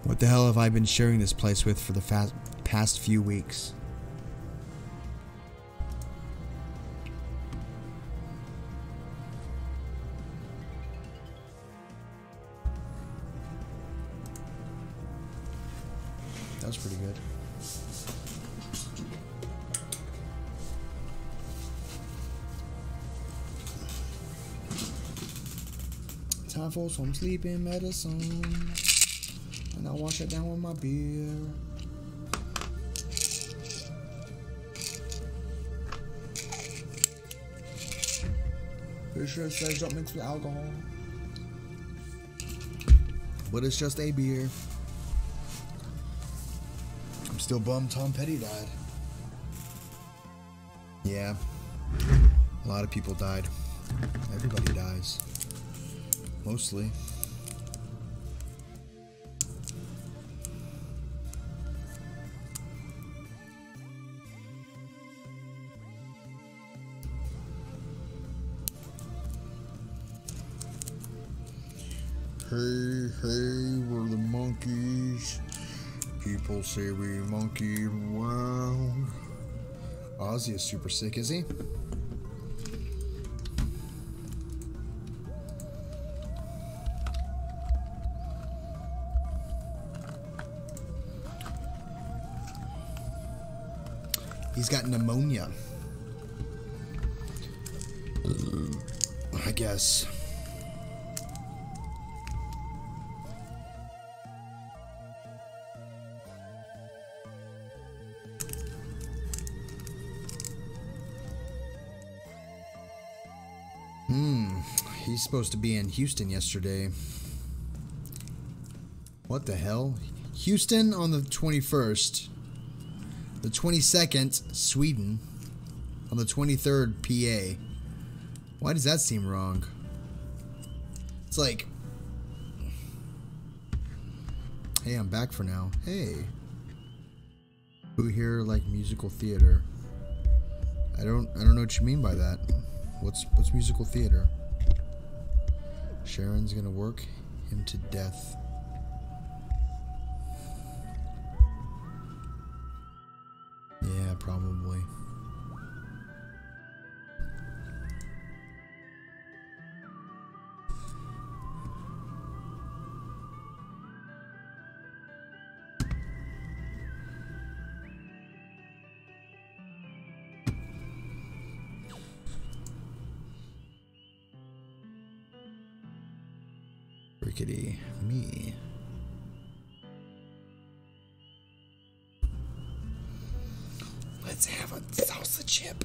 What the hell have I been sharing this place with for the past few weeks? That was pretty good. Time for some sleeping medicine, and I wash it down with my beer. Pretty sure it says don't mix with alcohol, but it's just a beer. Still bummed Tom Petty died. Yeah. A lot of people died. Everybody dies. Mostly. Hey, hey, we're the monkeys. People say we monkey around. Ozzy is super sick, is he? He's got pneumonia. I guess. He's supposed to be in Houston yesterday. What the hell? Houston on the 21st. The 22nd, Sweden. On the 23rd, PA. Why does that seem wrong? It's like... Hey, I'm back for now. Hey. Who here like musical theater? I don't know what you mean by that. What's musical theater? Sharon's gonna work him to death. Yeah, probably. Rickety me. Let's have a salsa chip.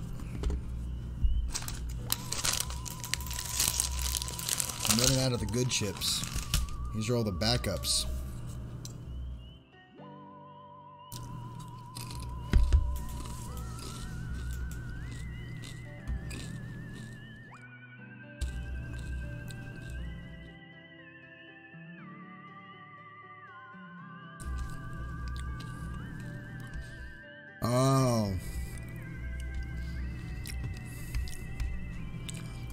I'm running out of the good chips. These are all the backups. Oh.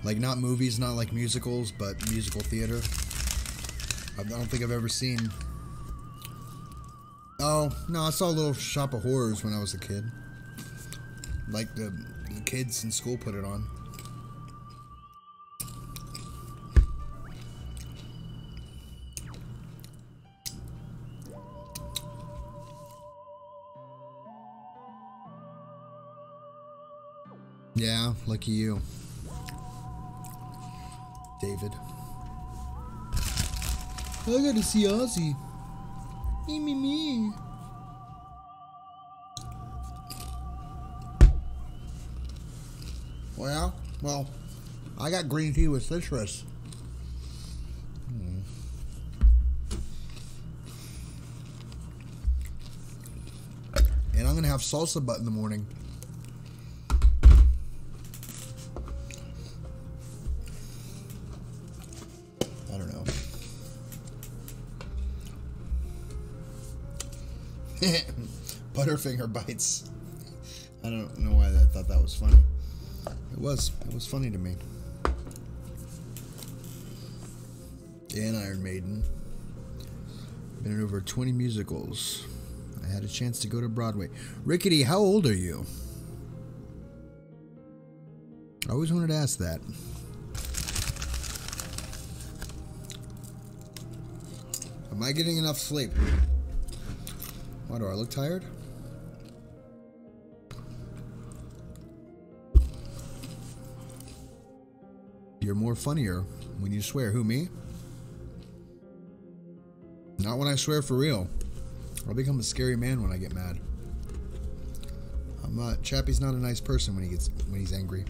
Like not movies, not like musicals, but musical theater. I don't think I've ever seen. Oh, no, I saw Little Shop of Horrors when I was a kid. Like the kids in school put it on. Yeah, lucky you. David. I gotta see Ozzy. Me. Well, I got green tea with citrus. And I'm gonna have salsa butt in the morning. I don't know. Butterfinger bites. I don't know why I thought that was funny. It was funny to me. And Iron Maiden. Been in over 20 musicals. I had a chance to go to Broadway. Rickety, how old are you? I always wanted to ask that. Am I getting enough sleep? Why do I look tired? You're more funnier when you swear. Who, me? Not when I swear for real. I'll become a scary man when I get mad. I'm not. Chappy's not a nice person when he's angry.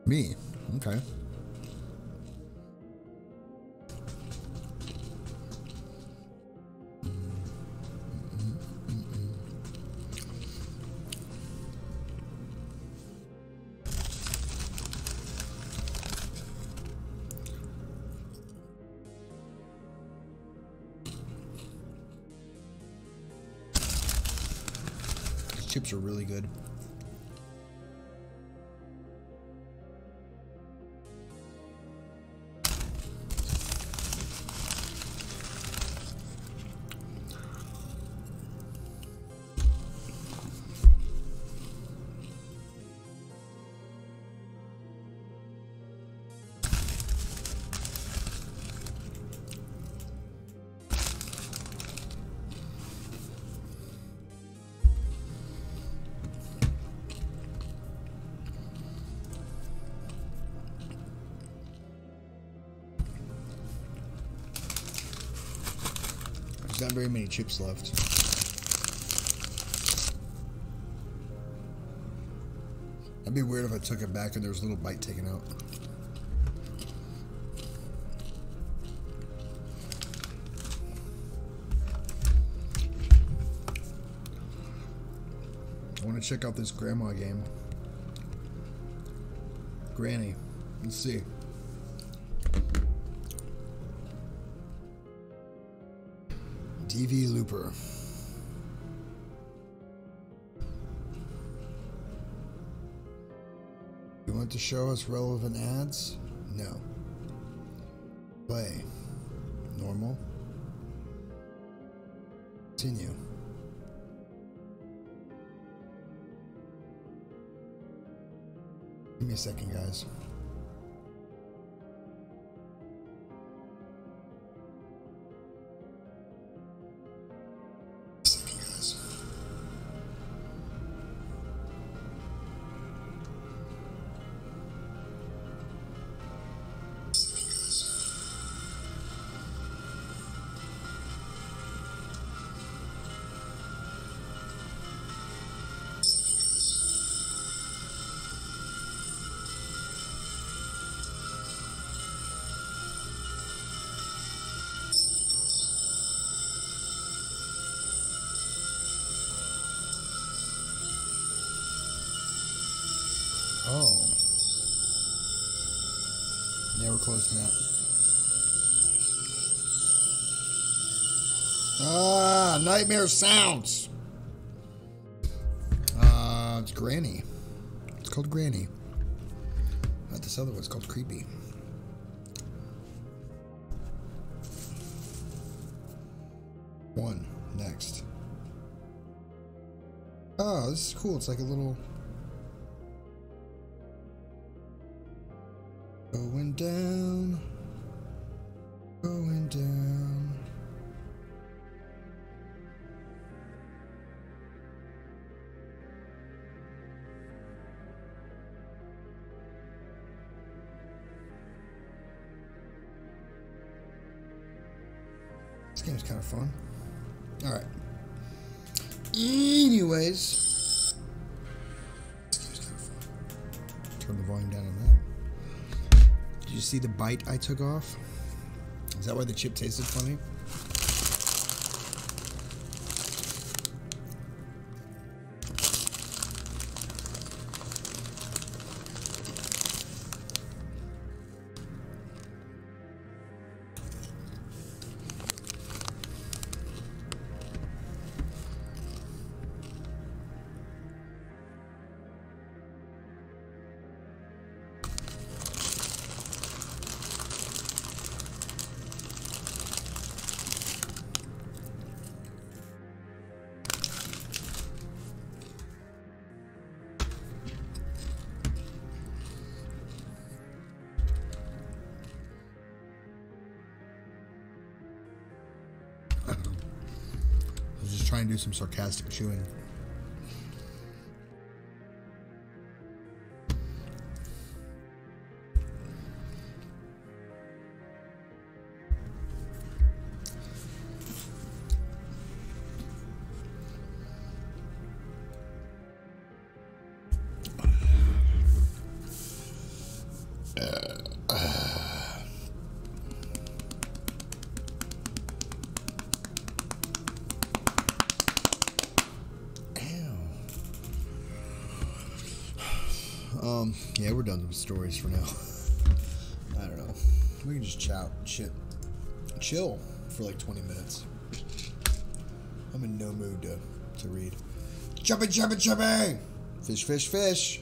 Me. Okay. These chips are really good. There's not very many chips left. That'd be weird if I took it back and there was a little bite taken out. I want to check out this grandma game. Granny. Let's see. TV Looper. You want to show us relevant ads? No. Play. Normal. Continue. Give me a second, guys. Oh. Yeah, we're close to that. Ah, nightmare sounds. It's Granny. It's called Granny. Not this other one. It's called Creepy. One. Next. Oh, this is cool. It's like a little... Going down, going down. This game's kind of fun. All right. Anyways, this game's kind of fun. Turn the volume down on that. Did you see the bite I took off? Is that why the chip tasted funny? I was just trying to do some sarcastic chewing. Yeah, we're done with stories for now. I don't know. We can just chill for like 20 minutes. I'm in no mood to read. Chappy, Chappy, Chappy! Fish, fish, fish!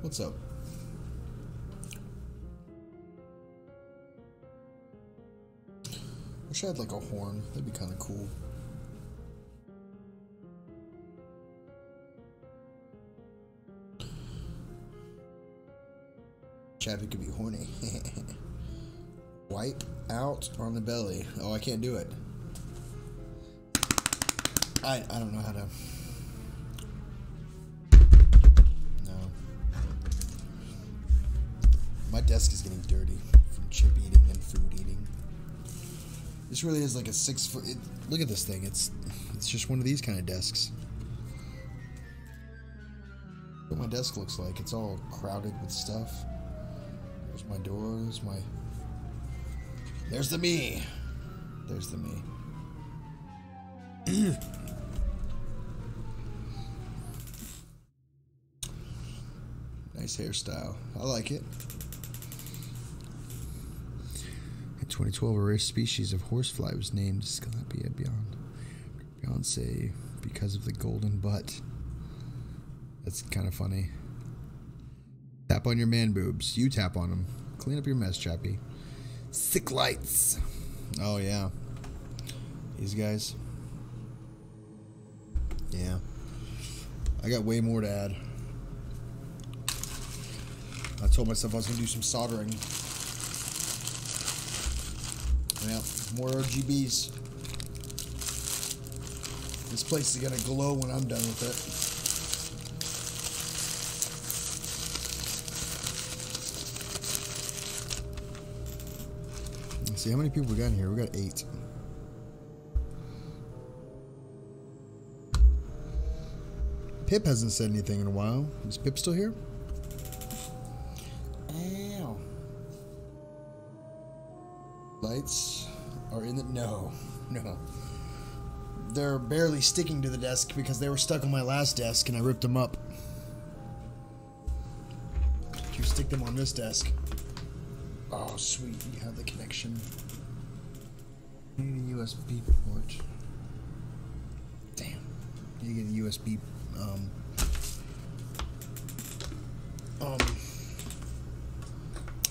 What's up? Wish I had like a horn. That'd be kind of cool. Chappy could be horny. Wipe out on the belly. Oh, I can't do it. I don't know how to. No. My desk is getting dirty from chip eating and food eating. This really is like a 6 foot. Look at this thing. It's just one of these kind of desks. What my desk looks like. It's all crowded with stuff. There's my door. There's the me. There's the me. Nice hairstyle. I like it. In 2012, a rare species of horsefly was named Scalapia Beyonce because of the golden butt. That's kind of funny. Tap on your man boobs. You tap on them. Clean up your mess, Chappy. Sick lights. Oh, yeah. These guys. Yeah. I got way more to add. I told myself I was going to do some soldering. Yeah, more RGBs. This place is going to glow when I'm done with it. Let's see, how many people we got in here? We got 8. Pip hasn't said anything in a while. Is Pip still here? Ow. Lights are in the... No. They're barely sticking to the desk because they were stuck on my last desk and I ripped them up. You stick them on this desk. Oh, sweet. You have the connection. I need a USB port. Damn. You get a USB...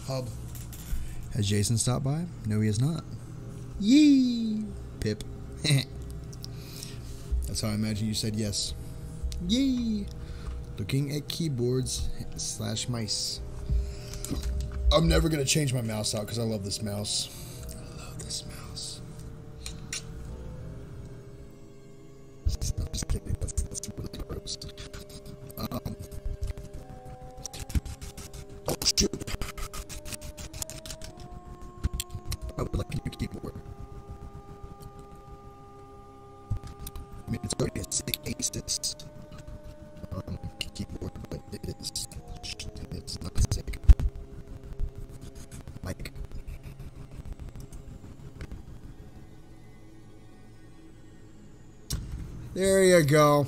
hub. Has Jason stopped by? No, he has not. Yee! Pip. That's how I imagine you said yes. Yee! Looking at keyboards / mice. I'm never going to change my mouse out because I love this mouse. I love this mouse. I'm just kidding. That's really gross. Oh, shoot. I would like a new keyboard. I mean, it's already a sick Asus keyboard, but it's not sick. Like, there you go.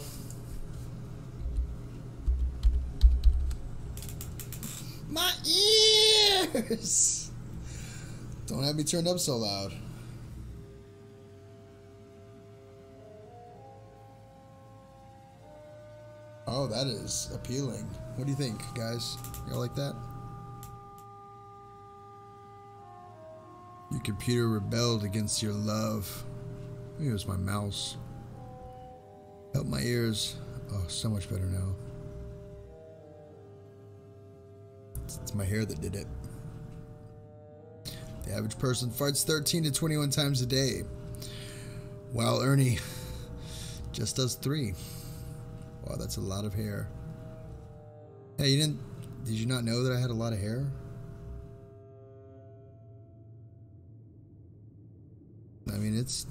My ears! Don't have me turned up so loud. Oh, that is appealing. What do you think, guys? Y'all like that? Your computer rebelled against your love. Maybe it was my mouse. Help my ears. Oh, so much better now. It's my hair that did it. The average person farts 13 to 21 times a day, while Ernie just does 3. Wow, that's a lot of hair. Hey, did you not know that I had a lot of hair? I mean, it's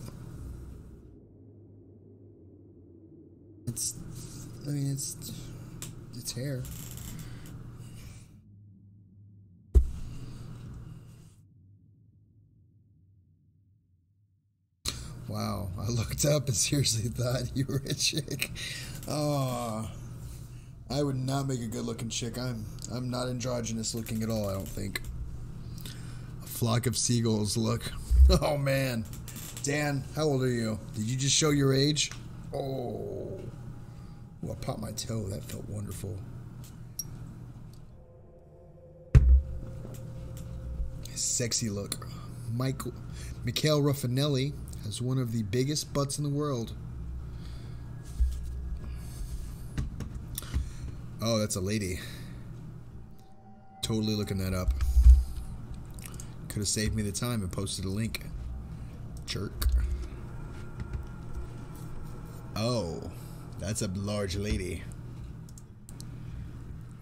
hair. Wow, I looked up and seriously thought you were a chick. Oh, I would not make a good looking chick. I'm not androgynous looking at all, I don't think. A flock of seagulls, look. Oh man. Dan, how old are you? Did you just show your age? Oh. Ooh, I popped my toe. That felt wonderful. Sexy look. Mikhail Raffanelli has one of the biggest butts in the world. Oh, that's a lady. Totally looking that up. Could have saved me the time and posted a link. Jerk. Oh, that's a large lady.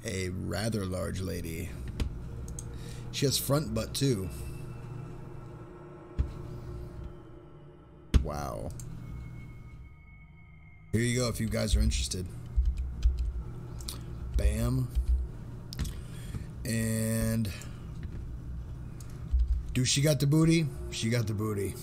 A rather large lady. She has front butt too. Wow. Here you go if you guys are interested. Bam. And do she got the booty? She got the booty.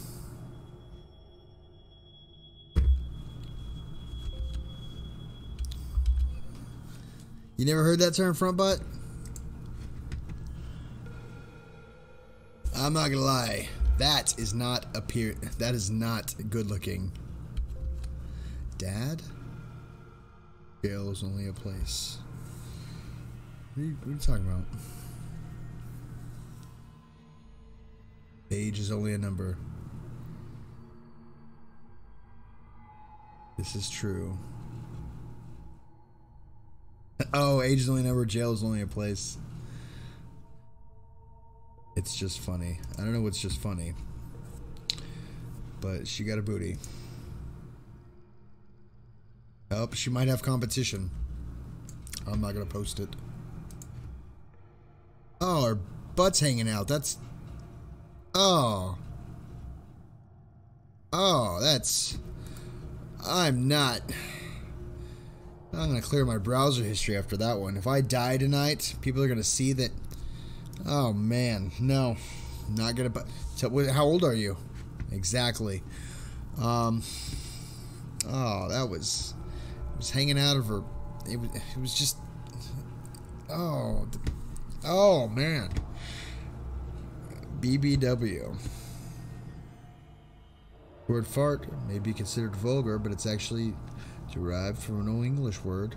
You never heard that term, front butt? I'm not gonna lie. That is not that is not good looking. Dad? Jail is only a place. What are you talking about? Age is only a number. This is true. Oh, age is only a number, jail is only a place. It's just funny. I don't know what's just funny. But she got a booty. Oh, she might have competition. I'm not gonna post it. Oh, her butt's hanging out. That's... Oh. Oh, that's... I'm gonna clear my browser history after that one. If I die tonight, people are gonna see that... Oh, man. No. Not gonna... How old are you? Exactly. Oh, that was... It was hanging out of her... It was just... Oh. Oh, man. BBW. The word fart may be considered vulgar, but it's actually derived from an Old English word.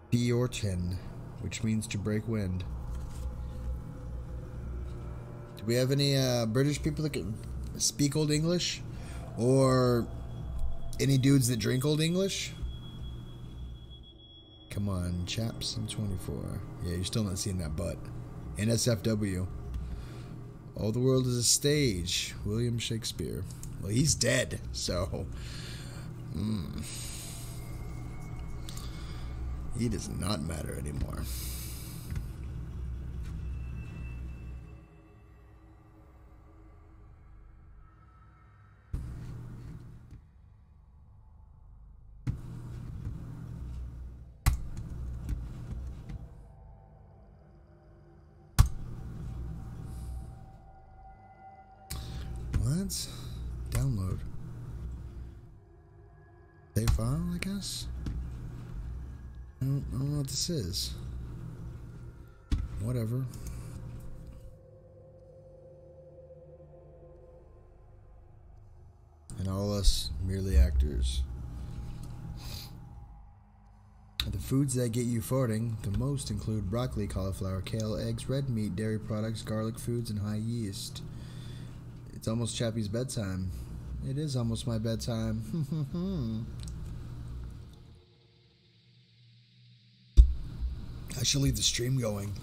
Bjorten, which means to break wind. Do we have any British people that can speak Old English? Or any dudes that drink Old English? Come on, chaps, I'm 24. Yeah, you're still not seeing that butt. NSFW. All the world is a stage. William Shakespeare. Well, he's dead, so... He does not matter anymore. What? Download. Save file, I guess? I don't know what this is. Whatever. And all us merely actors. The foods that get you farting the most include broccoli, cauliflower, kale, eggs, red meat, dairy products, garlic foods, and high yeast. It's almost Chappy's bedtime. It is almost my bedtime. I should leave the stream going.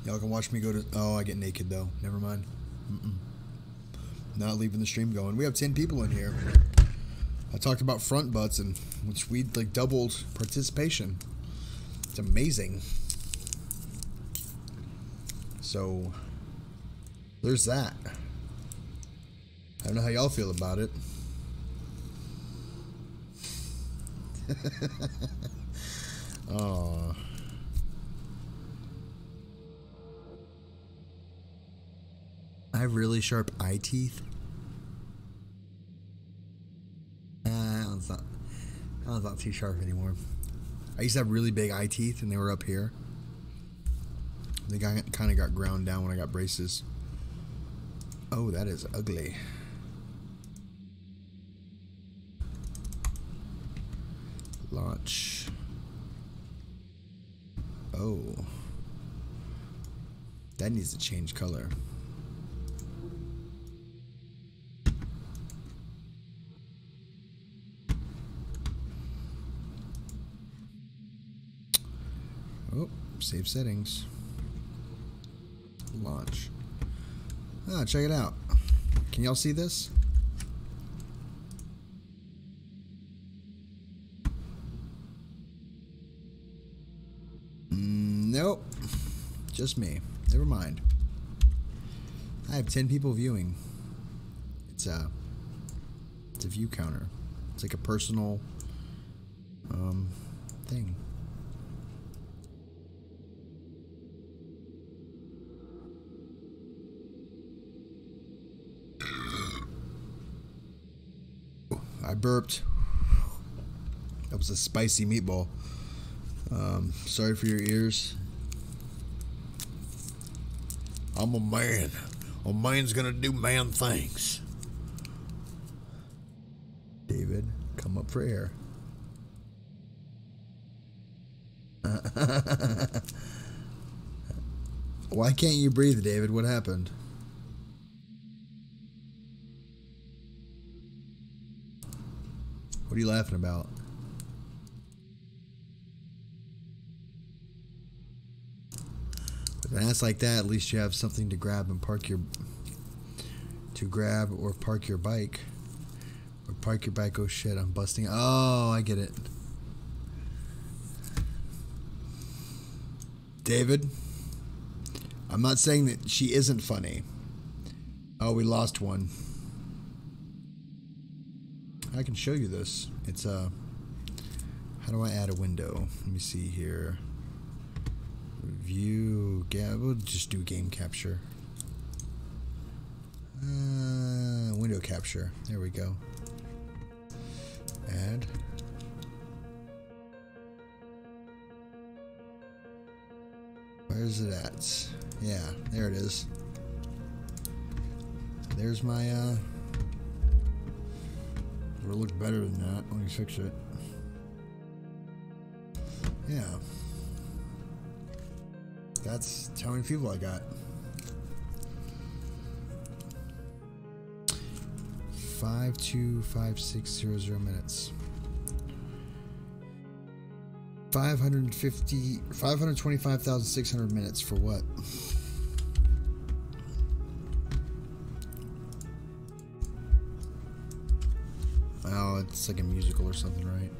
Y'all can watch me go to... Oh, I get naked though. Never mind. Not leaving the stream going. We have 10 people in here. I talked about front butts, and which we like doubled participation. It's amazing. So there's that. I don't know how y'all feel about it. Oh. I have really sharp eye teeth. Oh, it's not too sharp anymore. I used to have really big eye teeth, and they were up here. They kind of got ground down when I got braces. Oh, that is ugly. Launch. Oh. That needs to change color. Oh, save settings. Launch. Ah, check it out. Can y'all see this? Nope. Just me. Never mind. I have 10 people viewing. It's a view counter. It's like a personal thing. I burped. That was a spicy meatball. Sorry for your ears. I'm a man. A man's gonna do man things. David, come up for air. Why can't you breathe, David? What happened? What are you laughing about? With an ass like that, at least you have something to grab and park your... To grab or park your bike. Or park your bike. Oh shit, I'm busting. Oh, I get it. David, I'm not saying that she isn't funny. Oh, we lost one. I can show you this. It's how do I add a window? Let me see here. View. Yeah, we'll just do game capture. Window capture. There we go. Add. Where's it at? Yeah, there it is. There's my it'll look better than that. Let me fix it. Yeah. That's how many people I got. 525600 minutes. 525,600 minutes for what? Oh, it's like a musical or something, right?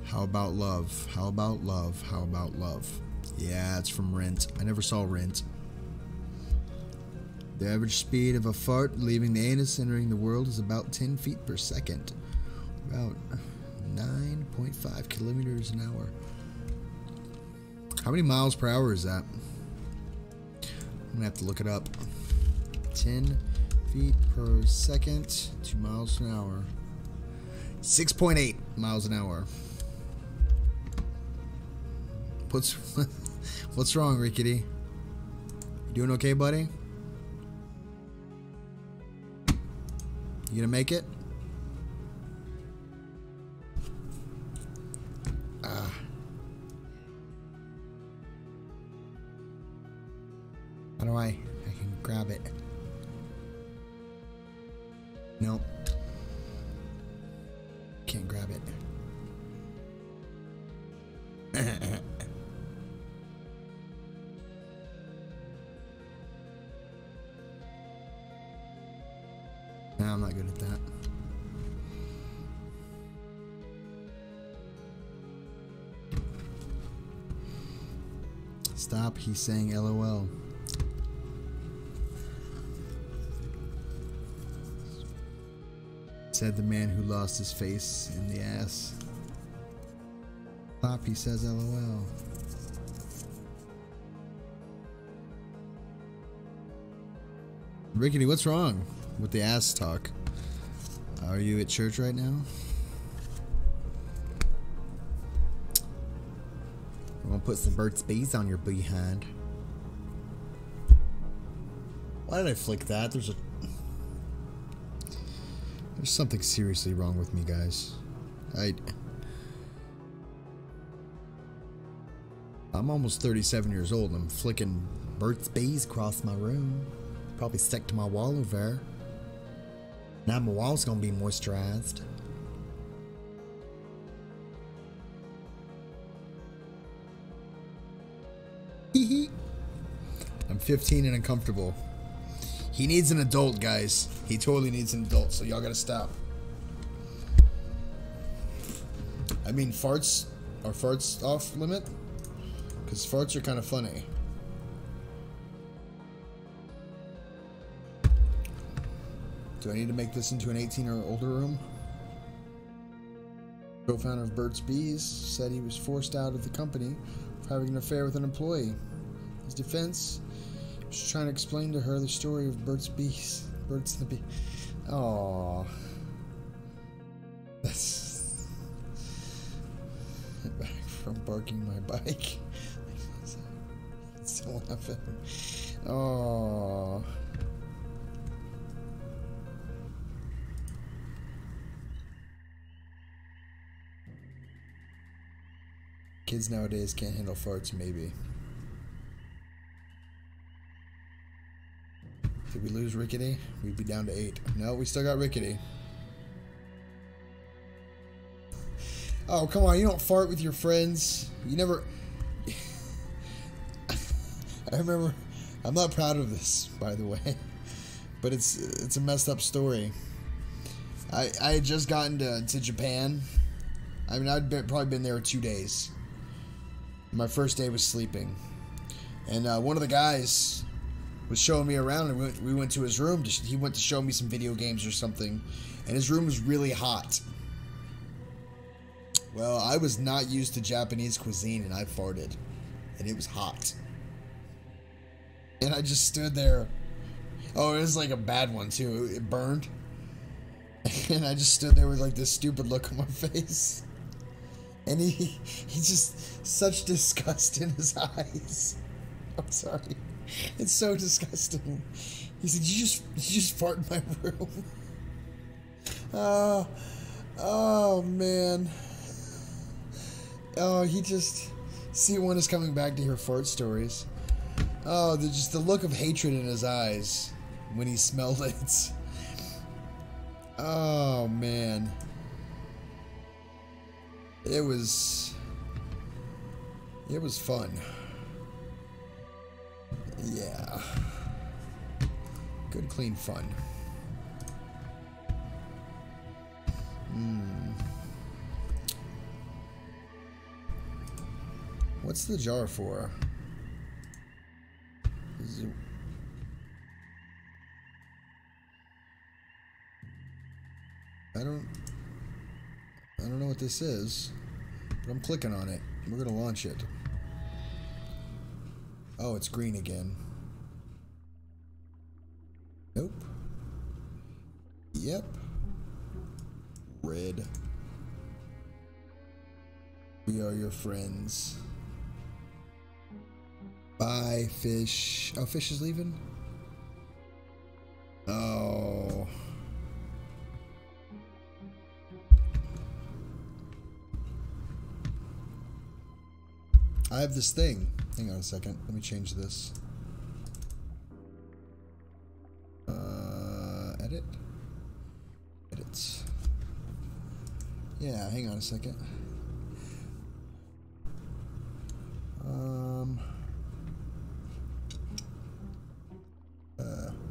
How about love? How about love? How about love? Yeah, it's from Rent. I never saw Rent. The average speed of a fart leaving the anus entering the world is about 10 feet per second. About 9.5 kilometers an hour. How many miles per hour is that? I'm gonna have to look it up. 10 feet per second, 2 miles an hour. 6.8 miles an hour. What's wrong, Rickety? You doing okay, buddy? You gonna make it? How do I can grab it. Nope. Can't grab it. No, I'm not good at that. Stop, he's saying LOL. Said the man who lost his face in the ass. Stop, he says LOL. Rickety, what's wrong with the ass talk? Are you at church right now? put some Burt's Bees on your behind. Why did I flick that? There's something seriously wrong with me, guys. I'm almost 37 years old and I'm flicking Burt's Bees across my room. Probably stuck to my wall over there. Now my wall's gonna be moisturized. I'm 15 and uncomfortable. He needs an adult, guys. He totally needs an adult, so y'all gotta stop. I mean, farts off limit? Because farts are kind of funny. Do I need to make this into an 18 or older room? Co-founder of Burt's Bees said he was forced out of the company for having an affair with an employee. His defense was trying to explain to her the story of Burt's Bees. Burt's the Bee. Aww. That's back from barking my bike. It's so laughing. Aww. Kids nowadays can't handle farts, maybe. Did we lose Rickety? We'd be down to 8. No, we still got Rickety. Oh, come on, you don't fart with your friends. You never... I remember... I'm not proud of this, by the way. But it's a messed up story. I had just gotten to Japan. I mean, probably been there 2 days. My first day was sleeping. And one of the guys was showing me around, and we went to his room. He went to show me some video games or something. And his room was really hot. Well, I was not used to Japanese cuisine, and I farted. And it was hot. And I just stood there. Oh, it was like a bad one, too. It burned. And I just stood there with like this stupid look on my face. And he just, such disgust in his eyes. I'm sorry. It's so disgusting. He said, you just fart in my room. Oh, man. Oh, C1 is coming back to hear fart stories. Oh, just the look of hatred in his eyes when he smelled it. Oh, man. It was fun. Yeah. Good, clean fun. What's the jar for? Is it... I don't know what this is, but I'm clicking on it. We're gonna launch it. Oh, it's green again. Nope. Yep. Red. We are your friends. Bye, fish. Oh, fish is leaving? Oh. I have this thing. Hang on a second. Let me change this. Edit. Edits. Yeah, hang on a second.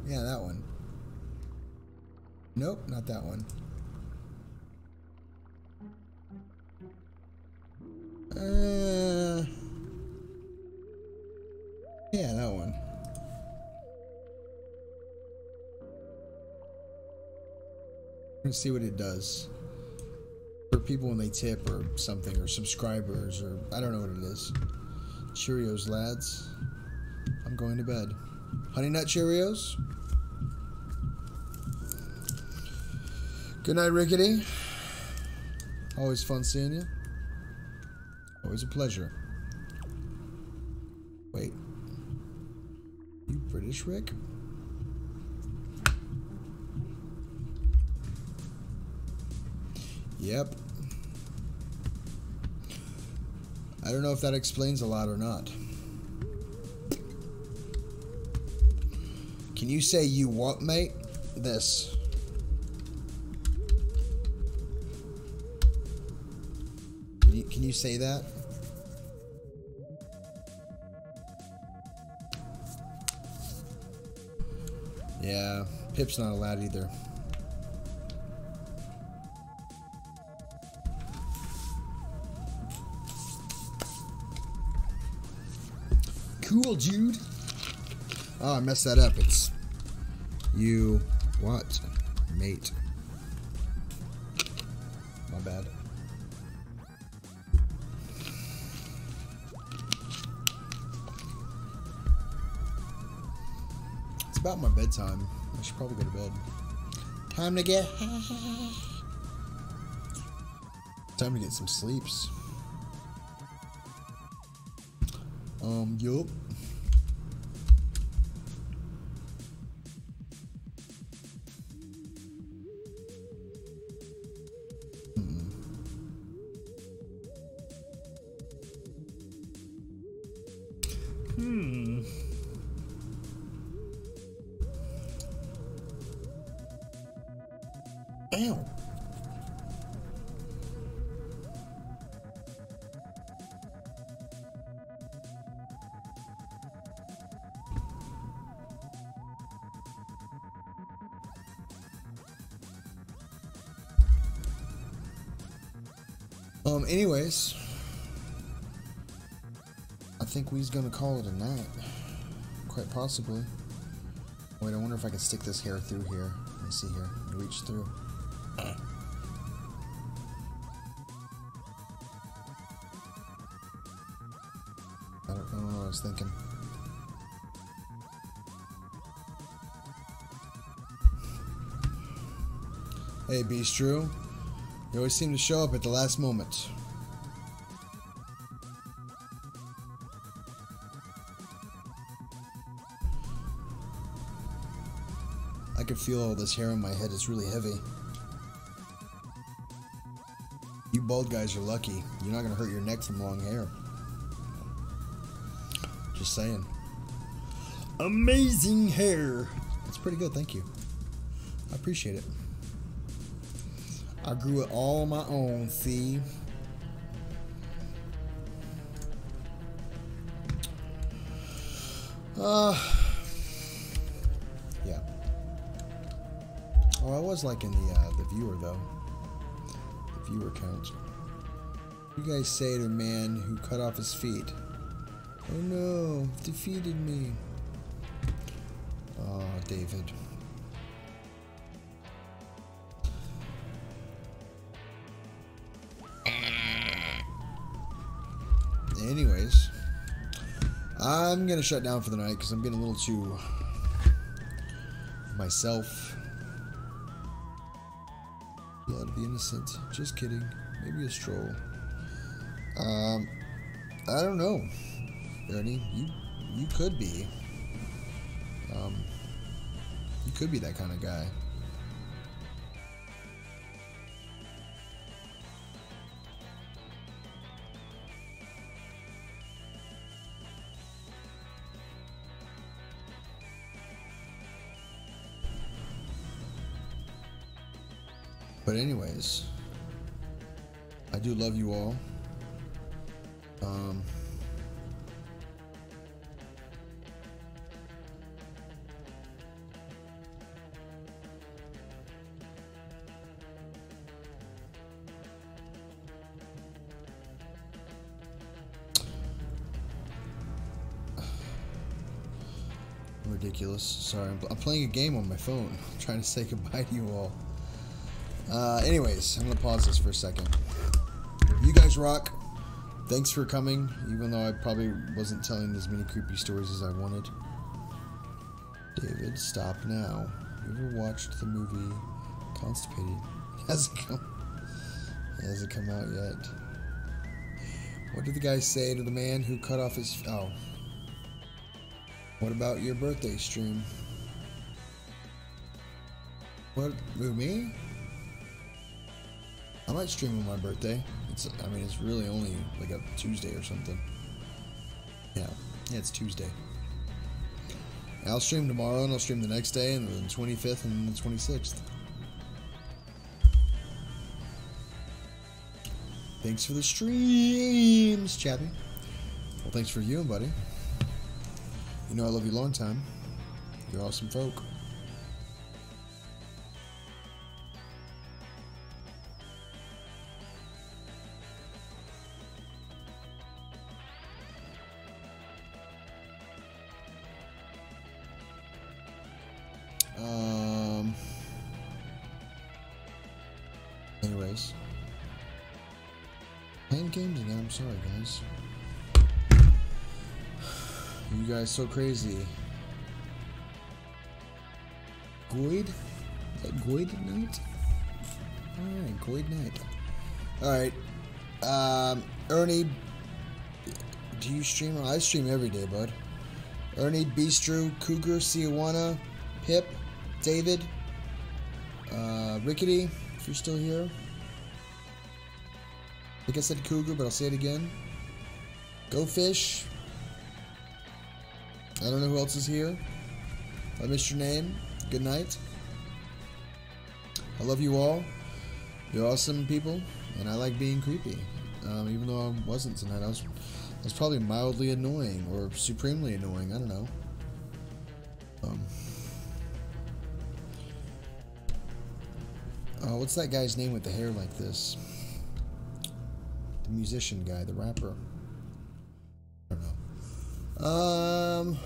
Yeah, that one. Nope, not that one. Yeah, that one. Let's see what it does. For people when they tip or something, or subscribers, or I don't know what it is. Cheerios, lads. I'm going to bed. Honey Nut Cheerios. Good night, Rickety. Always fun seeing you. Always a pleasure. Wait. You British, Rick? Yep. I don't know if that explains a lot or not. Can you say you what, mate? This. Can you say that? Yeah, Pip's not allowed either. Cool, Jude. Oh, I messed that up. It's you what, mate? My bad. It's about my bedtime. I should probably go to bed. Time to get some sleeps. Yup. Ow. Anyways, I think we's gonna call it a night. Quite possibly. Wait, I wonder if I can stick this hair through here. Let me see here. Reach through. I don't know what I was thinking. Hey, Beast Drew. You always seem to show up at the last moment. I can feel all this hair on my head. It's really heavy. You bald guys are lucky. You're not going to hurt your neck from long hair. Just saying. Amazing hair. That's pretty good, thank you. I appreciate it. I grew it all on my own, see? Yeah. Oh, I was liking the viewer, though. The viewer count. You guys say to a man who cut off his feet, "Oh no, defeated me." Oh, David. Anyways, I'm gonna shut down for the night because I'm getting a little too myself. Blood of the innocent. Just kidding. Maybe a stroll. I don't know, Ernie. You could be. You could be that kind of guy. But anyways, I do love you all. Ridiculous. Sorry, I'm playing a game on my phone. I'm trying to say goodbye to you all. Anyways, I'm gonna pause this for a second. You guys rock. Thanks for coming, even though I probably wasn't telling as many creepy stories as I wanted. David, stop now. You ever watched the movie Constipated? Hasn't come out yet. What did the guy say to the man who cut off his... Oh. What about your birthday stream? What? Who, me? I might stream on my birthday. It's really only like a Tuesday or something. Yeah, it's Tuesday. I'll stream tomorrow, and I'll stream the next day, and the 25th and the 26th. Thanks for the streams, Chappy. Well, thanks for you, buddy. You know I love you long time. You're awesome folk. Anyways. Playing games again, I'm sorry, guys. You guys so crazy. Goid? Is that Goid night? Alright, Goid night. Alright. Ernie. Do you stream? I stream every day, bud. Ernie, Bistro, Cougar, Siawana, Pip, David, Rickety, if you're still here. I think I said Cougar, but I'll say it again. Go Fish. I don't know who else is here. I missed your name. Good night. I love you all. You're awesome people, and I like being creepy. Even though I wasn't tonight, I was probably mildly annoying or supremely annoying. I don't know. What's that guy's name with the hair like this? The musician guy, the rapper. I don't know.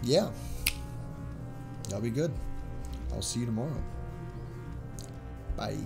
Yeah. That'll be good. I'll see you tomorrow. Bye.